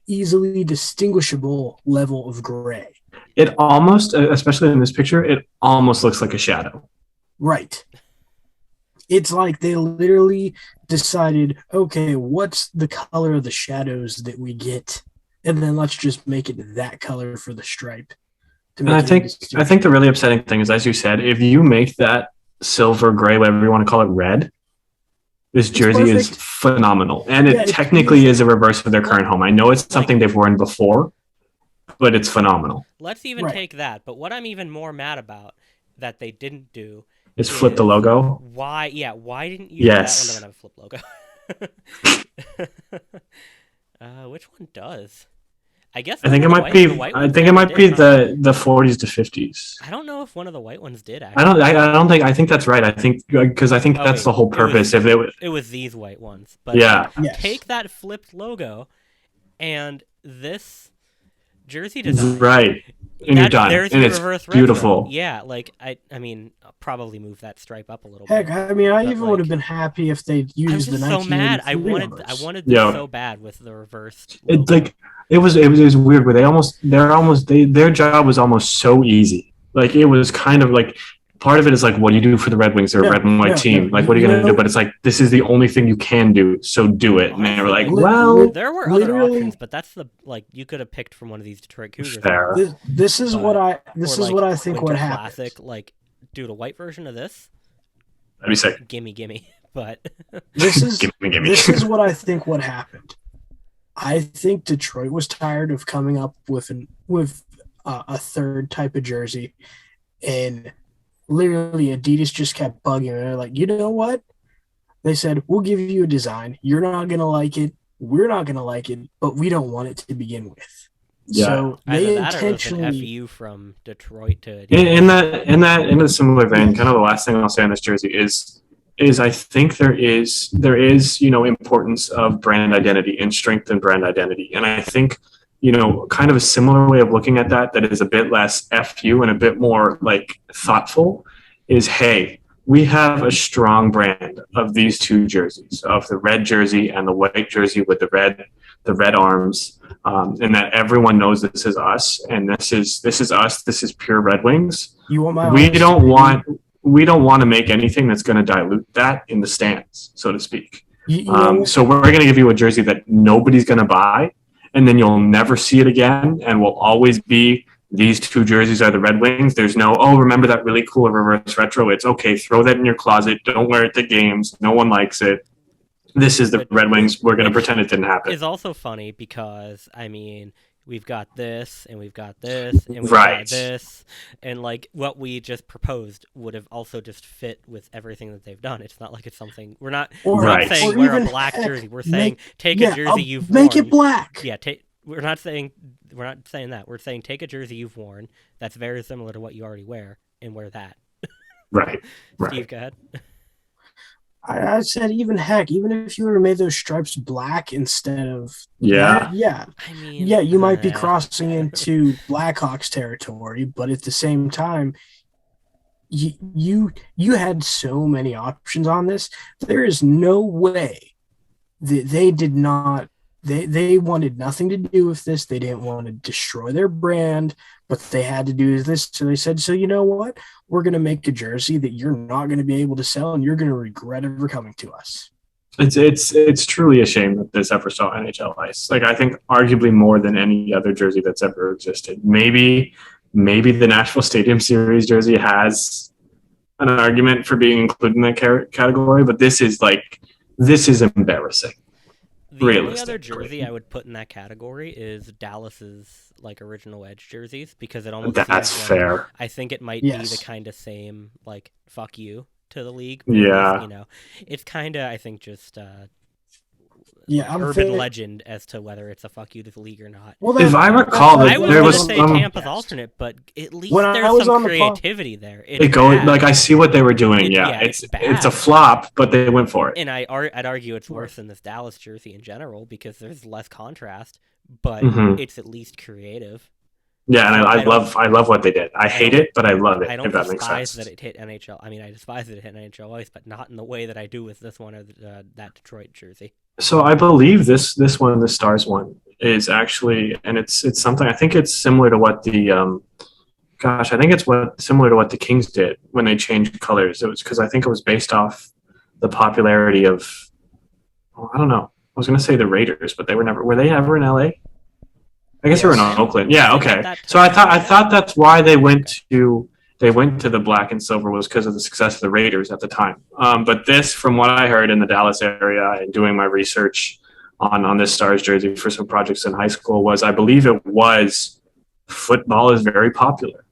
easily distinguishable level of gray. It almost, especially in this picture, it almost looks like a shadow. Right. It's like they literally decided, okay, what's the color of the shadows that we get? And then let's just make it that color for the stripe. And I think the really upsetting thing is, as you said, if you make that silver, gray, whatever you want to call it, red, this jersey is phenomenal. And it technically is a reverse of their current home. I know it's something they've worn before, but it's phenomenal. Let's even take that. But what I'm even more mad about that they didn't do is flip the logo. Why didn't you do that one? Doesn't have a flip logo. Which one does? I think it might be the 40s to 50s. I don't know if one of the white ones did. Actually. I think that's right. I think that's the whole purpose. It was these white ones. But take that flipped logo, and this jersey design. Right. and you're done, There's and your it's reverse beautiful. retro. Yeah, like I mean, I'll probably move that stripe up a little Heck, bit. I mean, I But, even like, would have been happy if they'd I was used the just so mad. I 1983 wanted numbers. this so bad with the reversed logo. It like it was weird where their job was almost so easy. Like it was kind of like part of it is like, what do you do for the Red Wings? They're a red and white team. Like, what are you going to do? But it's like, this is the only thing you can do, so do it. And they were like, Honestly, well, there were other literally- options, but that's the like you could have picked from one of these Detroit Cougars. fair. This is But- what I or, what I think Winter would happen. Classic, like, dude, a white version of this, Let me say, gimme. But This is gimme. this is what I think what happened. I think Detroit was tired of coming up with a third type of jersey, and literally Adidas just kept bugging. They're like, you know what? They said, we'll give you a design. You're not gonna like it. We're not gonna like it, but we don't want it to begin with. Yeah. So either they that or it was an intentionally. FU from Detroit to in a similar vein, kind of the last thing I'll say on this jersey is I think there is importance of brand identity and strength in brand identity, and I think kind of a similar way of looking at that is a bit less FU and a bit more like thoughtful is, hey, we have a strong brand of these two jerseys, of the red jersey and the white jersey with the red arms, and that everyone knows this is us, and this is us. This is pure Red Wings. You want my? We don't want to make anything that's going to dilute that in the stands, so to speak. So we're going to give you a jersey that nobody's going to buy, and then you'll never see it again, and will always be these two jerseys are the Red Wings. There's no, remember that really cool reverse retro? It's okay, throw that in your closet. Don't wear it to games. No one likes it. This is the Red Wings. We're going to pretend it didn't happen. It's also funny because, I mean, we've got this, and we've got this, and we've got this, and like what we just proposed would have also just fit with everything that they've done. It's not like it's something we're not saying wear a black jersey. We're saying take a jersey you've worn. Make it black. Yeah, we're not saying that. We're saying take a jersey you've worn that's very similar to what you already wear and wear that. Right. Steve, go ahead. I said even if you would have made those stripes black instead of that, I mean, you might be crossing into Blackhawks territory, but at the same time, you had so many options on this. There is no way that they did not. They wanted nothing to do with this. They didn't want to destroy their brand, but they had to do this. So they said, so you know what? We're going to make a jersey that you're not going to be able to sell, and you're going to regret ever coming to us. It's truly a shame that this ever saw NHL ice. Like, I think arguably more than any other jersey that's ever existed. Maybe the Nashville Stadium Series jersey has an argument for being included in that category, but this is embarrassing. The only other jersey I would put in that category is Dallas's like original Edge jerseys, because it almost that's seems fair. Like, I think it might be the kind of same like fuck you to the league. Yeah, it's kind of I think just urban legend as to whether it's a fuck you to the league or not. Well, if I recall, I was going to say Tampa's alternate, but at least there's some creativity there. I see what they were doing. It's a flop, but they went for it. And I'd argue it's worse than this Dallas jersey in general because there's less contrast, but it's at least creative. Yeah, and I love what they did. I hate it, but I love it. I don't if that makes sense. that it hit NHL. I mean, I despise that it hit NHL ice, but not in the way that I do with this one or that Detroit jersey. So I believe this one, the Stars one, is actually, and it's something. I think it's similar to what the similar to what the Kings did when they changed colors. It was because I think it was based off the popularity of, I don't know. I was going to say the Raiders, but were they ever in LA? I guess they were in Oakland. Yeah, okay. So I thought that's why they went to the black and silver was because of the success of the Raiders at the time. But this, from what I heard in the Dallas area and doing my research on this Stars jersey for some projects in high school, I believe it was football is very popular.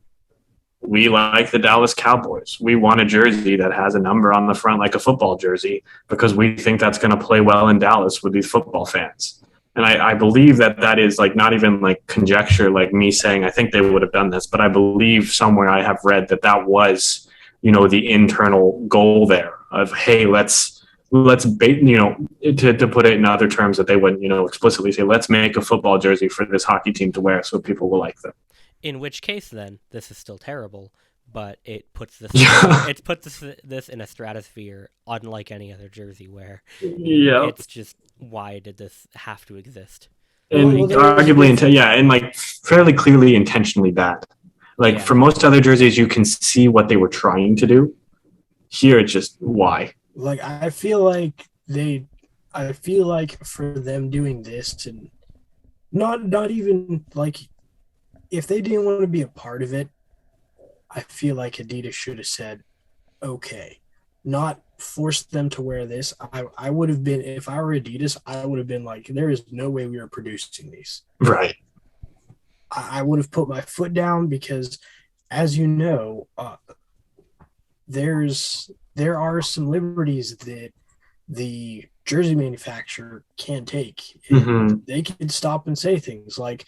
We like the Dallas Cowboys. We want a jersey that has a number on the front like a football jersey because we think that's going to play well in Dallas with these football fans. And I believe that is like not even like conjecture, like me saying I think they would have done this, but I believe somewhere I have read that was, the internal goal there of, hey, let's bait, to put it in other terms that they wouldn't, explicitly say, let's make a football jersey for this hockey team to wear so people will like them. In which case, then this is still terrible, but it puts this Yeah. it puts this in a stratosphere unlike any other jersey, where Yeah. it's just, why did this have to exist? And Well, there is a arguably, difference. and like fairly clearly intentionally bad. Like Yeah. for most other jerseys, you can see what they were trying to do. Here, it's just why. Like I feel like for them doing this, and not even like, if they didn't want to be a part of it, I feel like Adidas should have said, okay, not force them to wear this. I would have been, if I were Adidas, I would have been like, there is no way we are producing these. Right. I would have put my foot down, because, as you know, there are some liberties that the jersey manufacturer can take. Mhm. They can stop and say things like,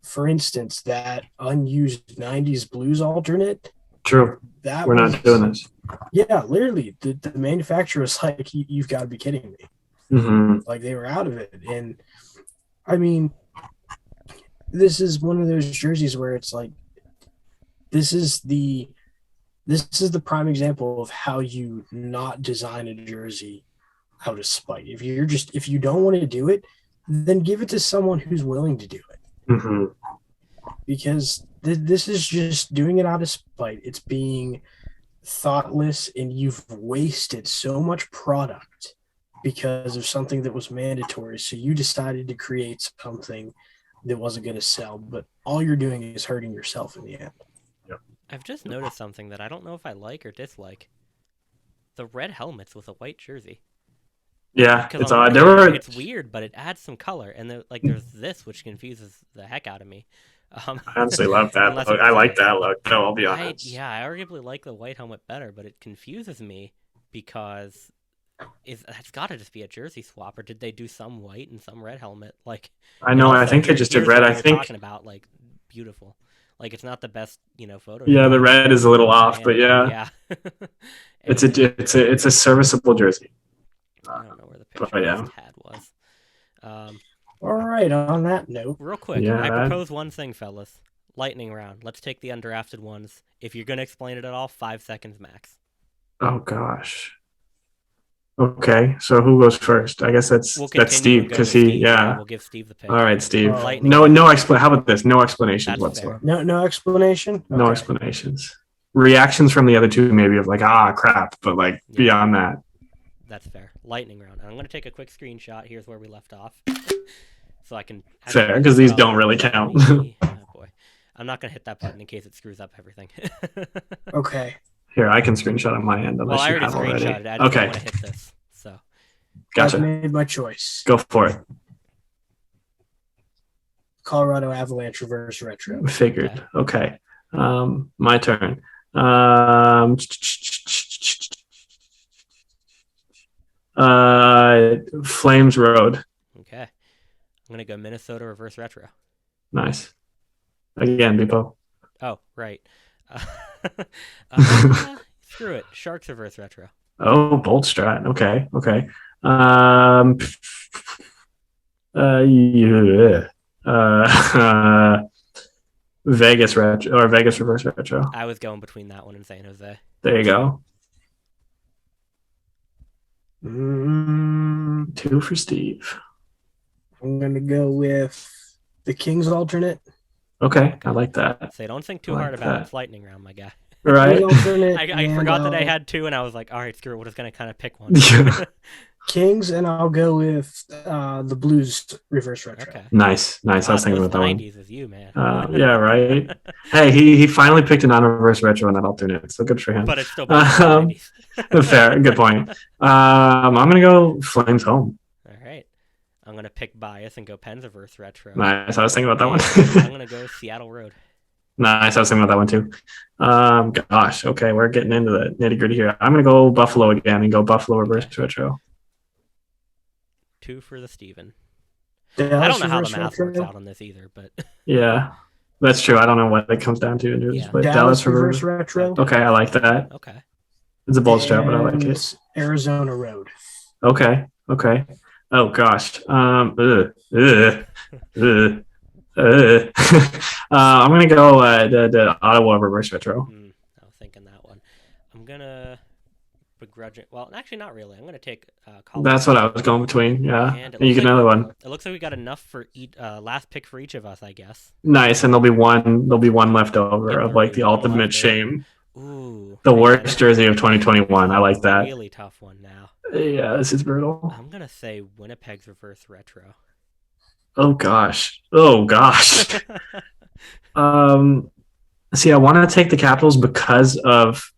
for instance, that unused 90s blues alternate. True. That We're not doing this. Yeah, literally, the manufacturer was like, you've got to be kidding me. Mhm. Like, they were out of it. And I mean, this is one of those jerseys where it's like, this is the prime example of how you not design a jersey out of spite. If you don't want to do it, then give it to someone who's willing to do it. Mhm. Because this is just doing it out of spite. It's being thoughtless, and you've wasted so much product because of something that was mandatory. So you decided to create something that wasn't going to sell, but all you're doing is hurting yourself in the end. I've just noticed something that I don't know if I like or dislike. The red helmets with a white jersey. Yeah, Because it's on odd. one There hand, were it's weird, but it adds some color. And there's this, which confuses the heck out of me. I honestly love that Unless look. it I was like a- that look. No, I'll be honest. I arguably like the white helmet better, but it confuses me because it's got to just be a jersey swap, or did they do some white and some red helmet? Like, I and know. I also, think they just did here's red. what I we were think. talking about, like, beautiful. Like, it's not the best, photo. Yeah, the red is a little off, but yeah, yeah. it's a serviceable jersey. I don't know where the picture But of yeah, this tad was. All right, on that note, Real quick, Yeah, I that- propose one thing, fellas. Lightning round. Let's take the undrafted ones. If you're gonna explain it at all, 5 seconds max. oh gosh. Okay, so who goes first? I guess that's We'll continue Steve and go because to he. Steve. Yeah. We'll give Steve the pick. All right, Steve. Oh. Lightning No, round. no explanation. How about this? No explanations That's whatsoever. no explanation. No Okay. explanations. Reactions from the other two, maybe of like, crap, but like Yeah. beyond that. That's fair. Lightning round. I'm gonna take a quick screenshot. Here's where we left off, so I can. Fair, because these don't really count. Oh boy, I'm not gonna hit that button in case it screws up everything. Okay. Here, I can screenshot on my end. Well, Unless I you already have already. screenshotted. I just Okay, don't want to hit this. So gotcha. I've made my choice. Go for it. Colorado Avalanche reverse retro. Figured. Okay. My turn. Flames Road. okay, I'm gonna go Minnesota reverse retro. Nice. Again, Bipo. Oh, right. Screw it. Sharks reverse retro. Oh, Bolt Strat. Okay. Okay. Yeah. Vegas retro or Vegas reverse retro. I was going between that one and San Jose. There you go. Mm, 2 for Steve. I'm going to go with the Kings alternate. Okay, I like that. So don't think too I like hard about that. it. It's lightning round, my guy. Right? Kings alternate. I and forgot that I I'll- had 2, and I was like, all right, screw it. We're just going to kind of pick one. Yeah. Kings, and I'll go with the Blues reverse retro. Okay. Nice. I was thinking those about that one. 90s is you, man. Yeah, right. Hey, he finally picked a non-reverse retro in that alternate, so good for him. But it's still better than the 90s. Fair, good point. I'm gonna go Flames home. All right. I'm going to pick bias and go Pens reverse retro. Nice. I was thinking about that And I'm one. going to go Seattle Road. Nice. I was thinking about that one too. Gosh. Okay, we're getting into the nitty gritty here. I'm gonna go Buffalo again and go Buffalo reverse retro. 2 for the Steven. Dallas I don't know how the reverse math retro. works out on this either, but Yeah, that's true. I don't know what it comes down to. Yeah. But Dallas reverse. reverse retro. Okay, I like that. okay. It's a bold strap, but I like and it. Arizona Road. Okay. Oh gosh. I'm gonna go the Ottawa reverse retro. I was thinking that one. I'm gonna begrudge it. Well, actually, not really. I'm gonna take That's what I Colorado. was going between. Yeah, And it you looks get like another one. it looks like we got enough for last pick for each of us, I guess. Nice, and there'll be one. There'll be one left over Yep, of there'll like be the one ultimate left over. shame. Ooh, The man, worst jersey of this 2021. is I a like that. really tough one now. Yeah, this is brutal. I'm gonna say Winnipeg's reverse retro. Oh gosh. Oh gosh. Um, See, I want to take the Capitals because of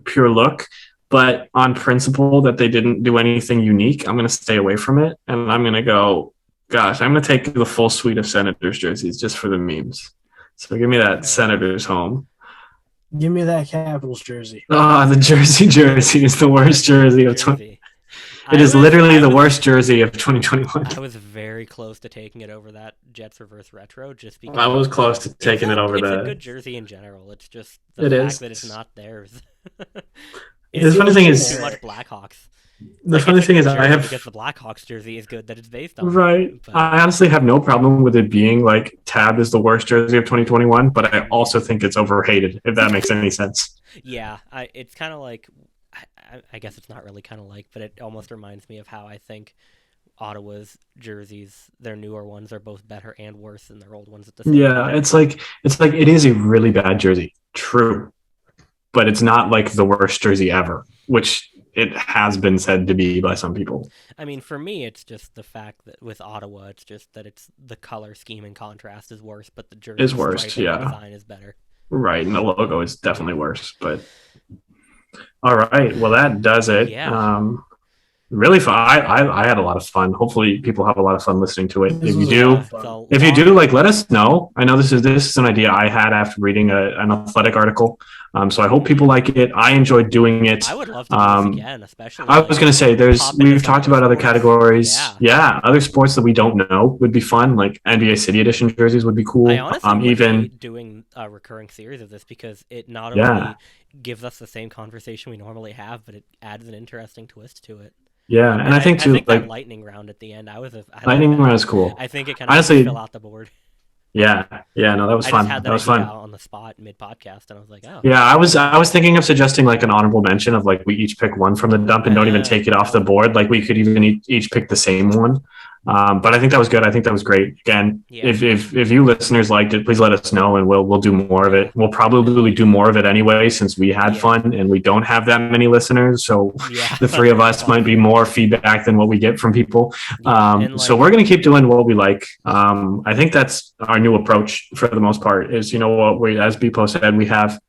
pure look, but on principle that they didn't do anything unique, I'm going to stay away from it. And I'm going to go, gosh, I'm going to take the full suite of Senators jerseys just for the memes. So give me that Senators home. Give me that Capitals jersey. Ah, the jersey is the worst jersey of 20. It is literally the worst jersey of 2021. I was very close to taking it over that Jets reverse retro just because I was close to taking it over it's that. a good jersey in general. It's just the fact that it's not theirs. The funny thing is too much Blackhawks. The funny thing is, I have because the Blackhawks jersey is good that it's based on. Right. But I honestly have no problem with it being like tabbed as the worst jersey of 2021, but I also think it's overhated. If that makes any sense. Yeah, it's kind of like, I guess it's not really kind of like, but it almost reminds me of how I think Ottawa's jerseys, their newer ones, are both better and worse than their old ones at the same time. Yeah, it's like it is a really bad jersey. True. But it's not like the worst jersey ever, which it has been said to be by some people. I mean, for me, it's just the fact that with Ottawa, it's just that it's the color scheme and contrast is worse, but the jersey is worse. Yeah, design is better. Right, and the logo is definitely worse. But all right, well that does it. Yeah. Really fun. I had a lot of fun. Hopefully, people have a lot of fun listening to it. If you do, like, let us know. I know this is an idea I had after reading an athletic article. So I hope people like it. I enjoyed doing it. I would love to do this again, especially. I was going to say, we've talked about other categories. Yeah, other sports that we don't know would be fun. Like NBA City Edition jerseys would be cool. I honestly even doing a recurring series of this because it not only gives us the same conversation we normally have, but it adds an interesting twist to it. Yeah, and I think too, like that lightning round at the end, lightning round is cool. I think it kind of honestly fill out the board. Yeah, no, that was fun. That was fun on the spot mid podcast, and I was like, oh. Yeah, I was thinking of suggesting like an honorable mention of like we each pick one from the dump and don't even take it off the board. Like we could even each pick the same one. But I think that was good. I think that was great. Again, if you listeners liked it, please let us know, and we'll do more of it. We'll probably do more of it anyway, since we had fun and we don't have that many listeners. So the three of us might be more feedback than what we get from people. So we're gonna keep doing what we like. I think that's our new approach for the most part. Is as Bipo said, we have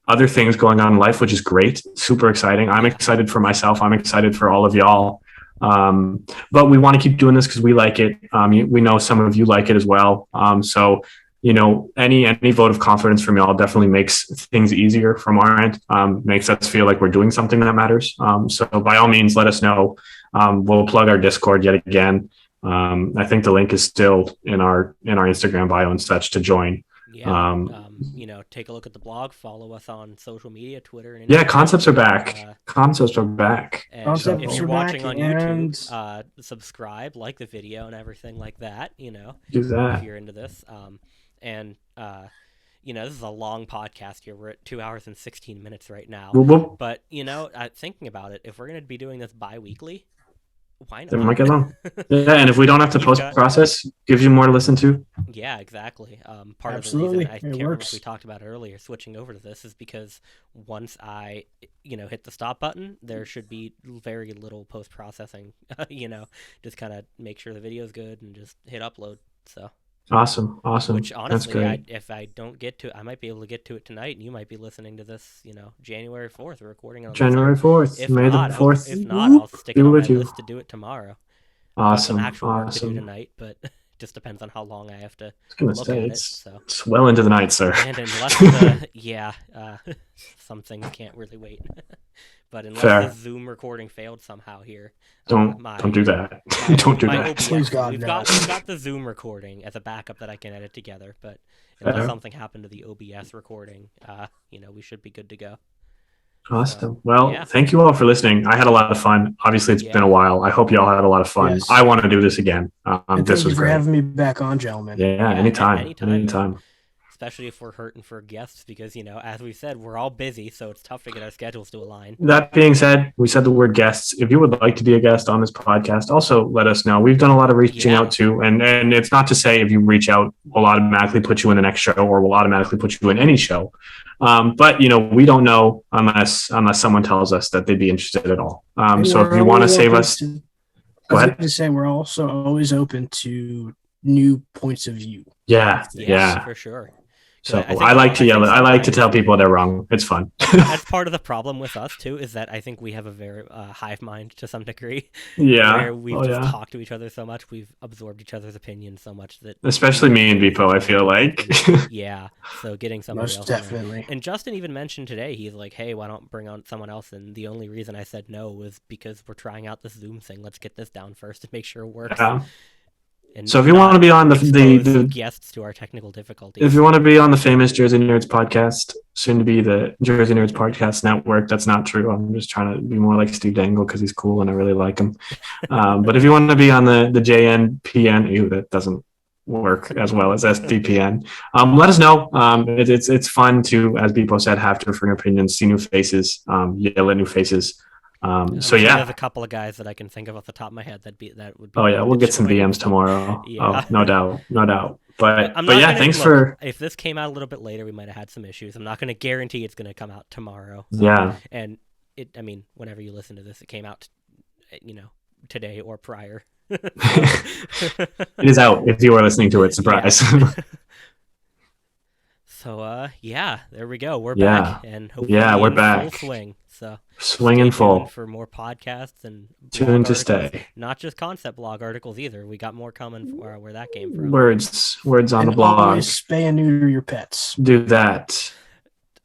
other things going on in life, which is great, super exciting. I'm excited for myself. I'm excited for all of y'all. But we want to keep doing this because we like it. We know some of you like it as well. So any vote of confidence from y'all definitely makes things easier from our end. Makes us feel like we're doing something that matters. So by all means, let us know. We'll plug our Discord yet again. I think the link is still in our Instagram bio and such to join. Take a look at the blog, follow us on social media, Twitter and Instagram. Yeah, concepts are back. Concepts are back. And if you're watching on YouTube, subscribe, like the video and everything like that, Do that. If you're into this. This is a long podcast here. We're at 2 hours and 16 minutes right now. But, thinking about it, if we're going to be doing this bi-weekly, why not? Then we might get long. Yeah, and if we don't have to post-process, gives you more to listen to. Yeah, exactly. Part of the reason I can't remember if we talked about earlier, switching over to this, is because once I, hit the stop button, there should be very little post-processing. Just kind of make sure the video is good and just hit upload. So. Awesome. Which honestly, if I don't get to, I might be able to get to it tonight, and you might be listening to this, January 4th. We're recording on January 4th. May the 4th. If not, I'll stick it on my list to do it tomorrow. Awesome. Some actual work to do tonight, but just depends on how long I have to look at it. So it's well into the night, sir. And unless some things can't really wait. But unless the Zoom recording failed somehow here, don't do that. Don't do that. Please God, we've got the Zoom recording as a backup that I can edit together. But unless something happened to the OBS recording, we should be good to go. Awesome. Well, yeah. thank you all for listening. I had a lot of fun. Obviously, it's been a while. I hope you all had a lot of fun. Yes. I want to do this again. And This thank you was for great. having me back on, gentlemen. Yeah, anytime. Anytime. Especially if we're hurting for guests because, as we said, we're all busy, so it's tough to get our schedules to align. That being said, we said the word guests. If you would like to be a guest on this podcast, also let us know. We've done a lot of reaching out too. And it's not to say if you reach out, we'll automatically put you in the next show or we'll automatically put you in any show. But, we don't know unless someone tells us that they'd be interested at all. So if you want to save us, go ahead. I was going to say we're also always open to new points of view. Yeah, for sure. So I like to yell. I like to tell people they're wrong. It's fun. That's part of the problem with us too, is that I think we have a very hive mind to some degree. Yeah, where we've just talked to each other so much, we've absorbed each other's opinions so much that. Especially me and Vipo, I feel like. Yeah, so getting somebody else. Definitely. And Justin even mentioned today, he's like, "Hey, why don't bring on someone else?" And the only reason I said no was because we're trying out this Zoom thing. Let's get this down first to make sure it works. Yeah. So if you want to be on the guests to our technical difficulties, if you want to be on the famous Jersey Nerds podcast, soon to be the Jersey Nerds Podcast Network, that's not true. I'm just trying to be more like Steve Dangle because he's cool and I really like him. But if you want to be on the JNPN, that doesn't work as well as SDPN. Let us know. It's fun to, as Bipo said, have different opinions, see new faces, yell at new faces. There's a couple of guys that I can think of off the top of my head that would be. Oh yeah, we'll get some DMs tomorrow. Yeah. Oh, no doubt. But yeah, thanks for. If this came out a little bit later, we might have had some issues. I'm not going to guarantee it's going to come out tomorrow. Yeah. And whenever you listen to this, it came out, today or prior. It is out if you are listening to it. Surprise. Yeah. So there we go. We're back, and hopefully we're back. Full swing. So swinging full for more podcasts and tune to stay. Not just concept blog articles either. We got more coming for where that came from. Words on the blog. Always spay and neuter your pets. Do that.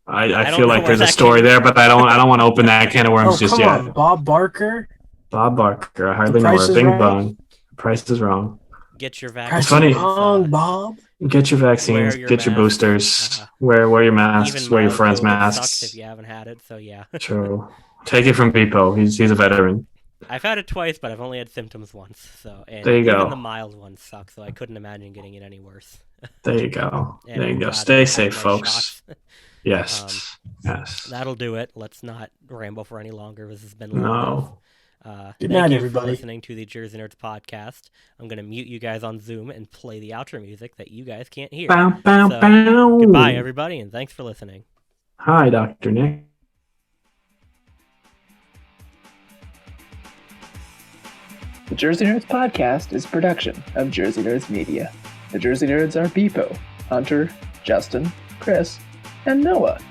I feel like there's a story there, but I don't want to open that can of worms just yet. On. Bob Barker. I hardly know her. Bing bong. Price is wrong. Get your vaccine. It's funny. Bob. Get your vaccines. Get your boosters. Wear your masks. Wear your friends' masks. Sucks if you haven't had it. So yeah. True. Take it from Bipo. He's a veteran. I've had it twice, but I've only had symptoms once. So there you go. Even the mild ones suck. So I couldn't imagine getting it any worse. There you go. There you go. Stay safe, folks. Yes. Yes. That'll do it. Let's not ramble for any longer. This has been long. Good night, everybody. For listening to the Jersey Nerds podcast. I'm going to mute you guys on Zoom and play the outro music that you guys can't hear. Bow, bow, bow. Goodbye, everybody, and thanks for listening. Hi, Dr. Nick. The Jersey Nerds podcast is a production of Jersey Nerds Media. The Jersey Nerds are Bipo, Hunter, Justin, Chris, and Noah.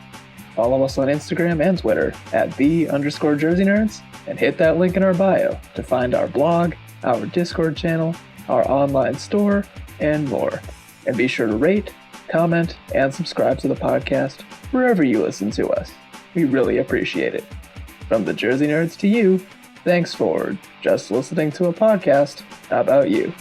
Follow us on Instagram and Twitter at @B_Jersey Nerds. And hit that link in our bio to find our blog, our Discord channel, our online store, and more. And be sure to rate, comment, and subscribe to the podcast wherever you listen to us. We really appreciate it. From the Jersey Nerds to you, thanks for just listening to a podcast about you.